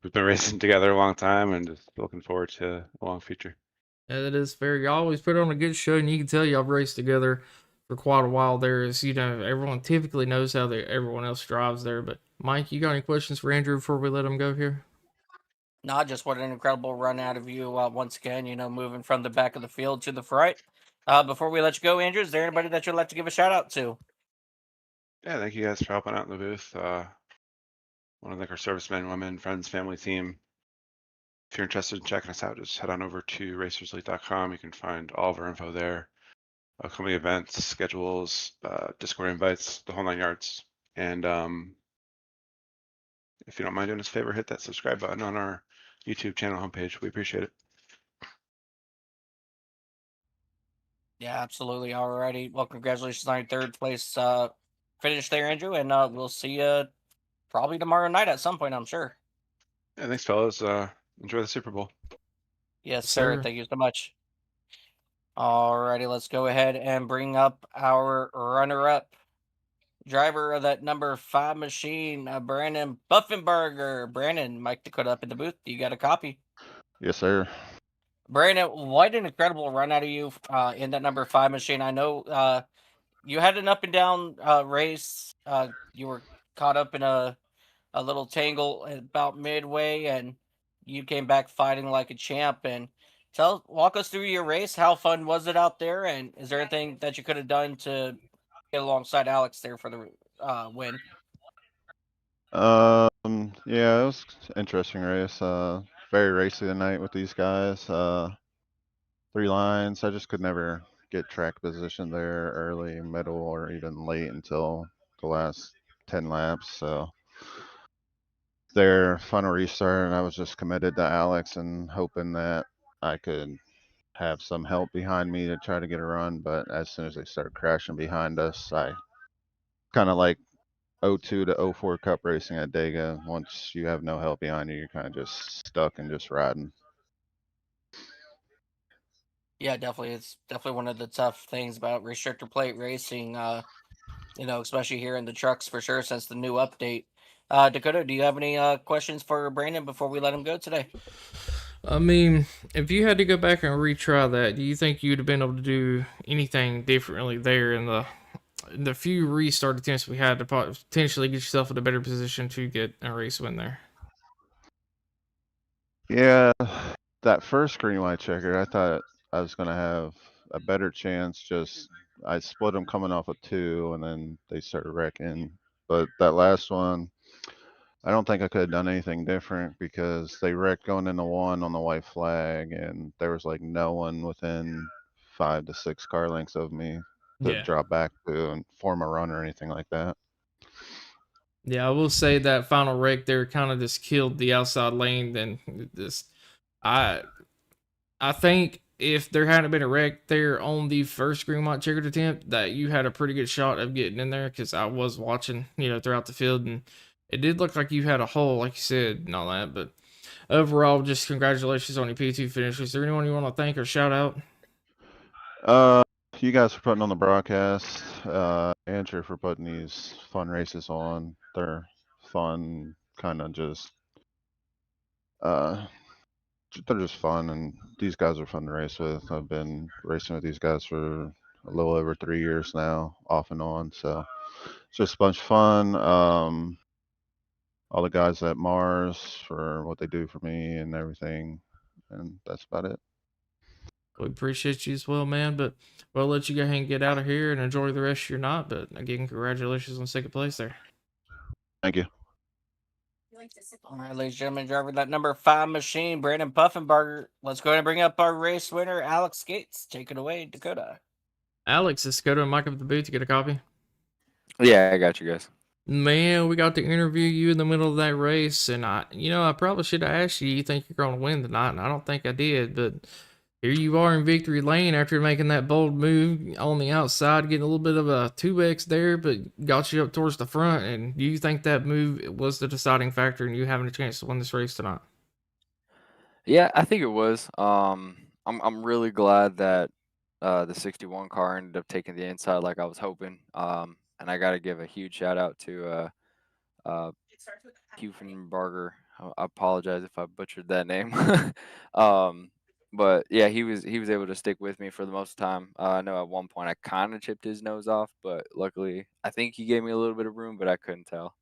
Speaker 6: we've been racing together a long time, and just looking forward to a long future.
Speaker 2: Yeah, that is fair. You always put on a good show, and you can tell y'all raced together for quite a while there. As everyone typically knows how everyone else drives there. But Mike, you got any questions for Andrew before we let him go here?
Speaker 1: No, just what an incredible run out of you once again, moving from the back of the field to the front. Before we let you go, Andrew, is there anybody that you'd like to give a shout out to?
Speaker 6: Yeah, thank you guys for helping out in the booth. Want to thank our servicemen, women, friends, family, team. if you're interested in checking us out, just head on over to racerselite.com. You can find all of our info there, upcoming events, schedules, Discord invites, the whole 9 yards. And if you don't mind doing us a favor, hit that subscribe button on our YouTube channel homepage. We appreciate it.
Speaker 1: Yeah, absolutely. Alrighty. Well, congratulations on your third place finish there, Andrew, and we'll see you probably tomorrow night at some point, I'm sure.
Speaker 6: Yeah, thanks, fellas. Enjoy the Super Bowl.
Speaker 1: Yes, sir.
Speaker 2: Sir.
Speaker 1: Thank you so much. Alrighty, let's go ahead and bring up our runner-up driver of that number 5 machine, Brandon Buffenberger. Brandon, Mike Dakota up in the booth. You got a copy?
Speaker 7: Yes, sir.
Speaker 1: Brandon, what an incredible run out of you in that number 5 machine. I know you had an up and down race. You were caught up in a little tangle about midway, and you came back fighting like a champ. And walk us through your race. How fun was it out there? And is there anything that you could have done to get alongside Alex there for the win?
Speaker 7: Yeah, it was an interesting race. Very racy tonight with these guys. 3 lines. I just could never get track position there early, middle, or even late until the last 10 laps. So their final restart, and I was just committed to Alex and hoping that I could have some help behind me to try to get a run. But as soon as they started crashing behind us, I kind of like '02 to '04 Cup racing at Dega. Once you have no help behind you, you're kind of just stuck and just riding.
Speaker 1: Yeah, definitely. It's definitely one of the tough things about restrictor plate racing. Especially here in the trucks for sure since the new update. Dakota, do you have any questions for Brandon before we let him go today?
Speaker 2: I mean, if you had to go back and retry that, do you think you'd have been able to do anything differently there in the few restart attempts we had to potentially get yourself in a better position to get a race win there?
Speaker 7: Yeah, that first Green-White-Checkered, I thought I was going to have a better chance. Just I split them coming off of 2, and then they started wrecking. But that last one, I don't think I could have done anything different because they wrecked going into 1 on the white flag, and there was like no one within 5 to 6 car lengths of me to
Speaker 2: Yeah.
Speaker 7: drop back to and form a run or anything like that.
Speaker 2: Yeah, I will say that final wreck there kind of just killed the outside lane. Then this, I I think if there hadn't been a wreck there on the first Green-White-Checkered attempt, that you had a pretty good shot of getting in there because I was watching, throughout the field, and it did look like you had a hole, like you said, and all that. But overall, just congratulations on your P2 finish. Is there anyone you want to thank or shout out?
Speaker 7: You guys for putting on the broadcast. Andrew for putting these fun races on. They're fun, kind of just they're just fun, and these guys are fun to race with. I've been racing with these guys for a little over 3 years now, off and on. So it's just a bunch of fun. All the guys at Mars for what they do for me and everything, and that's about it.
Speaker 2: We appreciate you as well, man. But we'll let you go ahead and get out of here and enjoy the rest of your night. But again, congratulations on second place there.
Speaker 7: Thank you.
Speaker 1: All right, ladies and gentlemen, driver that number 5 machine, Brandon Puffenberger. Let's go ahead and bring up our race winner, Alex Gates. Take it away, Dakota.
Speaker 2: Alex, let's go to Mike up at the booth to get a copy.
Speaker 5: Yeah, I got you guys.
Speaker 2: Man, we got to interview you in the middle of that race, and I probably should have asked you think you're going to win tonight, and I don't think I did, but here you are in victory lane after making that bold move on the outside, getting a little bit of a 2X there, but got you up towards the front, and do you think that move was the deciding factor in you having a chance to win this race tonight?
Speaker 5: Yeah, I think it was. I'm really glad that the 61 car ended up taking the inside like I was hoping. And I got to give a huge shout out to Kuefenbarger. I apologize if I butchered that name. But yeah, he was able to stick with me for the most time. I know at one point I kind of chipped his nose off, but luckily I think he gave me a little bit of room, but I couldn't tell.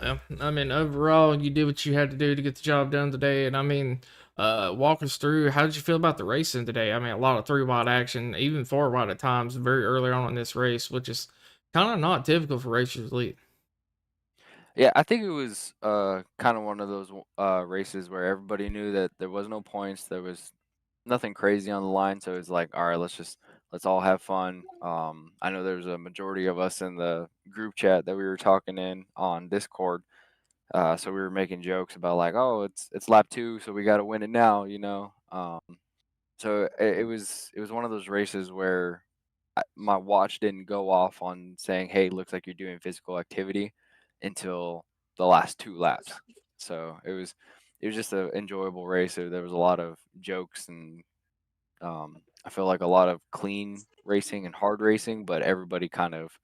Speaker 2: Yeah, I mean, overall, you did what you had to do to get the job done today, and I mean, walk us through, how did you feel about the racing today? I mean, a lot of 3 wide action, even 4 wide at times, very early on in this race, which is kind of not typical for Racers Elite.
Speaker 5: Yeah, I think it was kind of one of those races where everybody knew that there was no points, there was nothing crazy on the line, so it's like, all right, let's all have fun. I know there was a majority of us in the group chat that we were talking in on Discord, so we were making jokes about like, oh, it's lap 2, so we got to win it now, you know. So it was one of those races where my watch didn't go off on saying, "Hey, looks like you're doing physical activity," until the last 2 laps. So it was just an enjoyable race. There was a lot of jokes and I feel like a lot of clean racing and hard racing, but everybody kind of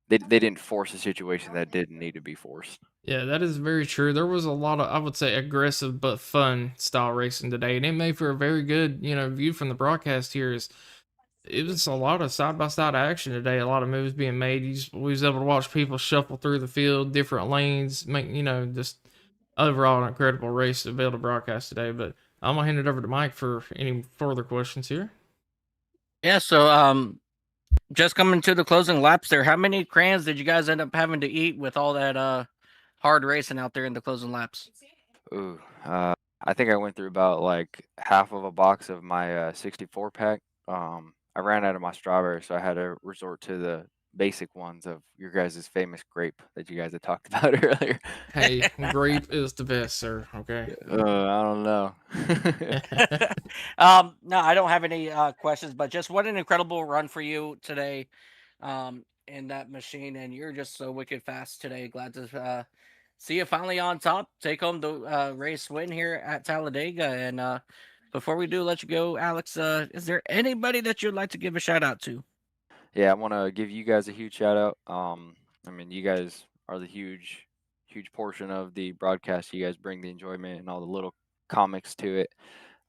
Speaker 5: they didn't force a situation that didn't need to be forced.
Speaker 2: Yeah, that is very true. There was a lot of, I would say, aggressive but fun style racing today, and it made for a very good, view from the broadcast here. It was a lot of side by side action today. A lot of moves being made. We was able to watch people shuffle through the field, different lanes, make just overall an incredible race to be able to broadcast today. But I'm gonna hand it over to Mike for any further questions here.
Speaker 1: Yeah, so just coming to the closing laps there, how many crayons did you guys end up having to eat with all that hard racing out there in the closing laps?
Speaker 5: Ooh, I think I went through about like half of a box of my 64 pack. I ran out of my strawberry, so I had to resort to the basic ones of your guys' famous grape that you guys had talked about earlier.
Speaker 2: Hey, grape is the best, sir. Okay.
Speaker 5: I don't know.
Speaker 1: No, I don't have any questions, but just what an incredible run for you today in that machine. And you're just so wicked fast today. Glad to see you finally on top, take home the race win here at Talladega. And before we do let you go, Alex, is there anybody that you'd like to give a shout out to?
Speaker 5: Yeah, I want to give you guys a huge shout out. I mean, you guys are the huge portion of the broadcast. You guys bring the enjoyment and all the little comics to it.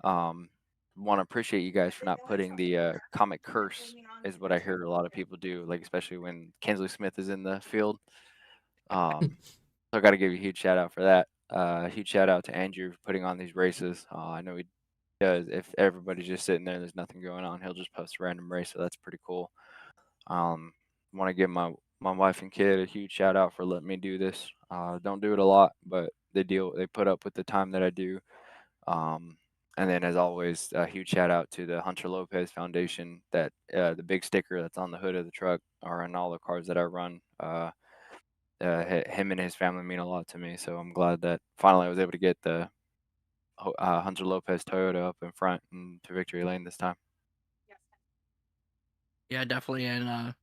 Speaker 5: Um, want to appreciate you guys for not putting the comic curse, is what I hear a lot of people do, like especially when Kinsley Smith is in the field. So I got to give you a huge shout out for that. Huge shout out to Andrew for putting on these races. I know he does. If everybody's just sitting there, there's nothing going on, he'll just post a random race. So that's pretty cool. Want to give my wife and kid a huge shout out for letting me do this. Don't do it a lot, but they put up with the time that I do. And then, as always, a huge shout out to the Hunter Lopez Foundation. That the big sticker that's on the hood of the truck or on all the cars that I run. Him and his family mean a lot to me. So I'm glad that finally I was able to get the Hunter Lopez Toyota up in front and to victory lane this time.
Speaker 1: Yeah, definitely. And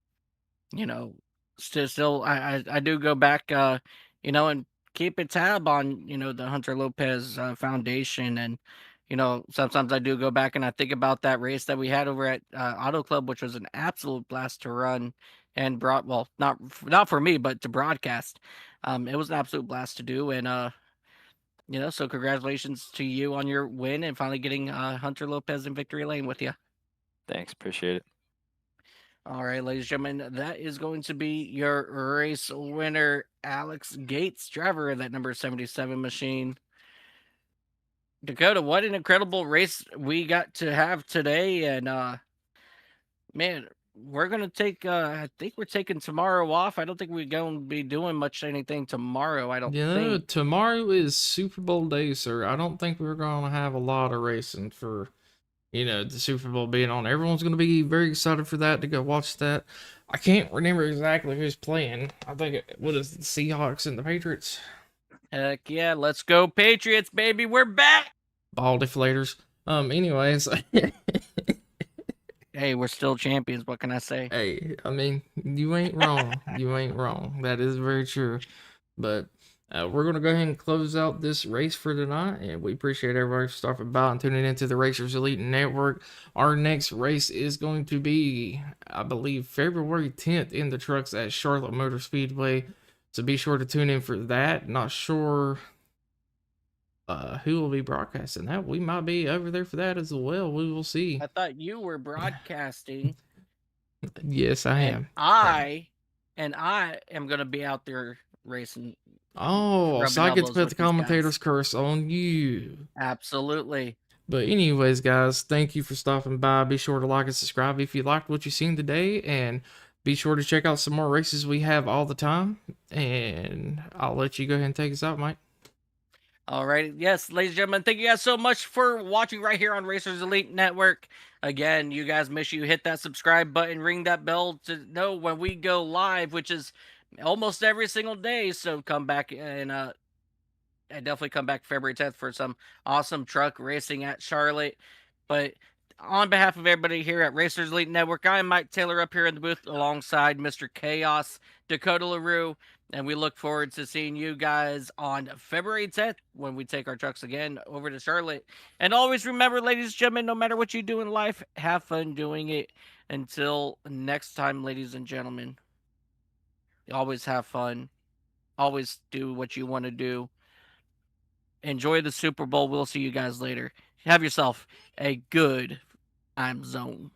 Speaker 1: you know, still, I do go back, and keep a tab on, the Hunter Lopez Foundation, and sometimes I do go back and I think about that race that we had over at Auto Club, which was an absolute blast to run and brought, well, not for me, but to broadcast. It was an absolute blast to do, and so congratulations to you on your win and finally getting Hunter Lopez in victory lane with you.
Speaker 5: Thanks, appreciate it.
Speaker 1: All right, ladies and gentlemen, that is going to be your race winner, Alex Gates, driver of that number 77 machine. Dakota, what an incredible race we got to have today. And man, we're gonna take I think we're taking tomorrow off. I don't think we're gonna be doing much anything tomorrow, I don't think.
Speaker 2: Tomorrow is Super Bowl day, sir. I don't think we're gonna have a lot of racing for the Super Bowl being on. Everyone's going to be very excited for that, to go watch that. I can't remember exactly who's playing. I think what is the Seahawks and the Patriots?
Speaker 1: Heck yeah, let's go Patriots, baby. We're back.
Speaker 2: Ball deflators. Anyways.
Speaker 1: Hey, we're still champions. What can I say?
Speaker 2: Hey, I mean, you ain't wrong. You ain't wrong. That is very true. But we're going to go ahead and close out this race for tonight, and we appreciate everybody stopping by and tuning into the Racers Elite Network. Our next race is going to be, I believe, February 10th in the trucks at Charlotte Motor Speedway, so be sure to tune in for that. Not sure who will be broadcasting that. We might be over there for that as well. We will see.
Speaker 1: I thought you were broadcasting.
Speaker 2: Yes, I am.
Speaker 1: And I am going to be out there racing.
Speaker 2: Oh, so I get to put the commentator's curse on you.
Speaker 1: Absolutely.
Speaker 2: But anyways, guys, thank you for stopping by. Be sure to like and subscribe if you liked what you've seen today. And Be sure to check out some more races we have all the time. And I'll let you go ahead and take us out, Mike.
Speaker 1: All right. Yes, ladies and gentlemen, thank you guys so much for watching right here on Racers Elite Network. Again, you guys, make sure you hit that subscribe button, ring that bell to know when we go live, which is almost every single day. So come back and definitely come back February 10th for some awesome truck racing at Charlotte. But on behalf of everybody here at Racers Elite Network, I'm Mike Taylor up here in the booth alongside Mr. Chaos, Dakota LaRue, and we look forward to seeing you guys on February 10th when we take our trucks again over to Charlotte. And always remember, ladies and gentlemen, no matter what you do in life, have fun doing it. Until next time, ladies and gentlemen, always have fun. Always do what you want to do. Enjoy the Super Bowl. We'll see you guys later. Have yourself a good time zone.